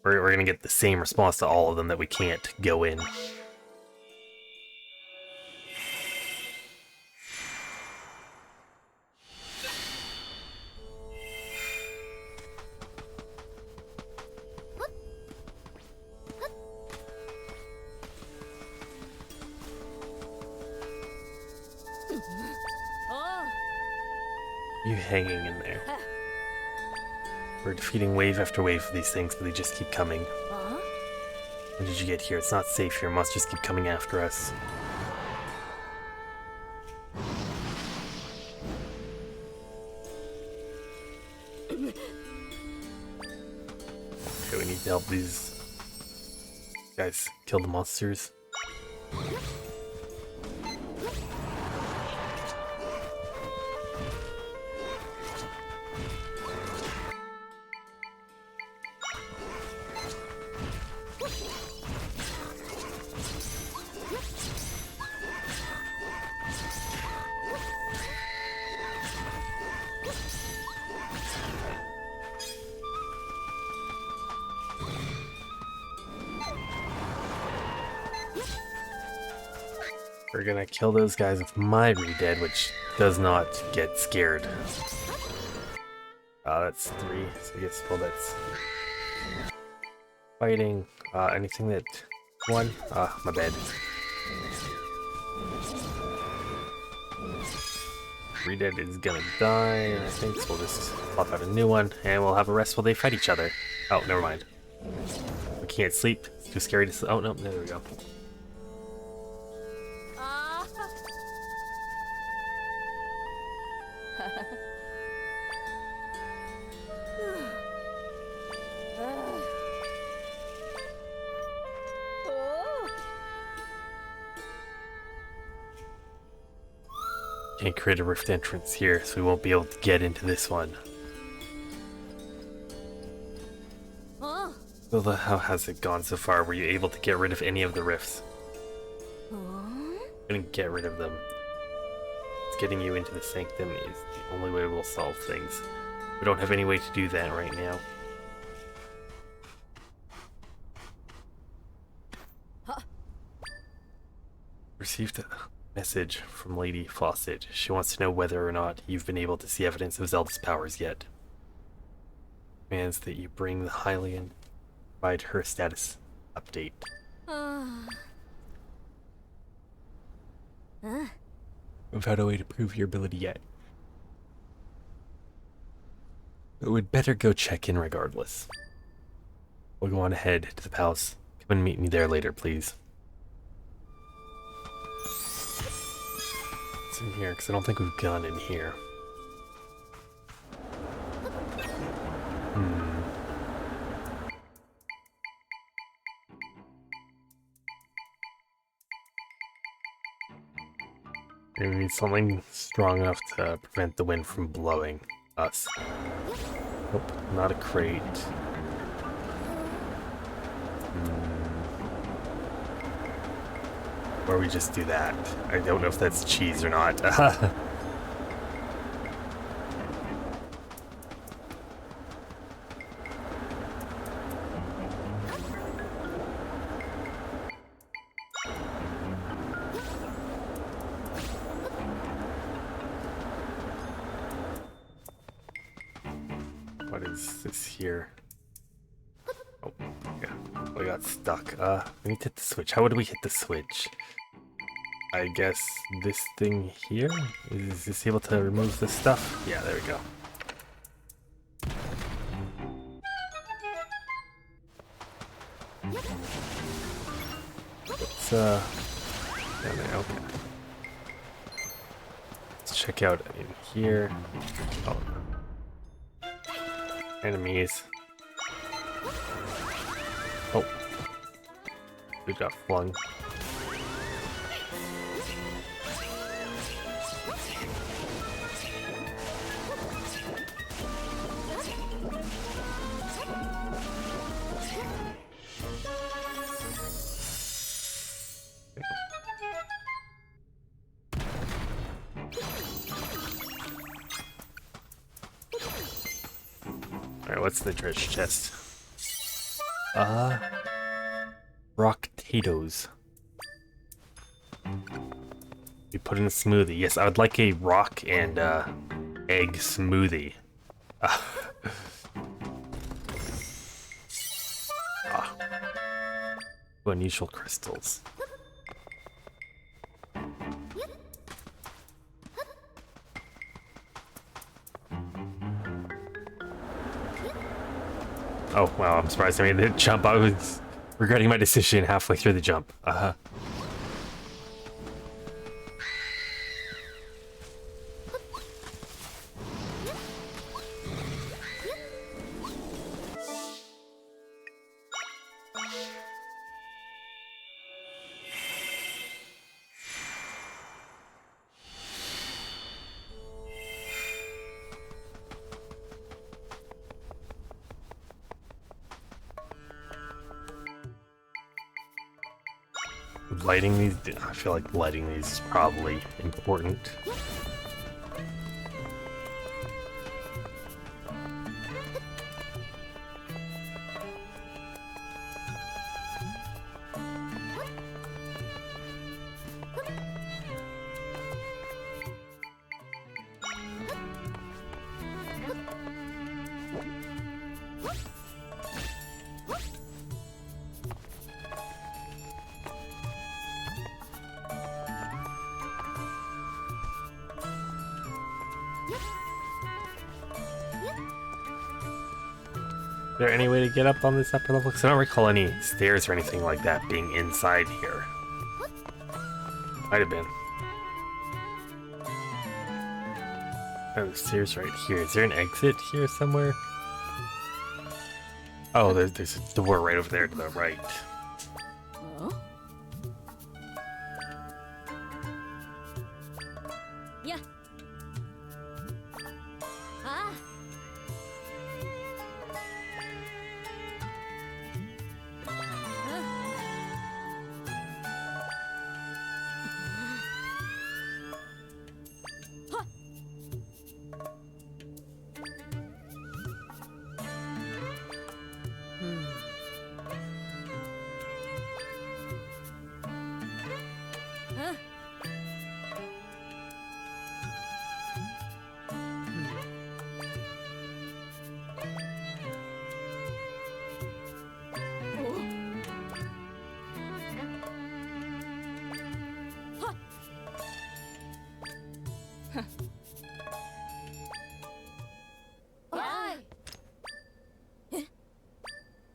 we're gonna get the same response to all of them that we can't go in.
Oh.
You hanging in there. We're defeating wave after wave of these things, but they just keep coming.
Huh?
When did you get here? It's not safe here. Monsters keep coming after us. Okay, we need to help these guys kill the monsters. We're gonna kill those guys with my Redead, which does not get scared. That's 3, so I guess, well, that's fighting. Anything that 1? My bad. Redead is gonna die, I think, so we'll just pop out a new one, and we'll have a rest while they fight each other. Oh, never mind. We can't sleep. It's too scary to sleep. Oh, no, there we go.
Ah. Oh.
Can't create a rift entrance here, so we won't be able to get into this one.
Oh.
So how has it gone so far? Were you able to get rid of any of the rifts?
Oh.
Couldn't get rid of them. It's getting you into the sanctum is the only way we'll solve things. We don't have any way to do that right now.
Huh.
Received a message from Lady Fawcett. She wants to know whether or not you've been able to see evidence of Zelda's powers yet. Demands that you bring the Hylian, provide her status update.
Ah. Huh?
We've had a way to prove your ability yet. But we'd better go check in regardless. We'll go on ahead to the palace. Come and meet me there later, please. What's in here? Because I don't think we've gone in here. Maybe we need something strong enough to prevent the wind from blowing us. Nope, not a crate. Or we just do that. I don't know if that's cheese or not. What is this here? Oh, yeah. We got stuck. We need to hit the switch. How would we hit the switch? I guess this thing here? Is this able to remove the stuff? Yeah, there we go. Let's, down there, okay. Let's check out in here. Oh. Enemies. Oh. We got flung. Alright, what's the treasure chest? Rock potatoes. We put in a smoothie. Yes, I would like a rock and egg smoothie. Unusual crystals. Oh, wow, I'm surprised I made the jump. I was regretting my decision halfway through the jump. Lighting these, I feel like lighting these is probably important. Is there any way to get up on this upper level? Because I don't recall any stairs or anything like that being inside here. Might have been. Oh, the stairs right here. Is there an exit here somewhere? Oh, there's a door right over there to the right.
Huh? Yeah. Ah.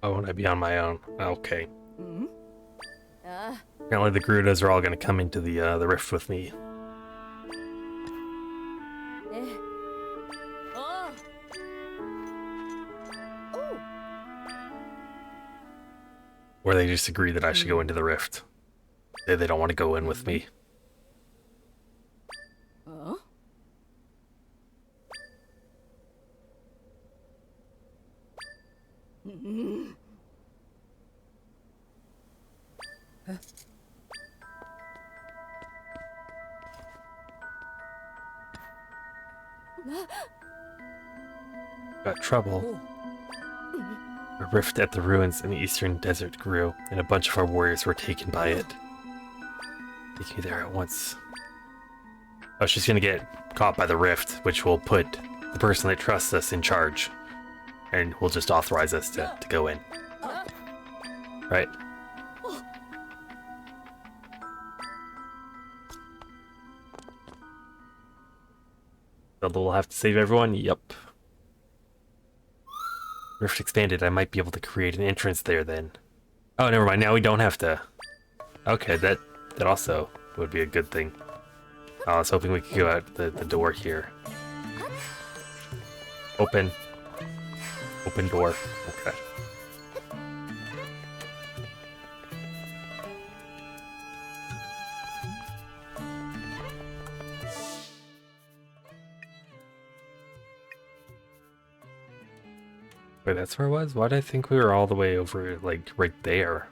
Oh, and I'd be on my own. Okay.
Hmm?
Apparently the Garudas are all going to come into the rift with me.
Oh. Oh.
Or they just agree that I should go into the rift. They don't want to go in with me.
Huh? Mm.
Got trouble. A rift at the ruins in the eastern desert grew, and a bunch of our warriors were taken by it. Take me there at once. Oh, she's gonna get caught by the rift, which will put the person that trusts us in charge. And will just authorize us to go in. Right. Zelda will have to save everyone? Yup. Rift expanded, I might be able to create an entrance there then. Oh, never mind, now we don't have to. Okay, that also would be a good thing. I was hoping we could go out the door here. Open. Open door. Okay. Wait, that's where it was? Why did I think we were all the way over, like, right there?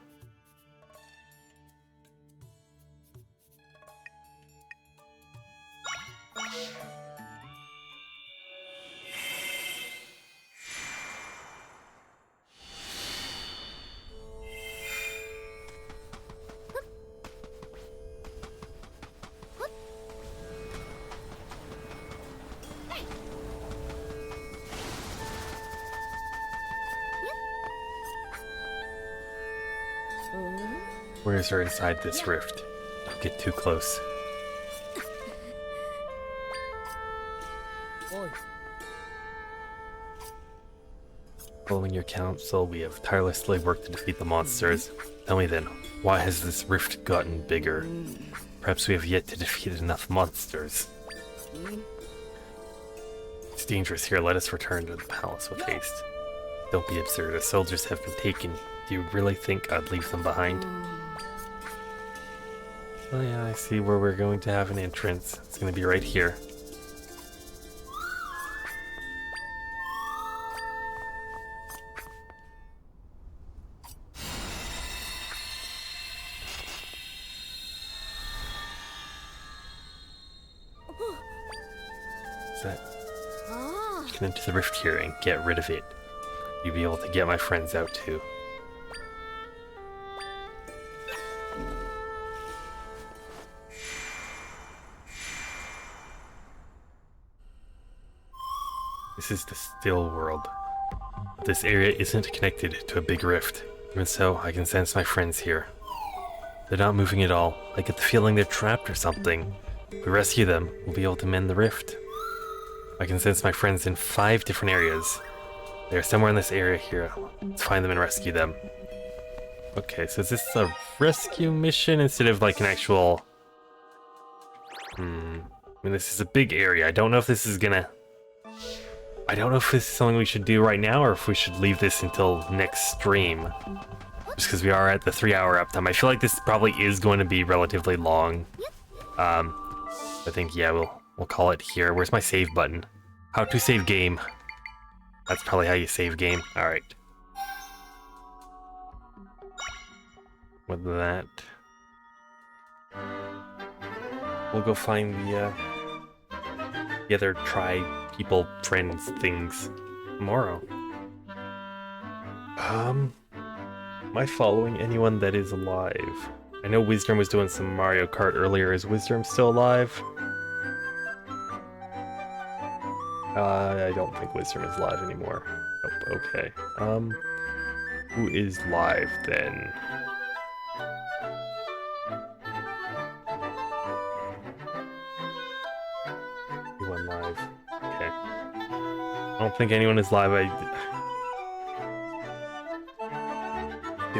Where is there inside this rift? Don't get too close. Following your counsel, we have tirelessly worked to defeat the monsters. Tell me then, why has this rift gotten bigger? Perhaps we have yet to defeat enough monsters. It's dangerous here. Let us return to the palace with haste. Don't be absurd. The soldiers have been taken. Do you really think I'd leave them behind? Oh yeah, I see where we're going to have an entrance. It's going to be right here. Is that? Get into the rift here and get rid of it. You'll be able to get my friends out too. This is the still world. But this area isn't connected to a big rift. Even so, I can sense my friends here. They're not moving at all. I get the feeling they're trapped or something. If we rescue them, we'll be able to mend the rift. I can sense my friends in 5 different areas. They're somewhere in this area here. Let's find them and rescue them. Okay, so is this a rescue mission instead of like an actual... I mean, this is a big area. I don't know if this is gonna... I don't know if this is something we should do right now or if we should leave this until next stream. Just because we are at the 3-hour uptime. I feel like this probably is going to be relatively long. I think, yeah, we'll call it here. Where's my save button? How to save game. That's probably how you save game. Alright. With that, we'll go find the other people, friends, things tomorrow. Am I following anyone that is alive? I know Wisdom was doing some Mario Kart earlier. Is Wisdom still alive? I don't think Wisdom is live anymore. Oh, okay. Who is live then? Who went live? Okay. I don't think anyone is live. I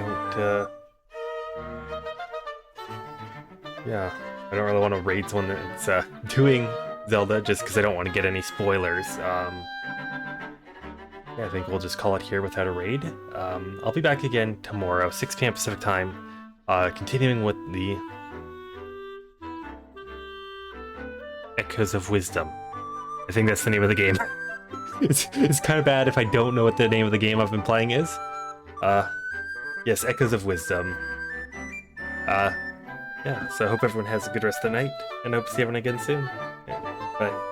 don't, yeah, I don't really want to raid someone that's doing Zelda just because I don't want to get any spoilers. Yeah, I think we'll just call it here without a raid. I'll be back again tomorrow, 6 p.m. Pacific time, continuing with the Echoes of Wisdom. I think that's the name of the game. It's kind of bad if I don't know what the name of the game I've been playing is. Yes, Echoes of Wisdom. Yeah, so I hope everyone has a good rest of the night, and I hope to see everyone again soon. Yeah, bye.